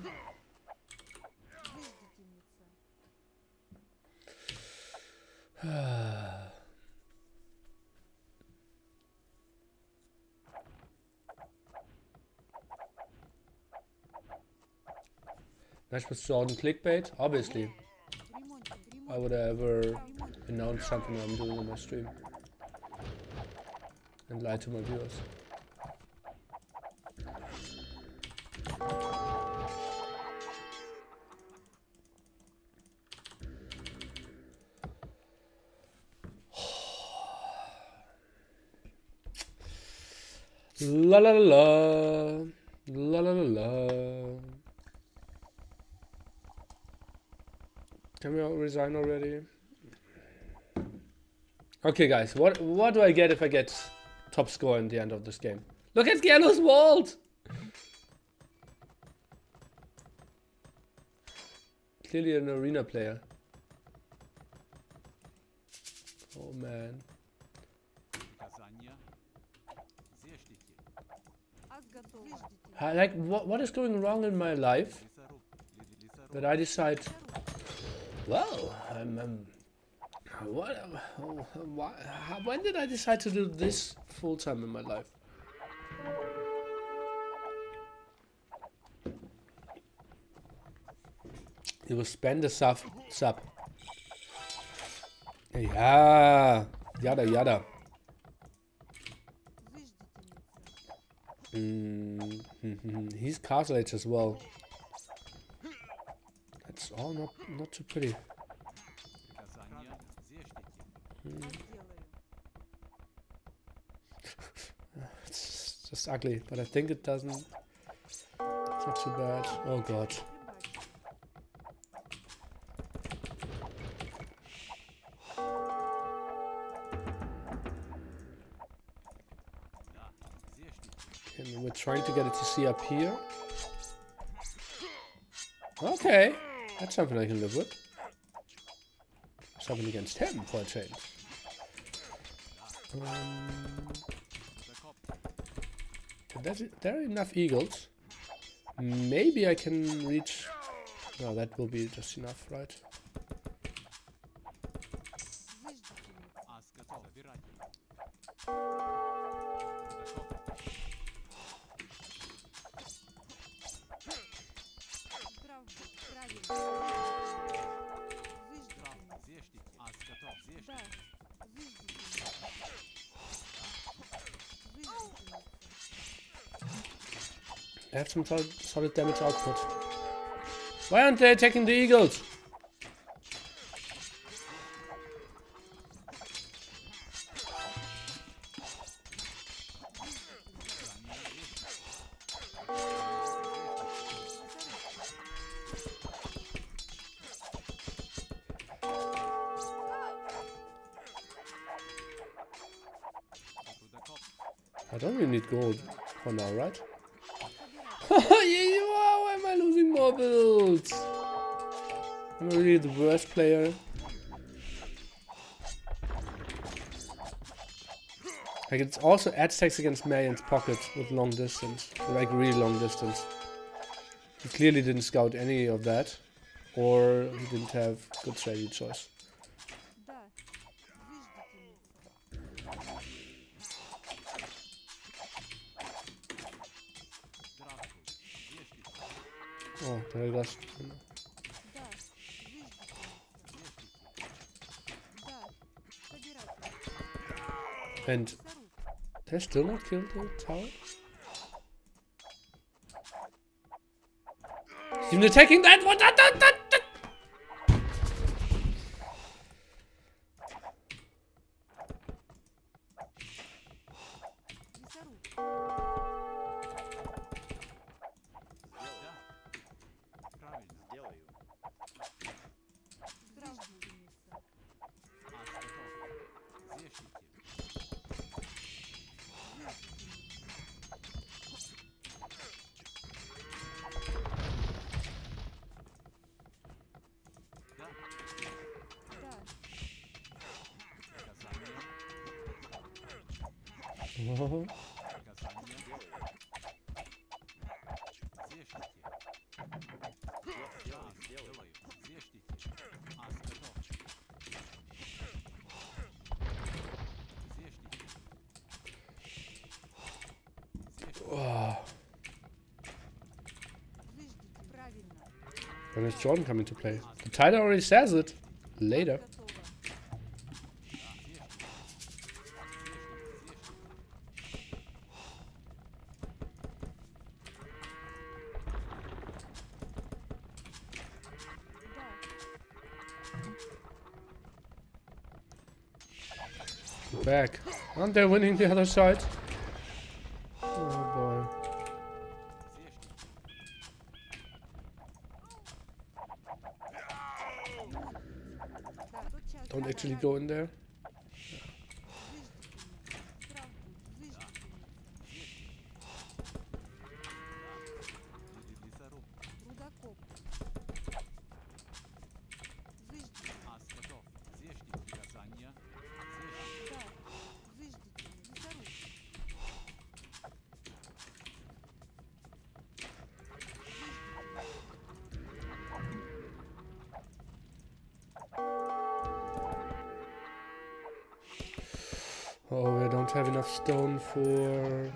Nice with Jordan clickbait, obviously. I would ever announce something I'm doing on my stream and lie to my viewers. La la la la la la la. Can we all resign already? Okay, guys, what do I get if I get top score in the end of this game? Look at Yellow's Vault! Clearly an arena player. Oh man. Like, what is going wrong in my life that I decide, well, when did I decide to do this full time in my life? It was spend a sub. Yeah, yada yada. He's castle age as well. That's all not too pretty. It's just ugly, but I think it doesn't. It's not too bad. Oh god. And we're trying to get it to see up here. Okay, that's something I can live with. Something against him for a change. There are enough eagles. Maybe I can reach... No, that will be just enough, right? They have some solid damage output. Why aren't they attacking the eagles? I don't really need gold for now, right? Why am I losing more builds? I'm really the worst player. Like, it's also attacks against Marion's pockets with long distance. Like, really long distance. He clearly didn't scout any of that. Or he didn't have good strategy choice. Oh, there I lost. And they're still not killed the tower? He's even attacking that one! Oh. When is Jordan coming to play? The title already says it. Later. Back. Aren't they winning the other side? Oh boy. Don't actually go in there. Oh, we don't have enough stone for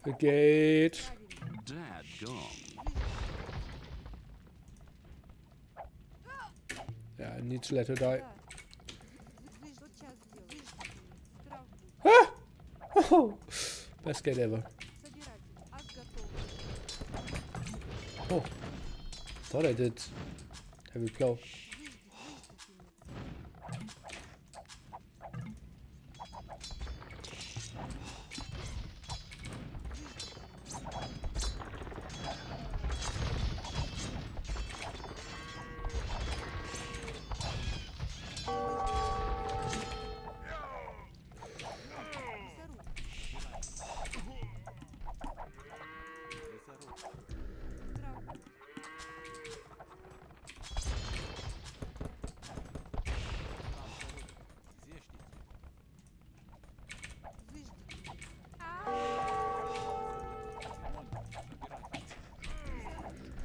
the gate. Yeah, I need to let her die. Ah! Oh, best gate ever. Oh, thought I did heavy plow.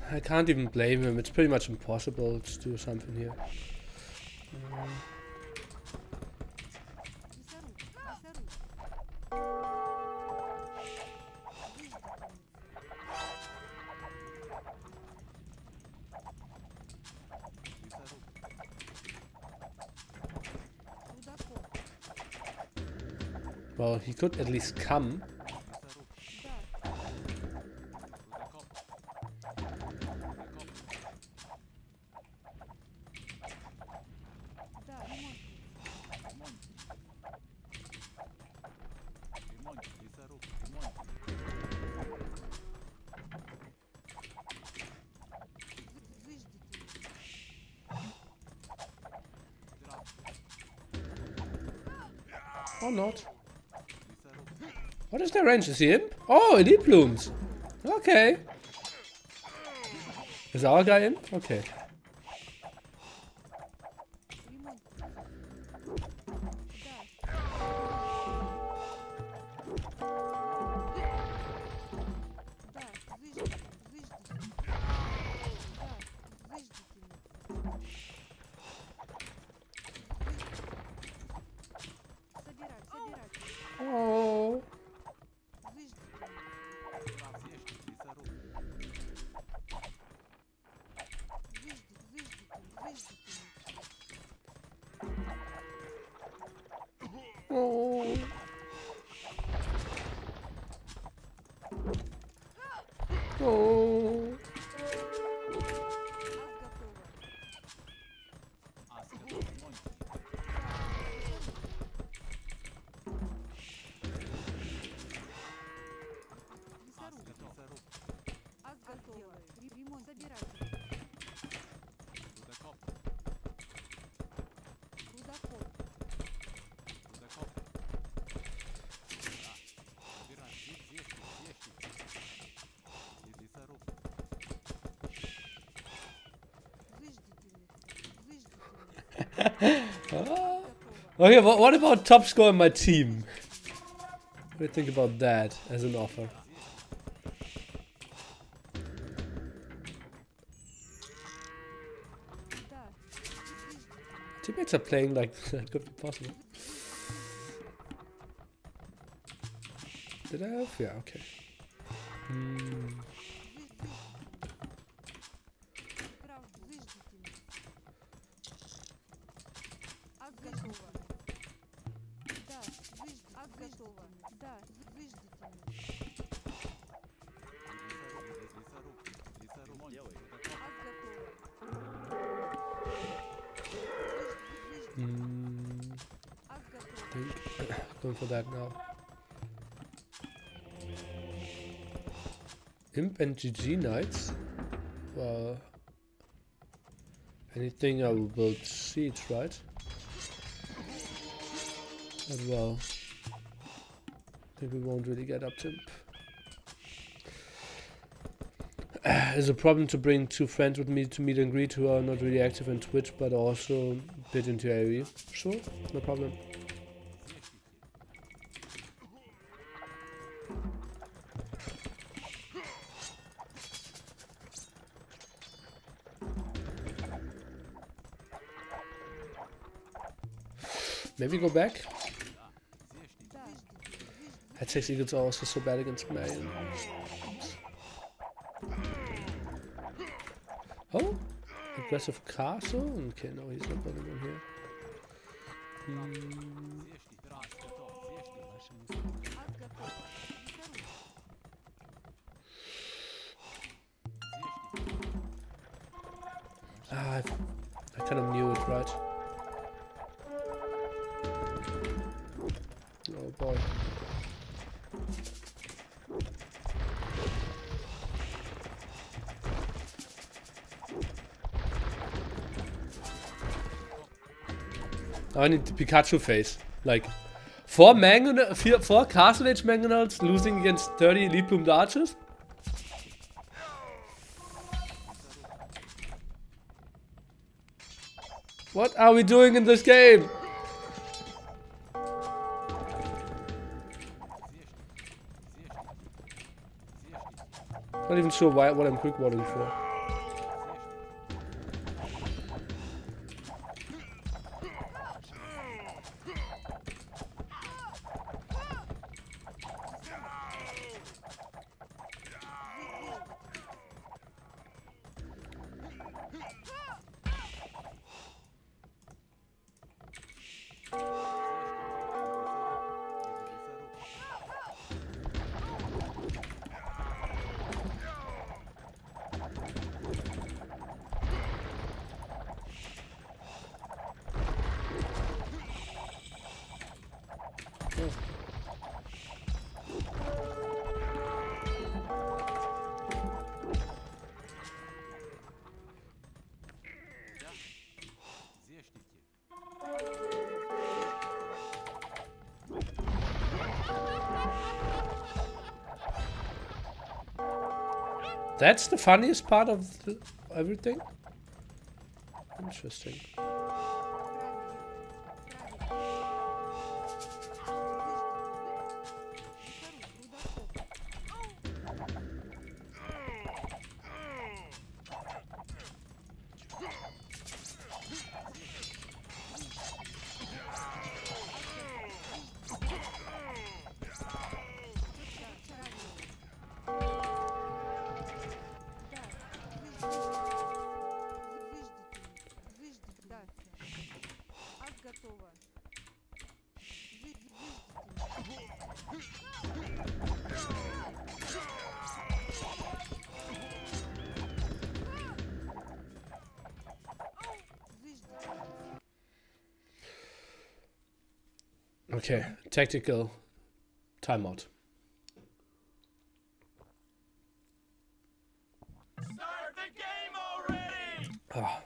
I can't even blame him. It's pretty much impossible to do something here. Well, he could at least come. Or not. What is their range? Is he imp? Oh, elite blooms. Okay. Is our guy imp? Okay. Oh. Oh. Oh. Okay, what about top score in my team? What do you think about that as an offer? Teammates are playing like that could be possible. Did I have? Yeah, okay. Going for that now. Imp and GG Knights. Well, anything I will build siege, right? As well. I think we won't really get up to imp. It's a problem to bring 2 friends with me to meet and greet who are not really active on Twitch but also a bit into AoE. Sure, no problem. Maybe go back. Head Eagles are also so bad against Marion. Oh, aggressive castle. Okay, no, he's not building one here. I kind of knew it, right? Oh boy. I need the Pikachu face. Like, 4 Castle Age Mangonels losing against 30 Elite Bloomed Archers? What are we doing in this game? Not even sure what I'm quick walling for. That's the funniest part of everything? Interesting. Okay, tactical timeout. Start the game already! Ah.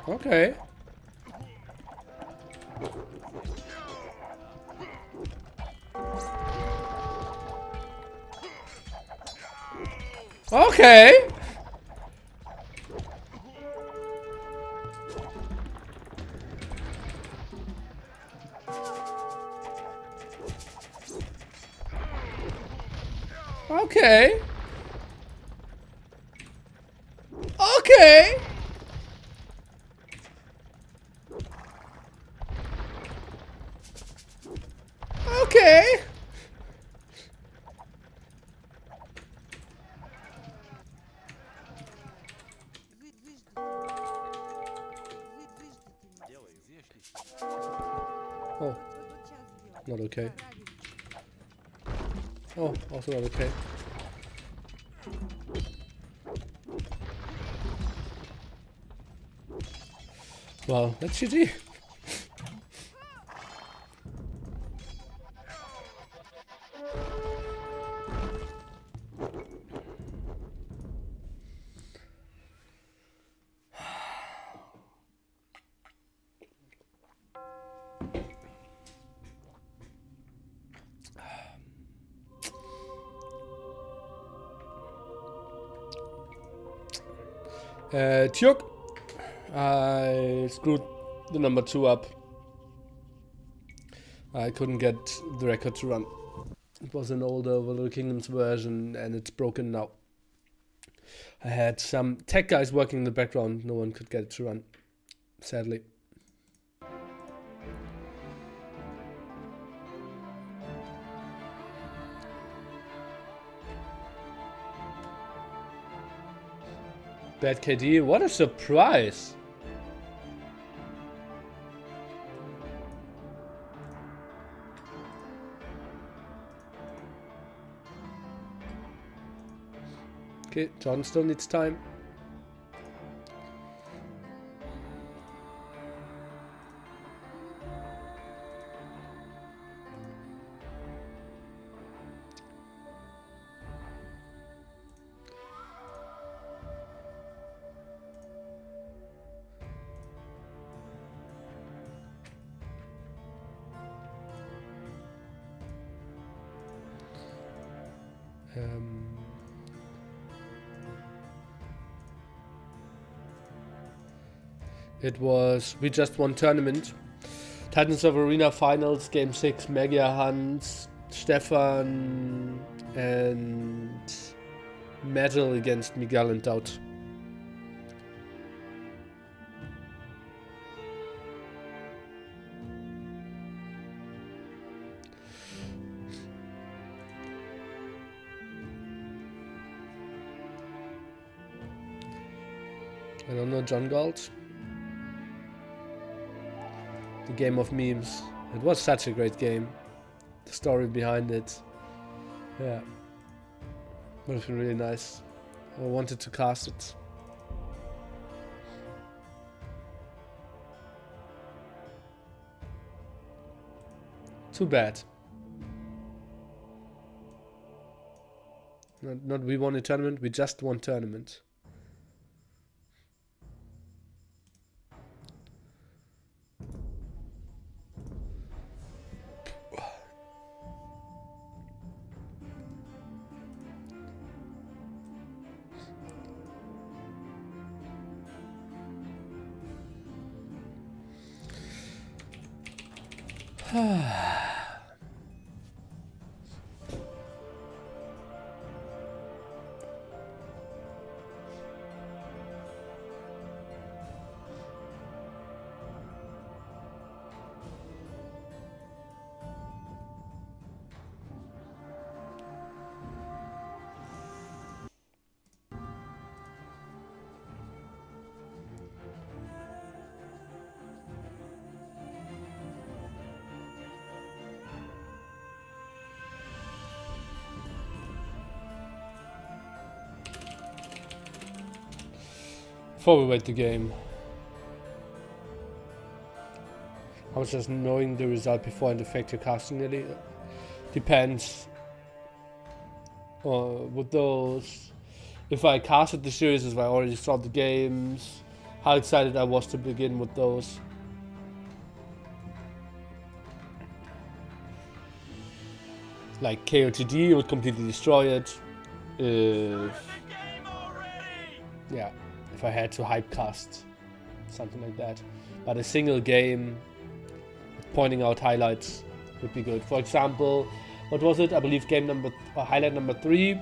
Okay. Okay. Okay. Okay. Okay. Oh, not okay. Oh, also not okay. Well, that's GG. TaToH. I screwed the number 2 up. I couldn't get the record to run. It was an older Little Kingdoms version and it's broken now. I had some tech guys working in the background. No one could get it to run, sadly. Bad KD, what a surprise! Okay, John still needs time. We just won tournament. Titans of Arena Finals, Game 6, Mega Hans, Stefan, and Metal against Miguel and DauT. I don't know John Galt. The game of memes. It was such a great game. The story behind it. Yeah. Would have been really nice. I wanted to cast it. Too bad. Not we won a tournament, we just won tournament. Before we wait the game. I was just knowing the result before and affect your casting nearly. Depends. With those, if I casted the series as I already saw the games, how excited I was to begin with those. Like KOTD would completely destroy it. Yeah, if I had to hype cast something like that. But a single game pointing out highlights would be good. For example, what was it? I believe highlight number 3.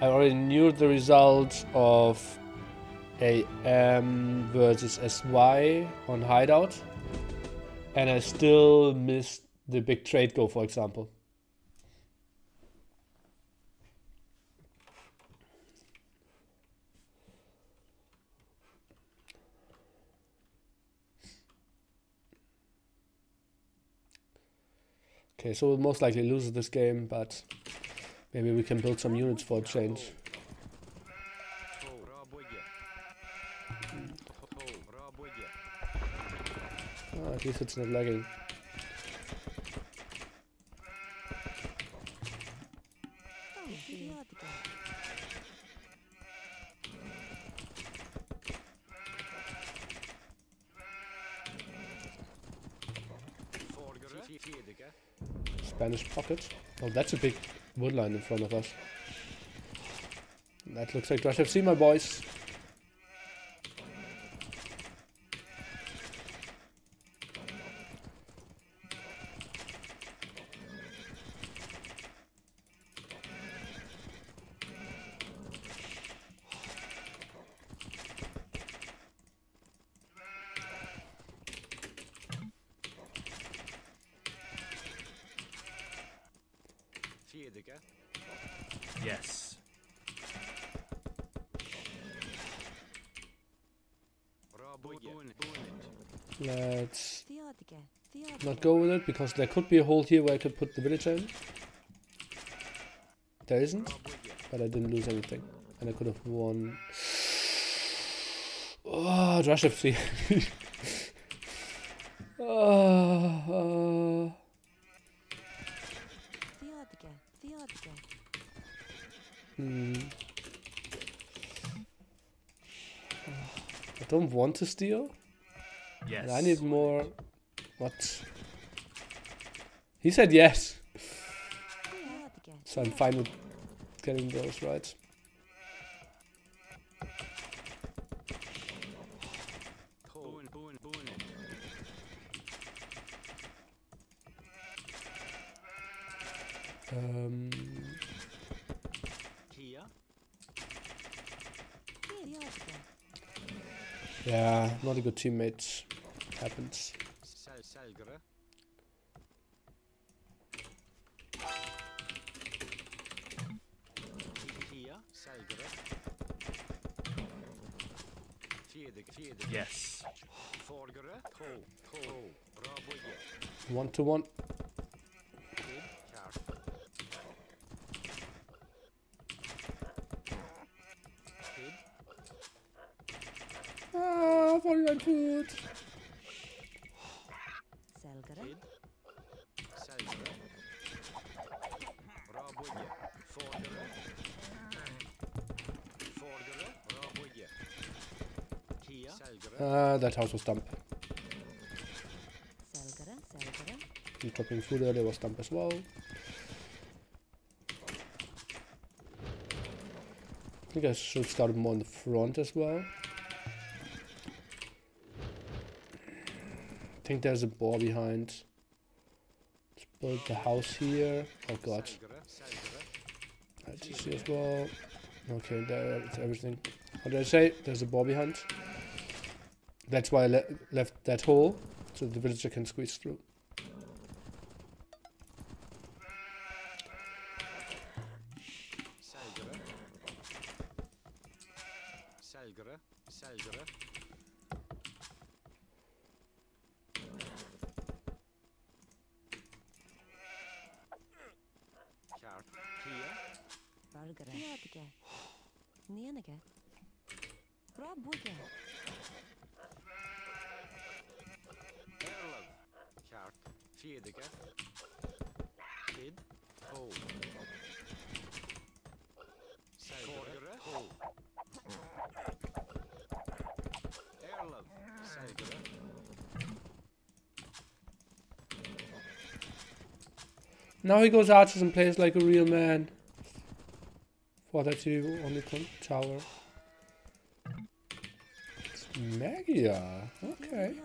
I already knew the result of AM versus SY on Hideout, and I still missed the big trade go, for example. Okay, so we'll most likely lose this game, but maybe we can build some units for a change. Oh, at least it's not lagging. Spanish pocket. Oh, that's a big wood line in front of us. That looks like DauT FC, my boys. Yes. Let's not go with it, because there could be a hole here where I could put the villager in. There isn't, but I didn't lose anything. And I could have won. Oh, DauT FC. I don't want to steal. Yes. I need more. What? He said yes. So I'm fine with getting those right. Yeah, not a good teammate. Happens. Yes. 1-1. Ah, 49 food. That house was dump. And dropping food earlier was dump as well. I think I should start more in the front as well. I think there's a boar behind. Let's build the house here. Oh god. LTC as well. Okay, that's everything. What did I say? There's a boar behind. That's why I left that hole, so the villager can squeeze through. Now he goes archers and plays like a real man. For that you only tower. It's Magia. Okay.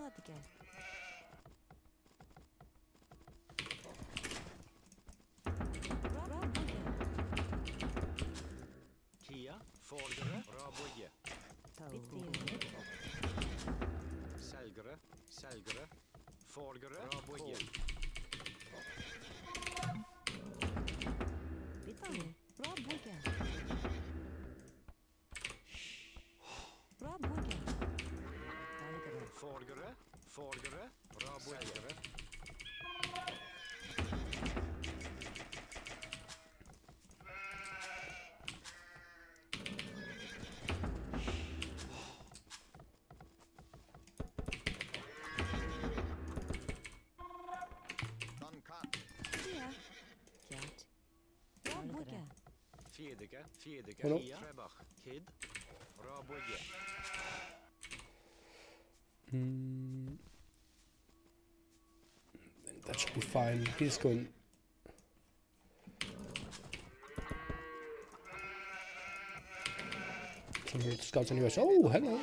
Hello. That should be fine. He's going. Some scouts anyway. Oh, hello.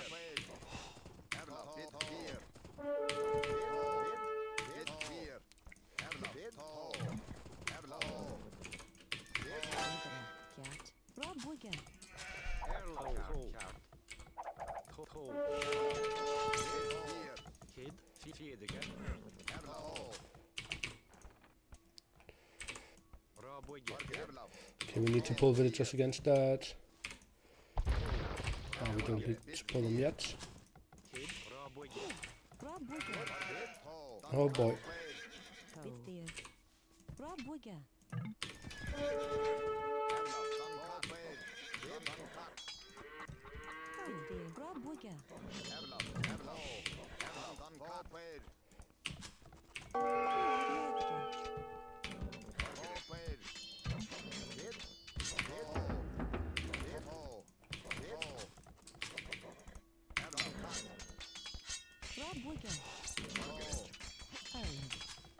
Okay, we need to pull villagers against that. Oh, we don't need to pull them yet. Oh boy.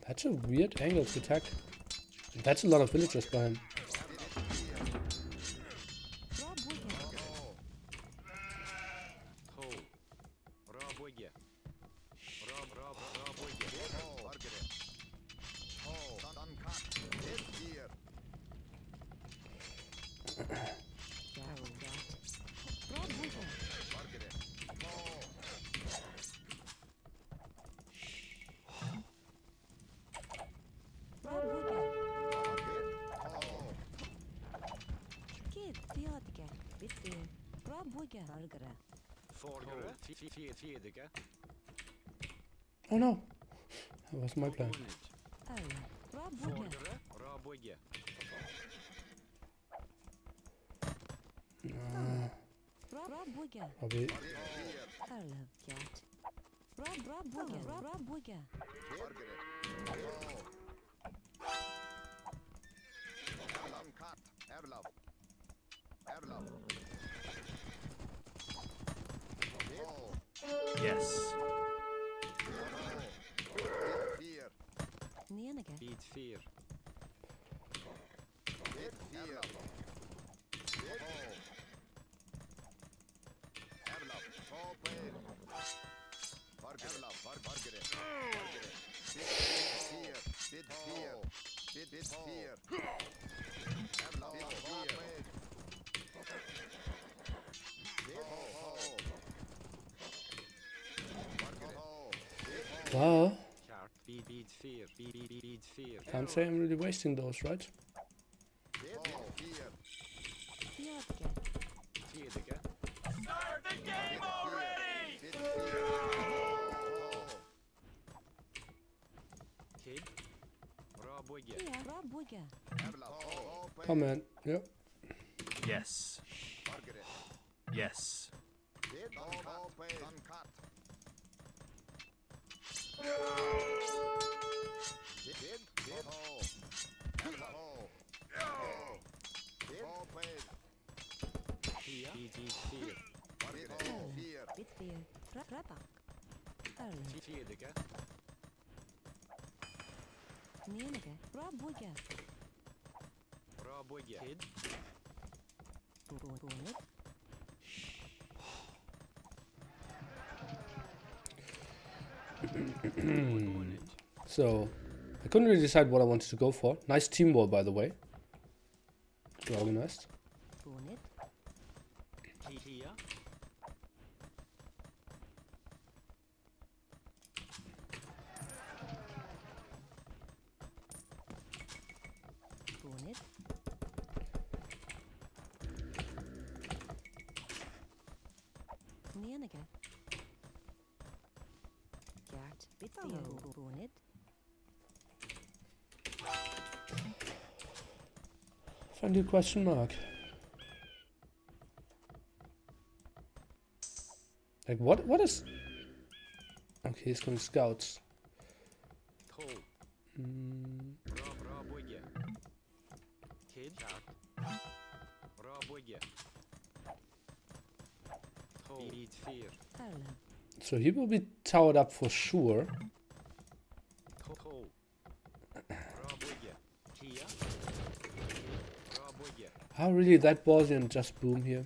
That's a weird angle to attack. That's a lot of villagers behind. Oh no! That was my plan. Probably. Yes. Well, can't say I'm really wasting those, right? Come on, yep. Yes. Yes. So, I couldn't really decide what I wanted to go for. Nice team wall, by the way. It's well organized. Friendly question mark. Like what is... Okay, he's going scouts. So he will be towered up for sure. How really that ballsy and just boom here?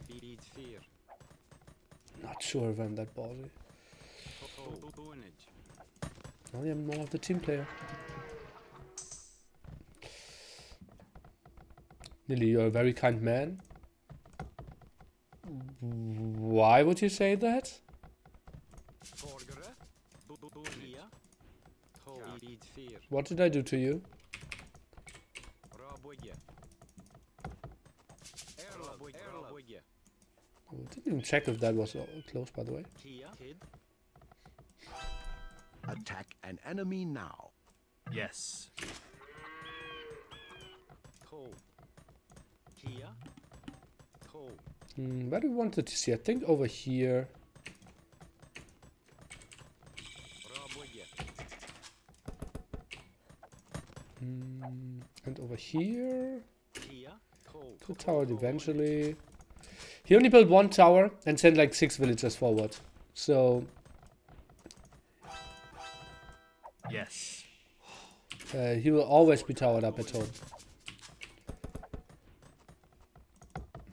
Not sure if I'm that ballsy. Only I'm more of the team player. Nili, you're a very kind man. Why would you say that? What did I do to you? Oh, didn't even check if that was close, by the way. Attack an enemy now. Yes. Where do we want it to see? I think over here. And over here. Could tower it eventually. He only built one tower and sent like 6 villagers forward. So Yes. he will always be towered up at home.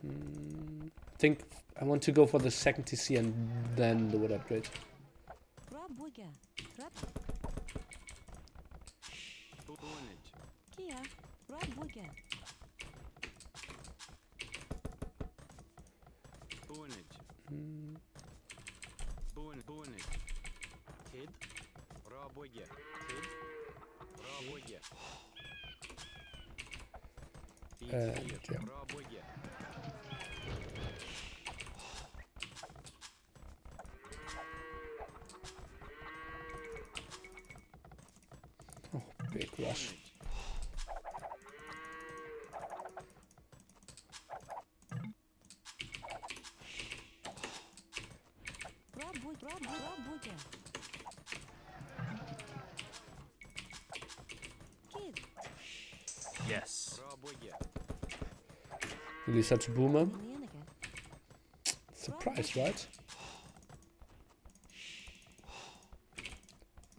I think I want to go for the second TC and then the wood upgrade. Yeah. gosh. Yes. Really such a boomer. Surprise, right?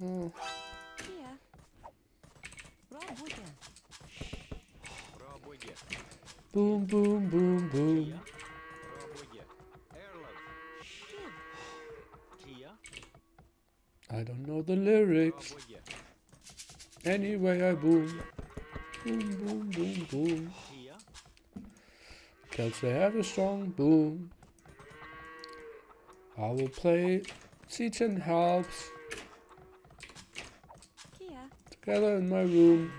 Oh. Boom, boom, boom, boom. I don't know the lyrics. Anyway, I boom. Boom, boom, boom, boom. Cause they have a strong boom. I will play Siege and Helps together in my room.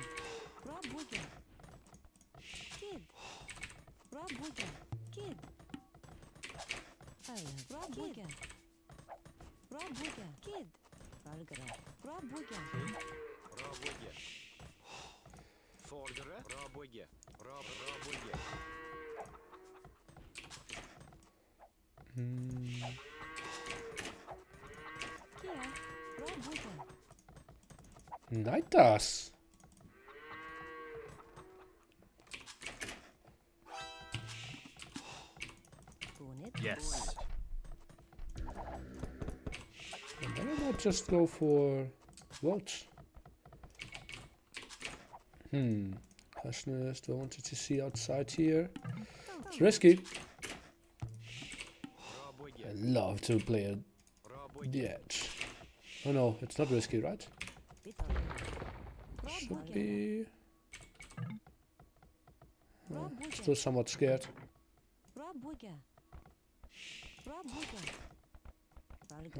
Night does. Yes. And then I might just go for votes. Question is, do I want to see outside here? It's risky. I love to play at the edge. Oh no, it's not risky, right? Should be. Still somewhat scared.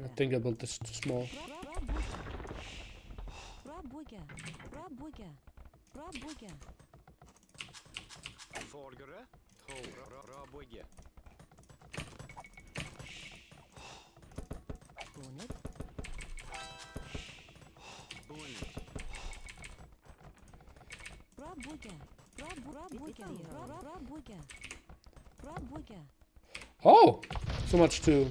I think I built this too small. Oh! So much to...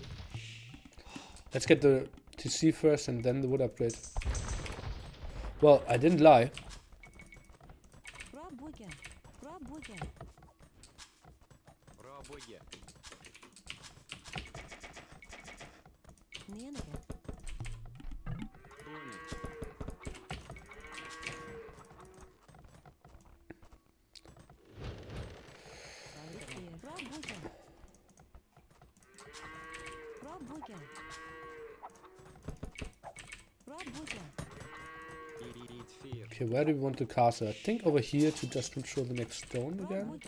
Let's get the TC first and then the wood upgrade. Well, I didn't lie. Okay, where do we want to castle? I think over here to just control the next stone again.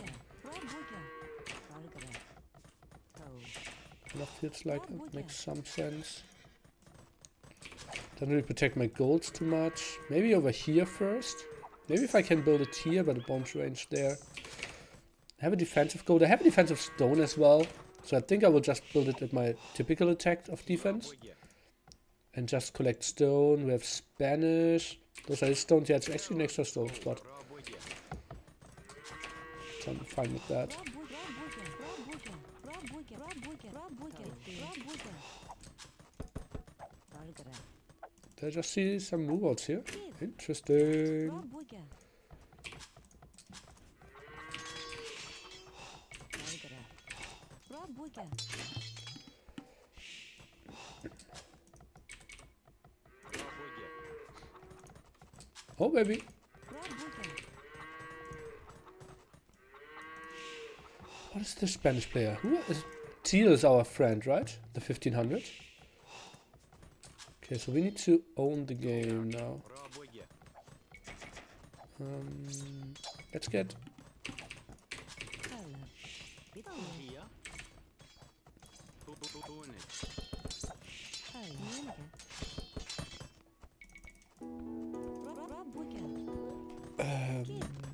That feels like it makes some sense. Doesn't really protect my golds too much. Maybe over here first. Maybe if I can build it here, but it won't range there. I have a defensive gold. I have a defensive stone as well. So I think I will just build it at my typical attack of defense. And just collect stone. We have Spanish. Those are his stones. Yeah, it's actually an extra stone spot. So I'm fine with that. Did I just see some move-outs here? Interesting. Oh, baby. What is the Spanish player? Who is... Teal is our friend, right? The 1500. Okay, so we need to own the game now. Let's get...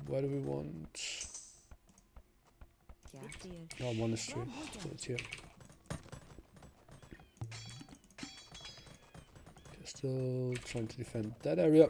What do we want? No, monastery. So it's here. Okay, still trying to defend that area.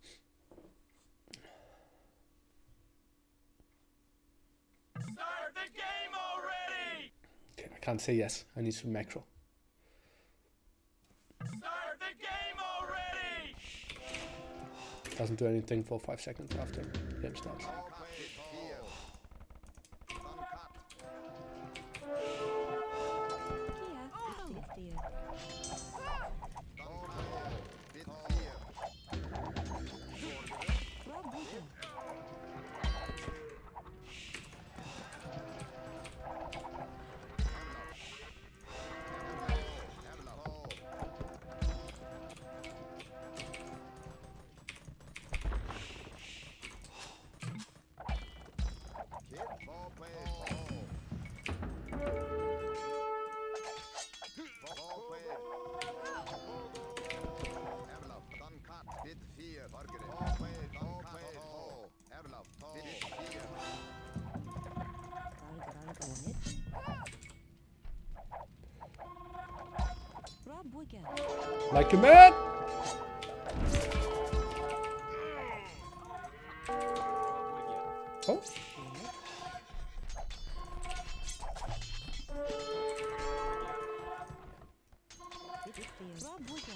can't say yes. I need to macro. Start the game already! Doesn't do anything for 5 seconds after game starts. Kia, Rabuja. Rabuja. Like a man! Oh, Rabuja. Rabuja.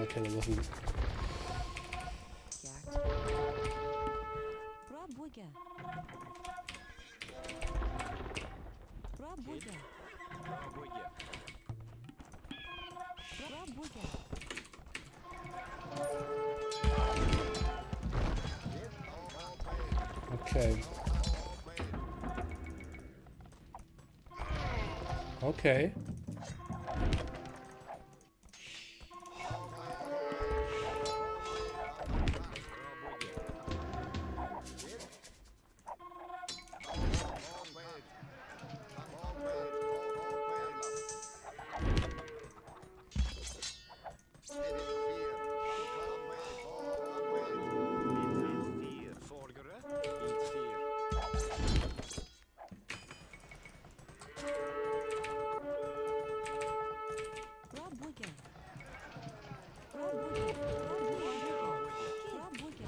okay, that wasn't. Rabuja. Rabuja. Rabuja. Okay. Okay. Rabuja. Rabuja. Rabuja.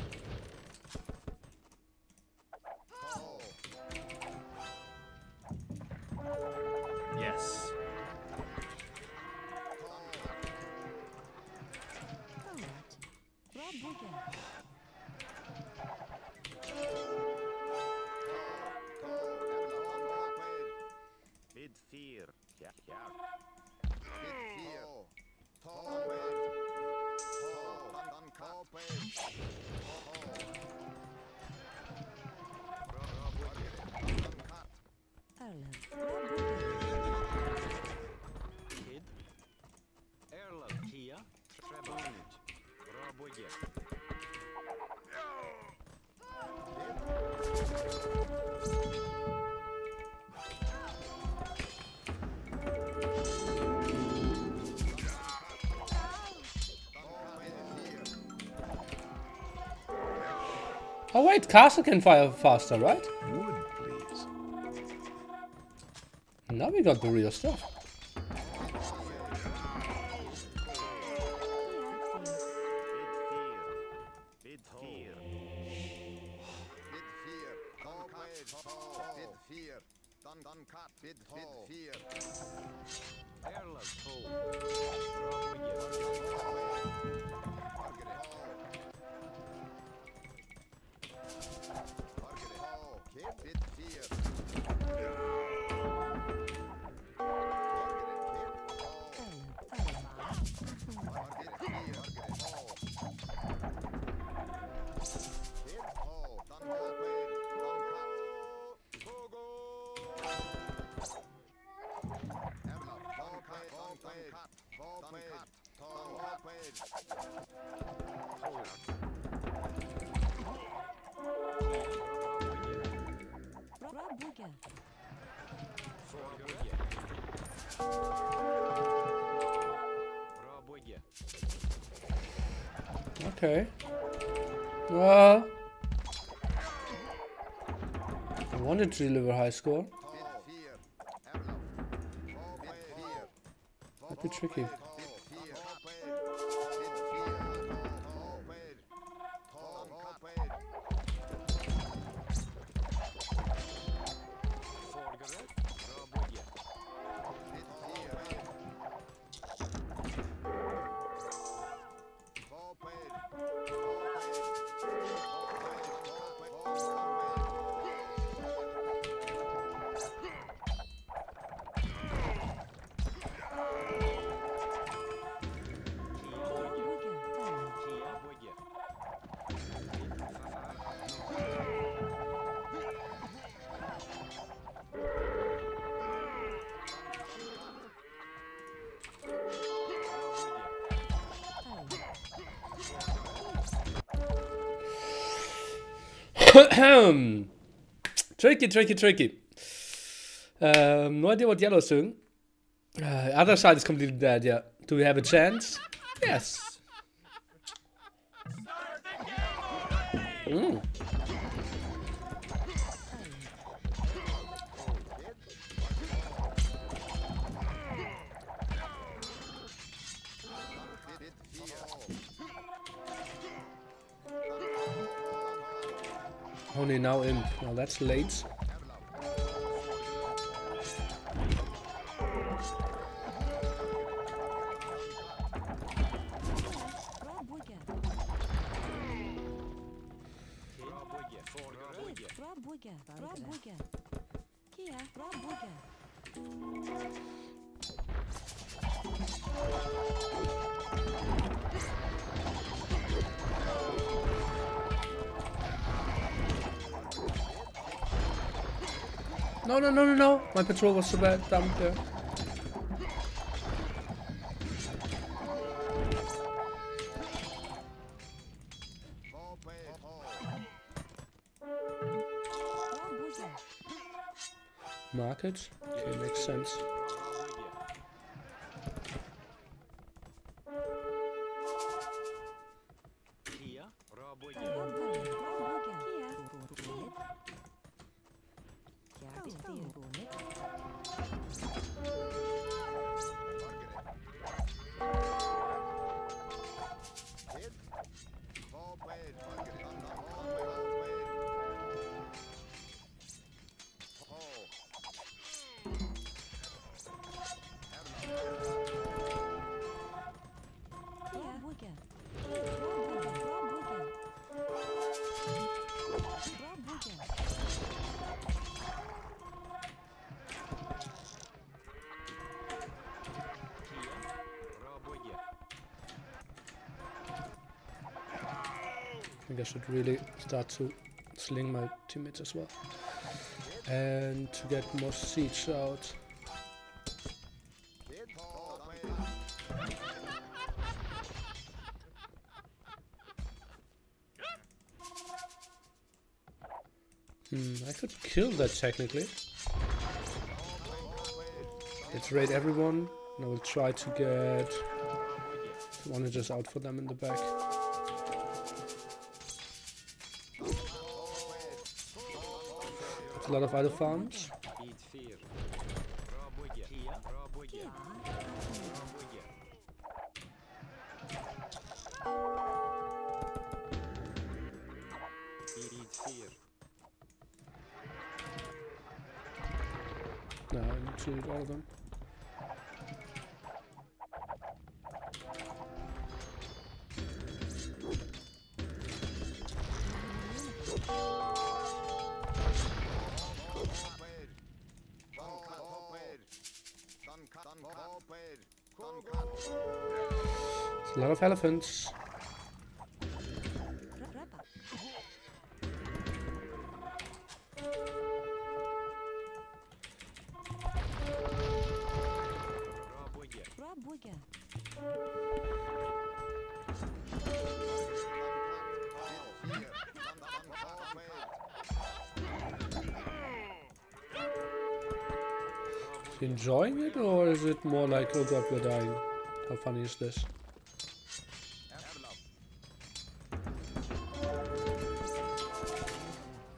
Yes. Rabuja. Mid fear. Yeah. Kid. Erlov Kia. Trebunit. Rabuja. Oh wait, castle can fire faster, right? Wood, please. Now we got the real stuff. Mid fear. Erlov Ho. Rabuja. Okay. Well, I wanted to deliver high score. That'd be tricky. Tricky. No idea what yellow's doing. Other side is completely dead, yeah. Do we have a chance? Yes. Mm. Only now in. Well, that's late. No. My patrol was so bad. Damn there. Market? Okay, makes sense. I think I should really start to sling my teammates as well. And to get more siege out. I could kill that technically. Let's raid everyone. And I will try to get one just out for them in the back. A lot of other farms. No, I need to shoot all of them. There's a lot of elephants. Enjoying it, or is it more like, oh god, we're dying? How funny is this?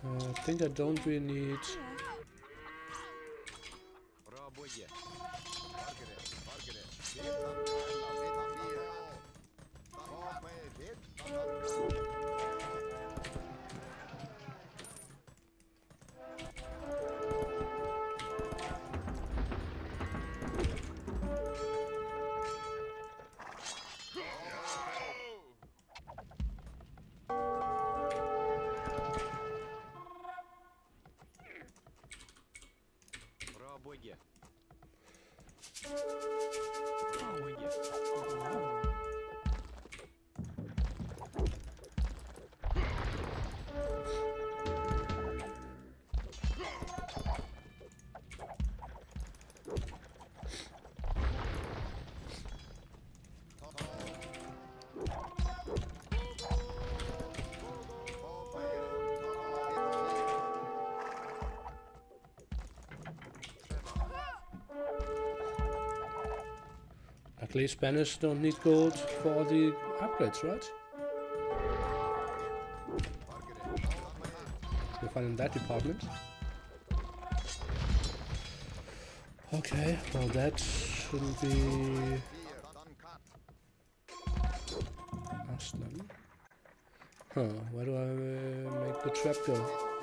I think I don't really need... Clay Spanish don't need gold for all the upgrades, right? We're fine in that department. Okay, well that shouldn't be us then. Huh, where do I make the trap go?